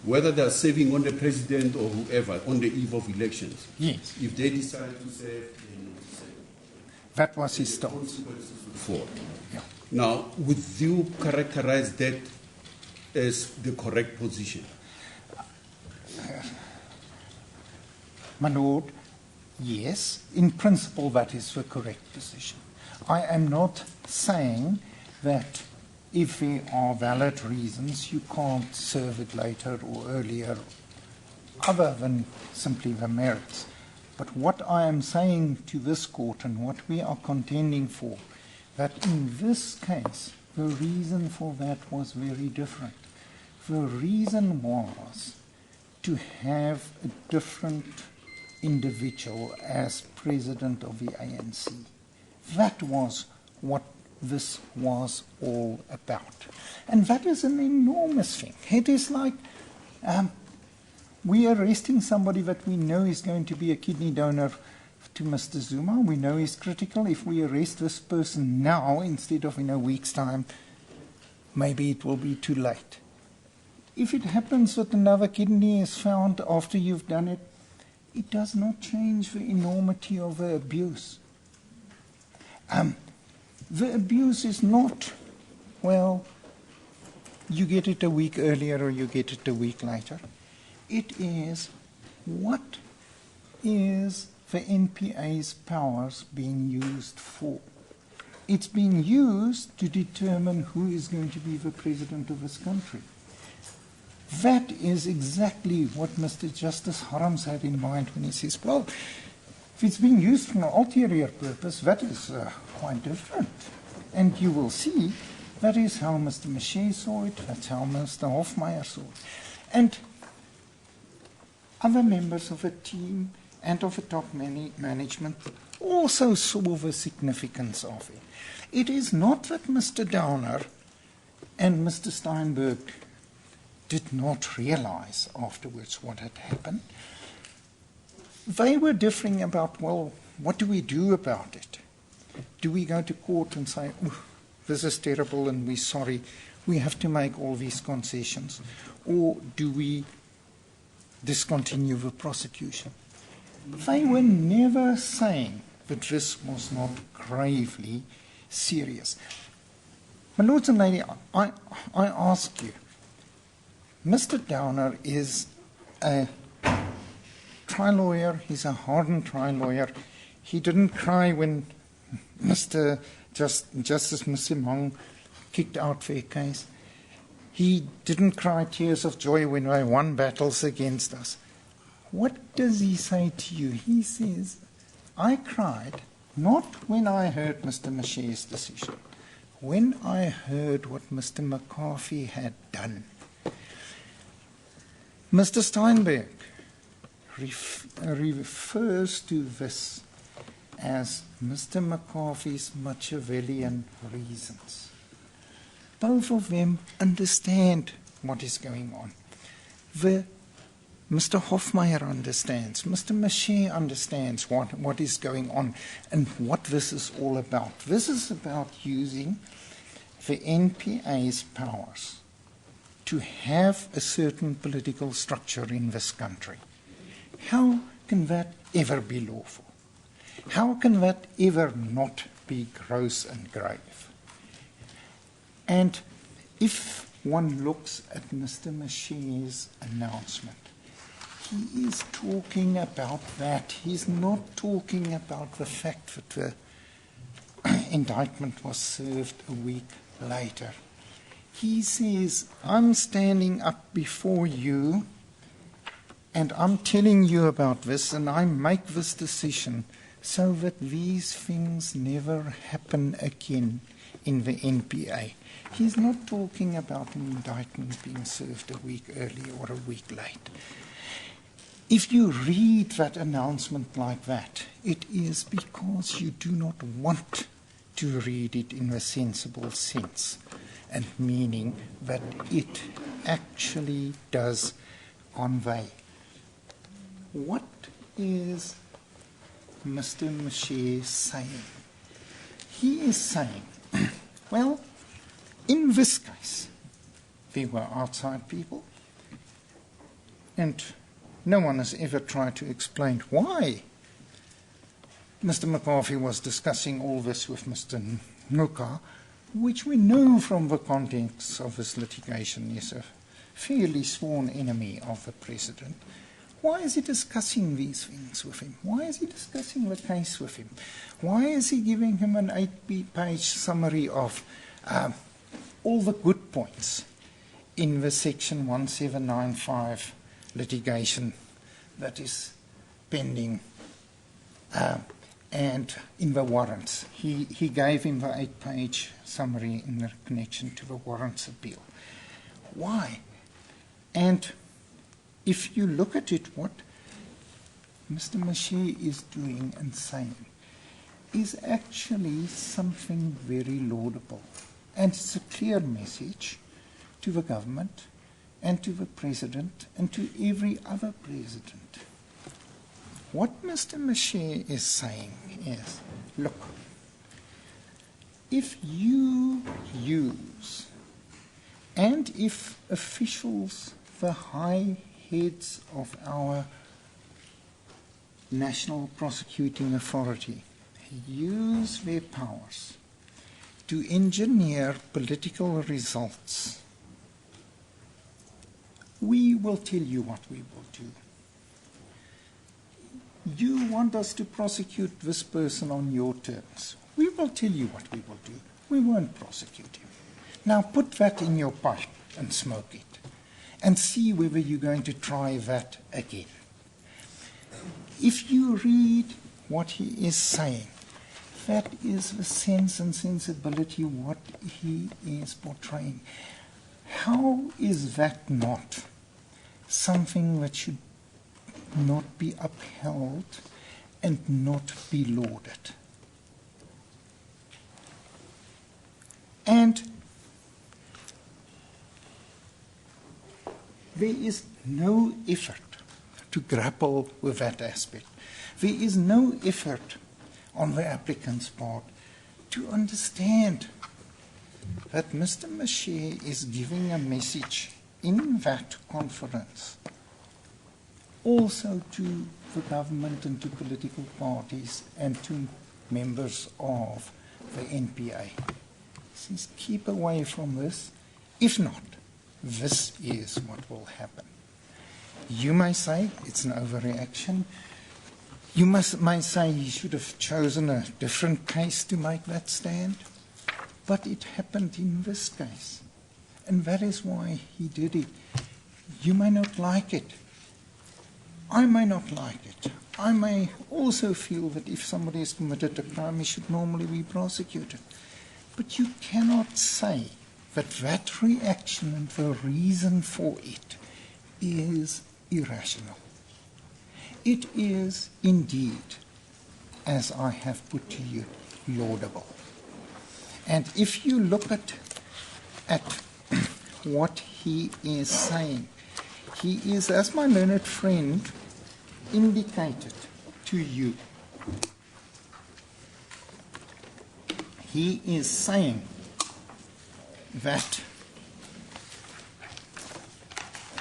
Speaker 7: Whether they are serving on the president or whoever on the eve of elections.
Speaker 9: Yes.
Speaker 7: If they decide to serve, they need to serve.
Speaker 9: That was his stance.
Speaker 7: For. Yeah. Now, would you characterize that as the correct position?
Speaker 9: My Lord, yes, in principle that is the correct position. I am not saying that if there are valid reasons you can't serve it later or earlier, other than simply the merits. But what I am saying to this court and what we are contending for, that in this case, the reason for that was very different. The reason was to have a different individual as president of the ANC. That was what this was all about. And that is an enormous thing. It is like we are arresting somebody that we know is going to be a kidney donor to Mr. Zuma. We know he's critical. If we arrest this person now instead of in a week's time, maybe it will be too late. If it happens that another kidney is found after you've done it, it does not change the enormity of the abuse. The abuse is not, well, you get it a week earlier or you get it a week later. It is, what is the NPA's powers being used for? It's being used to determine who is going to be the president of this country. That is exactly what Mr. Justice Harams had in mind when he says, well, if it's being used for an ulterior purpose, that is quite different. And you will see that is how Mr. Maché saw it, that's how Mr. Hofmeyer saw it. And other members of the team and of the top management also saw the significance of it. It is not that Mr. Downer and Mr. Steinberg did not realize afterwards what had happened. They were differing about, well, what do we do about it? Do we go to court and say, oh, this is terrible and we're sorry, we have to make all these concessions? Or do we discontinue the prosecution? They were never saying that this was not gravely serious. My lords and ladies, I ask you, Mr. Downer is a trial lawyer, he's a hardened trial lawyer. He didn't cry when Justice Msimang kicked out their case. He didn't cry tears of joy when they won battles against us. What does he say to you? He says, I cried not when I heard Mr. Maché's decision, when I heard what Mr. McCarthy had done. Mr. Steinberg refers to this as Mr. McCarthy's Machiavellian reasons. Both of them understand what is going on. Mr. Hofmeyer understands, Mr. Maché understands what is going on and what this is all about. This is about using the NPA's powers to have a certain political structure in this country. How can that ever be lawful? How can that ever not be gross and grave? And if one looks at Mr. Maché's announcement, he is talking about that. He's not talking about the fact that the indictment was served a week later. He says, I'm standing up before you and I'm telling you about this and I make this decision so that these things never happen again in the NPA. He's not talking about an indictment being served a week early or a week late. If you read that announcement like that, it is because you do not want to read it in a sensible sense and meaning that it actually does convey. What is Mr. Moshe saying? He is saying, well, in this case, there were outside people, and no one has ever tried to explain why Mr. McCarthy was discussing all this with Mr. Nuka, which we know from the context of this litigation is a fairly sworn enemy of the President. Why is he discussing these things with him? Why is he discussing the case with him? Why is he giving him an 8-page summary of all the good points in the Section 1795 litigation that is pending and in the warrants? He gave him the 8-page summary in connection to the warrants appeal. Why? And if you look at it, what Mr. Moshe is doing and saying is actually something very laudable. And it's a clear message to the government and to the President and to every other president. What Mr. Moshe is saying is, look, if you use, and if officials, the high heads of our National Prosecuting Authority, use their powers to engineer political results, we will tell you what we will do. You want us to prosecute this person on your terms. We will tell you what we will do. We won't prosecute him. Now put that in your pipe and smoke it, and see whether you're going to try that again. If you read what he is saying, that is the sense and sensibility of what he is portraying. How is that not something that should not be upheld and not be lauded? And there is no effort to grapple with that aspect. There is no effort on the applicant's part to understand that Mr. Moshe is giving a message in that conference also to the government and to political parties and to members of the NPA. He says, keep away from this. If not, this is what will happen. You may say it's an overreaction. You may say he should have chosen a different case to make that stand. But it happened in this case. And that is why he did it. You may not like it. I may not like it. I may also feel that if somebody has committed a crime, he should normally be prosecuted. But you cannot say that that reaction and the reason for it is irrational. It is indeed, as I have put to you, laudable. And if you look at what he is saying, he is, as my learned friend indicated to you, he is saying that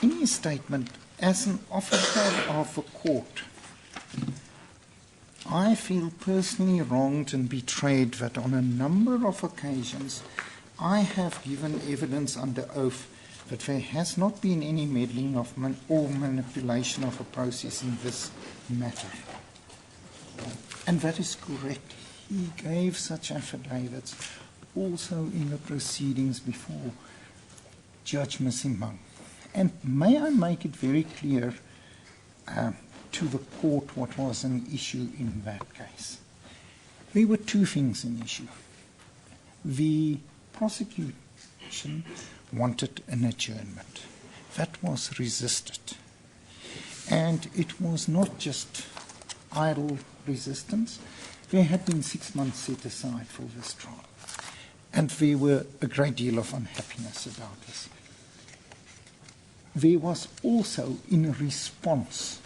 Speaker 9: in his statement, as an officer of the court, I feel personally wronged and betrayed that on a number of occasions I have given evidence under oath that there has not been any meddling of or manipulation of a process in this matter. And that is correct. He gave such affidavits also in the proceedings before Judge Msimang. And may I make it very clear to the court what was an issue in that case. There were two things in issue. The prosecution wanted an adjournment. That was resisted. And it was not just idle resistance. There had been 6 months set aside for this trial. And there were a great deal of unhappiness about this. There was also, in response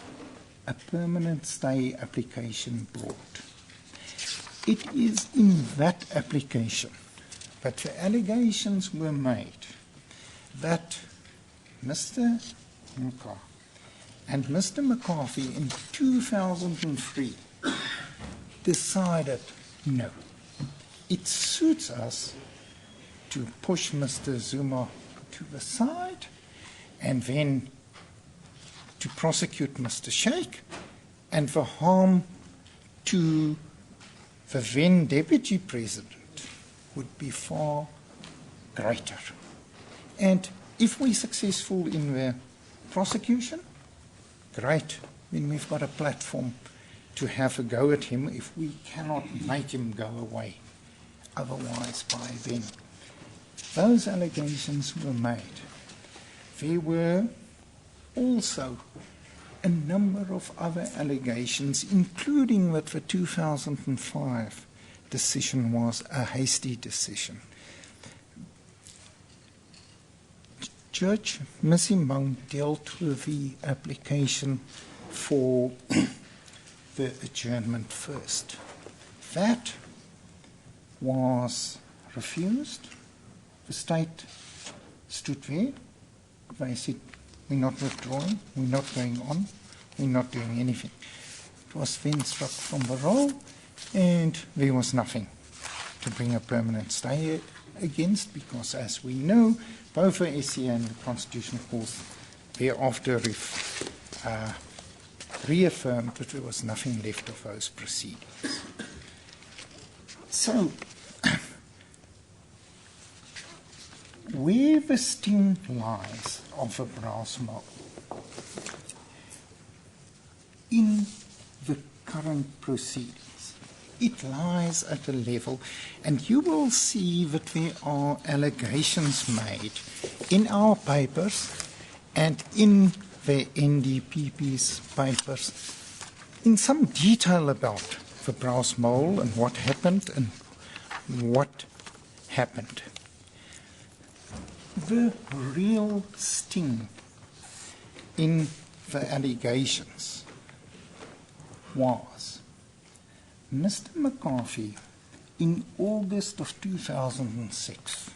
Speaker 9: a permanent stay application brought. It is in that application that the allegations were made that Mr. Mka and Mr. McCarthy in 2003 decided, no, it suits us to push Mr. Zuma to the side and then to prosecute Mr. Sheikh, and the harm to the then Deputy President would be far greater. And if we're successful in the prosecution, great, then we've got a platform to have a go at him if we cannot make him go away. Otherwise, by then, those allegations were made. There were also a number of other allegations, including that the 2005 decision was a hasty decision. Judge Msimang dealt with the application for the adjournment first. That was refused. The state stood there. They said, we're not withdrawing, we're not going on, we're not doing anything. It was then struck from the roll, and there was nothing to bring a permanent stay against, because as we know, both the SCA and the Constitutional Court thereafter reaffirmed that there was nothing left of those proceedings. So, where the sting lies of a brass mold in the current proceedings, it lies at a level, and you will see that there are allegations made in our papers and in the NDPP's papers in some detail about the brass mold and what happened and what happened. The real sting in the allegations was Mr. McCarthy, in August of 2006,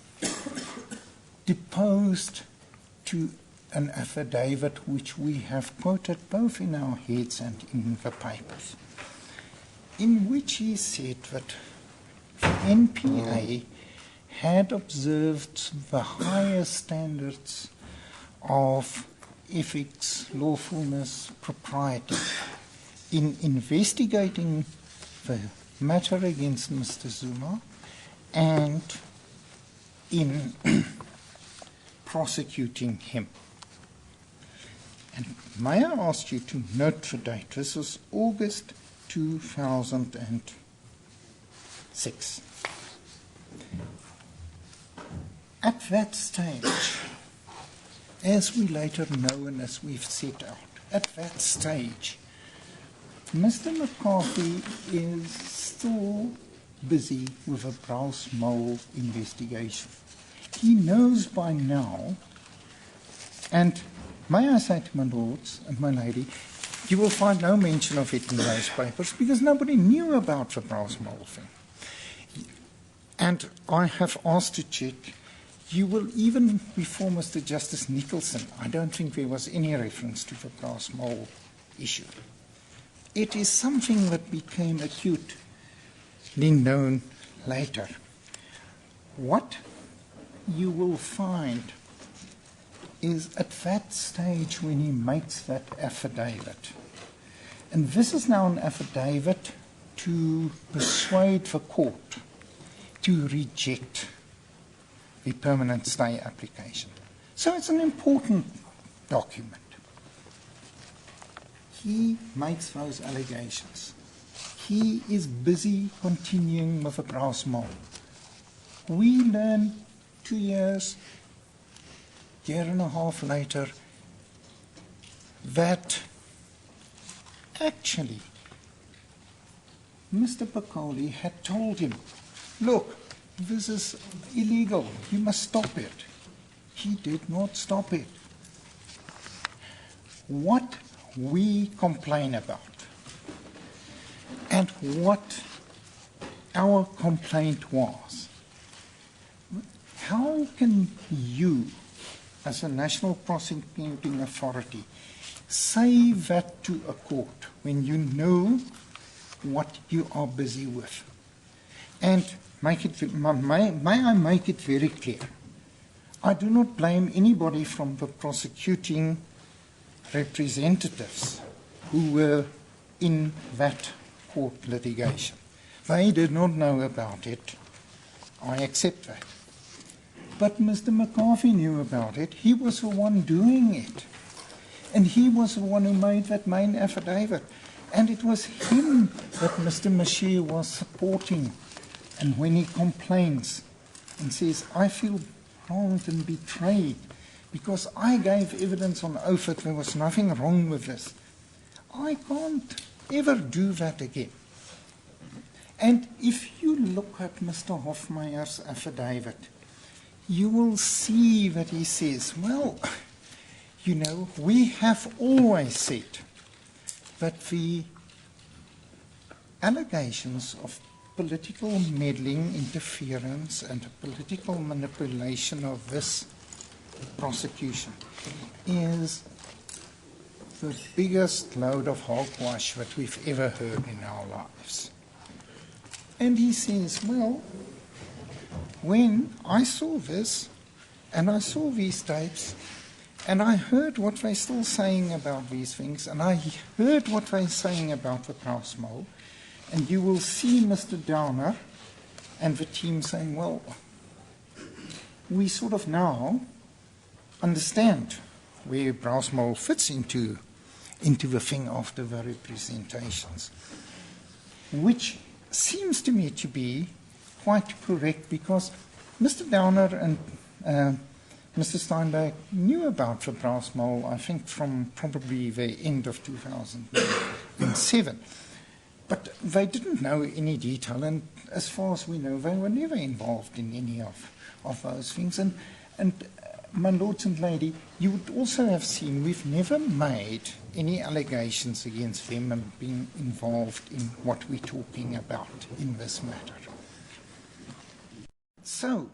Speaker 9: deposed to an affidavit which we have quoted both in our heads and in the papers, in which he said that the NPA had observed the higher standards of ethics, lawfulness, propriety in investigating the matter against Mr. Zuma and in prosecuting him. And may I ask you to note the date? This was August 2006. At that stage, as we later know and as we've set out, at that stage, Mr. McCarthy is still busy with a brass mold investigation. He knows by now, and may I say to my lords and my lady, you will find no mention of it in those papers because nobody knew about the brass mold thing. And I have asked to check. You will even, before Mr. Justice Nicholson, I don't think there was any reference to the brass mold issue. It is something that became acutely known later. What you will find is at that stage when he makes that affidavit, and this is now an affidavit to persuade the court to reject the permanent stay application. So it's an important document. He makes those allegations. He is busy continuing with the brass mold. We learn 2 years, year and a half later, that actually Mr. Pakoli had told him, look, this is illegal, you must stop it. He did not stop it. What we complain about. And what our complaint was, how can you, as a national prosecuting authority, say that to a court when you know what you are busy with? And may I make it very clear, I do not blame anybody from the prosecuting representatives who were in that court litigation. They did not know about it. I accept that. But Mr. McCarthy knew about it. He was the one doing it. And he was the one who made that main affidavit. And it was him that Mr. Mashir was supporting. And when he complains and says, I feel wronged and betrayed because I gave evidence on oath that there was nothing wrong with this, I can't ever do that again. And if you look at Mr. Hofmeyer's affidavit, you will see that he says, well, you know, we have always said that the allegations of political meddling, interference, and political manipulation of this prosecution is the biggest load of hogwash that we've ever heard in our lives. And he says, well, when I saw this, and I saw these tapes, and I heard what they're still saying about these things, and I heard what they're saying about the Krausmol, and you will see Mr. Downer and the team saying, well, we sort of now understand where Brausmol fits into the thing after the representations, which seems to me to be quite correct because Mr. Downer and Mr. Steinberg knew about the Brausmol, I think, from probably the end of 2007. But they didn't know any detail, and as far as we know, they were never involved in any of those things. And my lords and lady, you would also have seen we've never made any allegations against them and been involved in what we're talking about in this matter. So,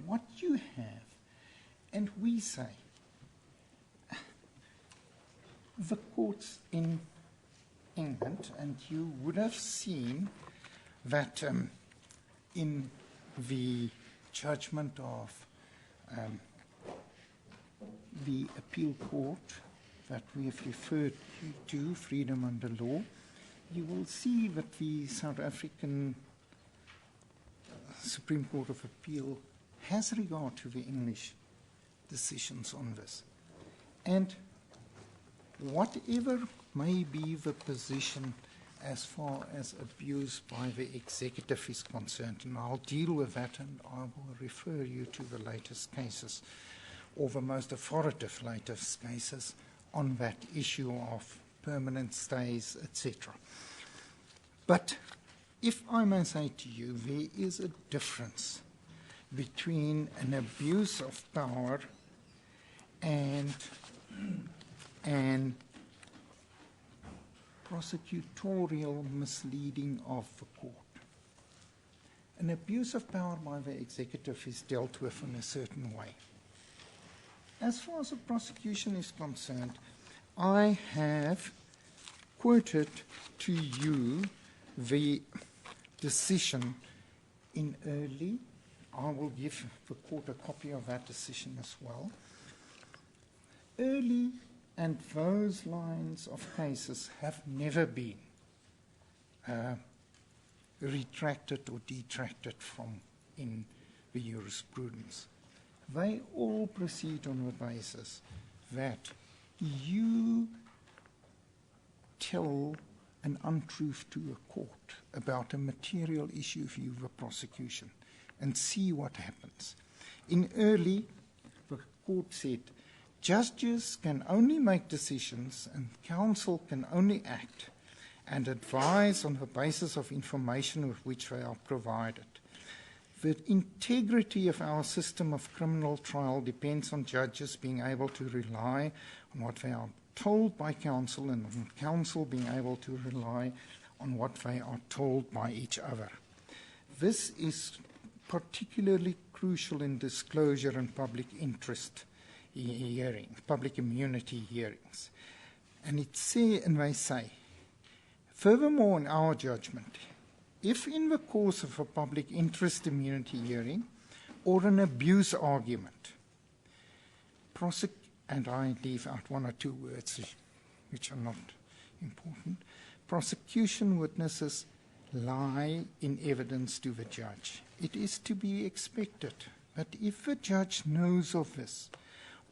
Speaker 9: what you have, and we say, the courts in England, and you would have seen that in the judgment of the appeal court that we have referred to, Freedom Under Law, you will see that the South African Supreme Court of Appeal has regard to the English decisions on this. And whatever may be the position as far as abuse by the executive is concerned, and I'll deal with that and I will refer you to the latest cases, or the most authoritative latest cases on that issue of permanent stays, etc. But if I may say to you, there is a difference between an abuse of power and an prosecutorial misleading of the court. An abuse of power by the executive is dealt with in a certain way. As far as the prosecution is concerned, I have quoted to you the decision in Early. I will give the court a copy of that decision as well. Early and those lines of cases have never been retracted or detracted from in the jurisprudence. They all proceed on the basis that you tell an untruth to a court about a material issue view of a prosecution and see what happens. In Early, the court said, judges can only make decisions and counsel can only act and advise on the basis of information with which they are provided. The integrity of our system of criminal trial depends on judges being able to rely on what they are told by counsel and on counsel being able to rely on what they are told by each other. This is particularly crucial in disclosure and public interest hearings, public immunity hearings. And they say, furthermore, in our judgment, if in the course of a public interest immunity hearing or an abuse argument, and I leave out one or two words which are not important, prosecution witnesses lie in evidence to the judge. It is to be expected that if the judge knows of this,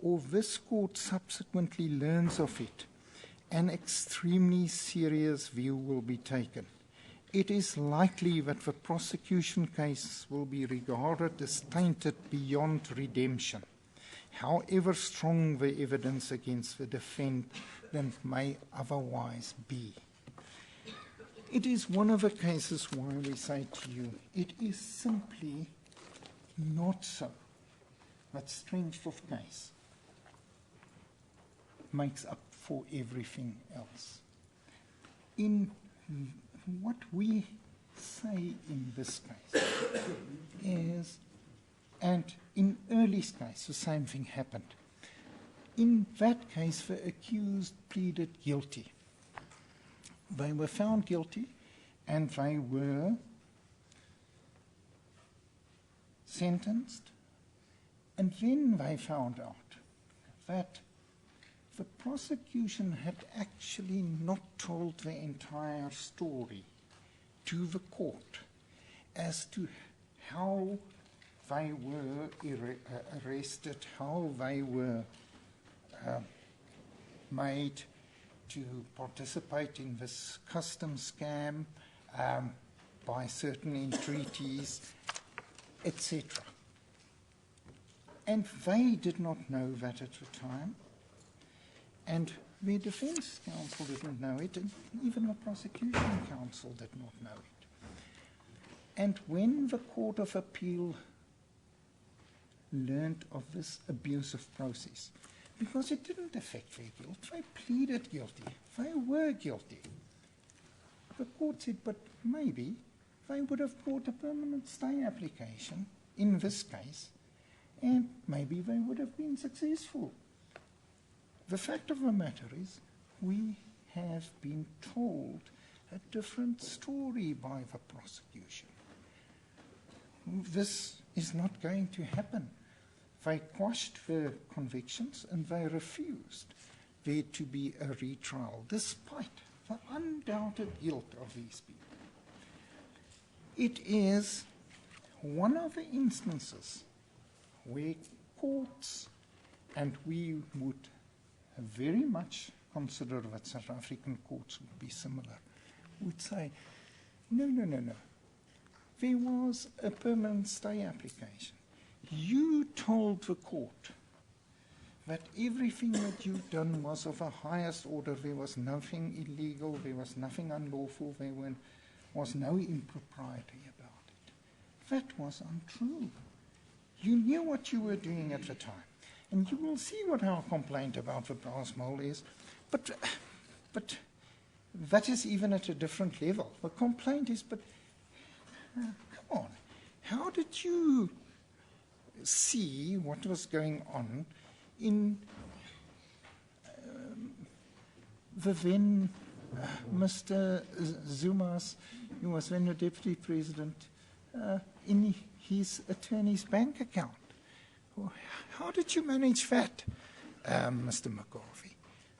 Speaker 9: or this court subsequently learns of it, an extremely serious view will be taken. It is likely that the prosecution case will be regarded as tainted beyond redemption, however strong the evidence against the defendant may otherwise be. It is one of the cases why we say to you, it is simply not so that strength of case makes up for everything else. In what we say in this case is, and in Early's case, the same thing happened. In that case, the accused pleaded guilty. They were found guilty and they were sentenced, and then they found out that the prosecution had actually not told the entire story to the court as to how they were arrested, how they were made to participate in this custom scam by certain entreaties, etc. And they did not know that at the time, and the defense counsel didn't know it, and even the prosecution counsel did not know it. And when the Court of Appeal learned of this abusive process, because it didn't affect their guilt, they pleaded guilty, they were guilty. The court said, but maybe they would have brought a permanent stay application in this case, and maybe they would have been successful. The fact of the matter is, we have been told a different story by the prosecution. This is not going to happen. They quashed the convictions and they refused there to be a retrial, despite the undoubted guilt of these people. It is one of the instances where courts, and we would very much consider that South African courts would be similar, would say, no. There was a permanent stay application. You told the court that everything that you'd done was of the highest order. There was nothing illegal, there was nothing unlawful, there was no impropriety about it. That was untrue. You knew what you were doing at the time. And you will see what our complaint about the brass mole is. But that is even at a different level. The complaint is, come on, how did you see what was going on in the then Mr. Zuma's, who was then the deputy president, in his attorney's bank account? How did you manage that, Mr. McCarthy?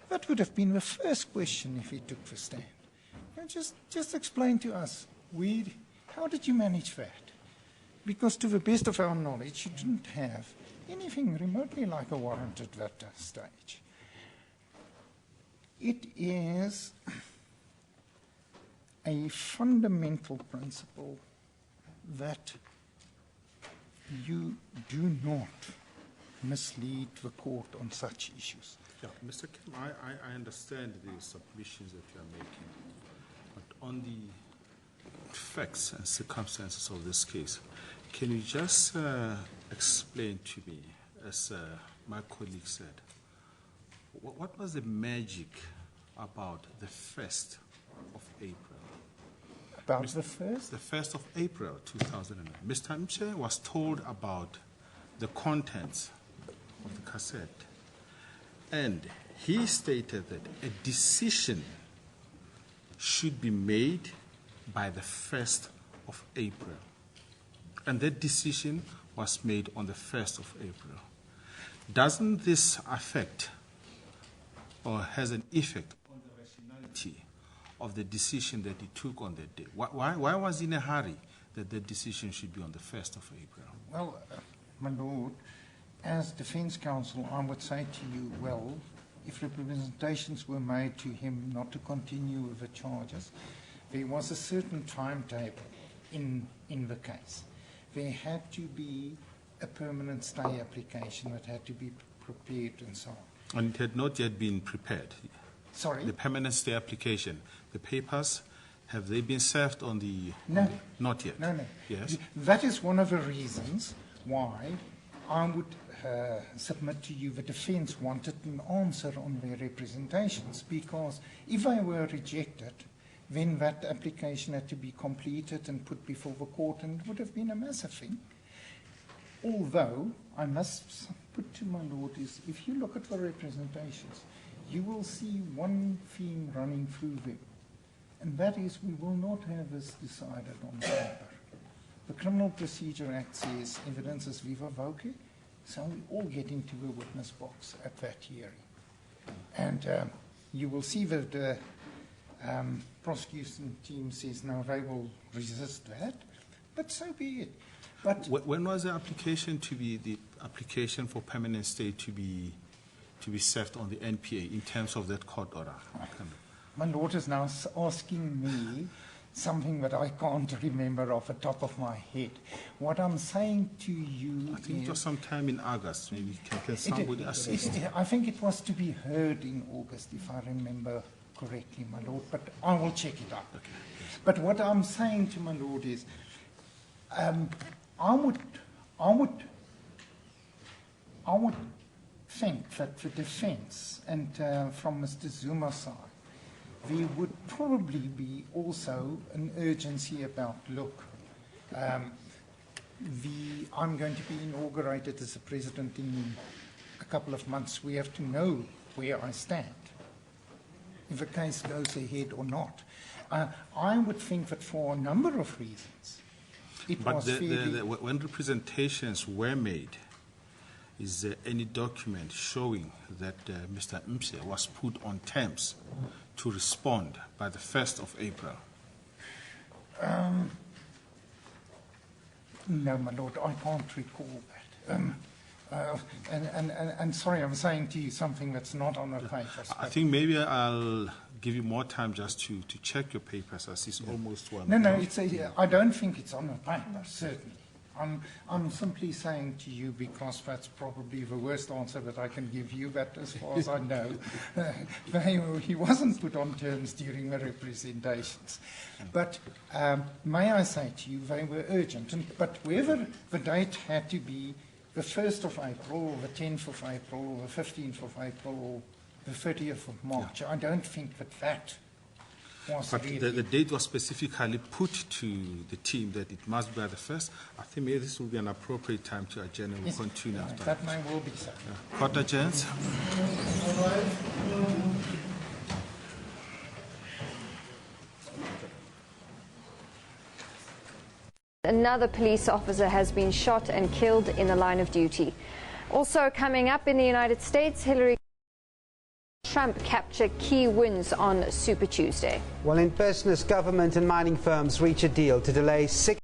Speaker 9: That would have been the first question if he took the stand. And just explain to us, how did you manage that? Because to the best of our knowledge, you didn't have anything remotely like a warrant at that stage. It is a fundamental principle that you do not mislead the court on such issues.
Speaker 6: Yeah, Mr. Kim, I understand the submissions that you are making, but on the facts and circumstances of this case, can you just explain to me, as my colleague said, What was the magic about the 1st of April?
Speaker 9: About the 1st?
Speaker 6: The 1st of April 2009. Mr. Mche was told about the contents of the cassette, and he stated that a decision should be made by the 1st of April. And that decision was made on the 1st of April. Doesn't this affect or has an effect on the rationality of the decision that he took on that day? Why was he in a hurry that the decision should be on the 1st of April?
Speaker 9: Well, my lord, as Defence Counsel, I would say to you, well, if representations were made to him not to continue with the charges, there was a certain timetable in the case. There had to be a permanent stay application that had to be prepared and so on.
Speaker 6: And it had not yet been prepared.
Speaker 9: Sorry?
Speaker 6: The permanent stay application, the papers, have they been served on the...
Speaker 9: No.
Speaker 6: Not yet?
Speaker 9: No.
Speaker 6: Yes?
Speaker 9: That is one of the reasons why I would submit to you the defence wanted an answer on their representations, because if they were rejected, then that application had to be completed and put before the court, and it would have been a massive thing. Although, I must put to my lord is, if you look at the representations, you will see one theme running through them, and that is we will not have this decided on paper. The Criminal Procedure Act says evidence is viva voce, so we all get into the witness box at that hearing. And you will see that the prosecution team says, no, they will resist that, but so be it. But
Speaker 6: when was the application for permanent stay to be served on the NPA in terms of that court order?
Speaker 9: My lord is now asking me something that I can't remember off the top of my head. What I'm saying to you
Speaker 6: I think it was sometime in August. Maybe can somebody assist?
Speaker 9: I think it was to be heard in August, if I remember correctly, my lord, but I will check it out.
Speaker 6: Okay.
Speaker 9: But what I'm saying to my lord is, I would think that the defence and from Mr. Zuma's side, there would probably be also an urgency about, look, I'm going to be inaugurated as a president in a couple of months. We have to know where I stand, if the case goes ahead or not. I would think that for a number of reasons,
Speaker 6: when representations were made, is there any document showing that Mr. Mche was put on terms to respond by the 1st of April?
Speaker 9: No, my lord, I can't recall that. And sorry, I'm saying to you something that's not on the papers.
Speaker 6: I think maybe I'll give you more time just to check your papers, as it's almost one.
Speaker 9: No, I don't think it's on the paper, certainly. I'm simply saying to you, because that's probably the worst answer that I can give you, but as far as I know, he wasn't put on terms during the representations. But may I say to you, they were urgent. But whether the date had to be the 1st of April, or the 10th of April, or the 15th of April, or the 30th of March, I don't think that was
Speaker 6: But
Speaker 9: really...
Speaker 6: the date was specifically put to the team that it must be by the 1st. I think maybe this will be an appropriate time to adjourn, and we'll continue after
Speaker 9: that. May well be so.
Speaker 6: Court adjourns.
Speaker 19: Another police officer has been shot and killed in the line of duty. Also coming up in the United States, Hillary Trump capture key wins on Super Tuesday.
Speaker 20: Well, in business, government and mining firms reach a deal to delay 6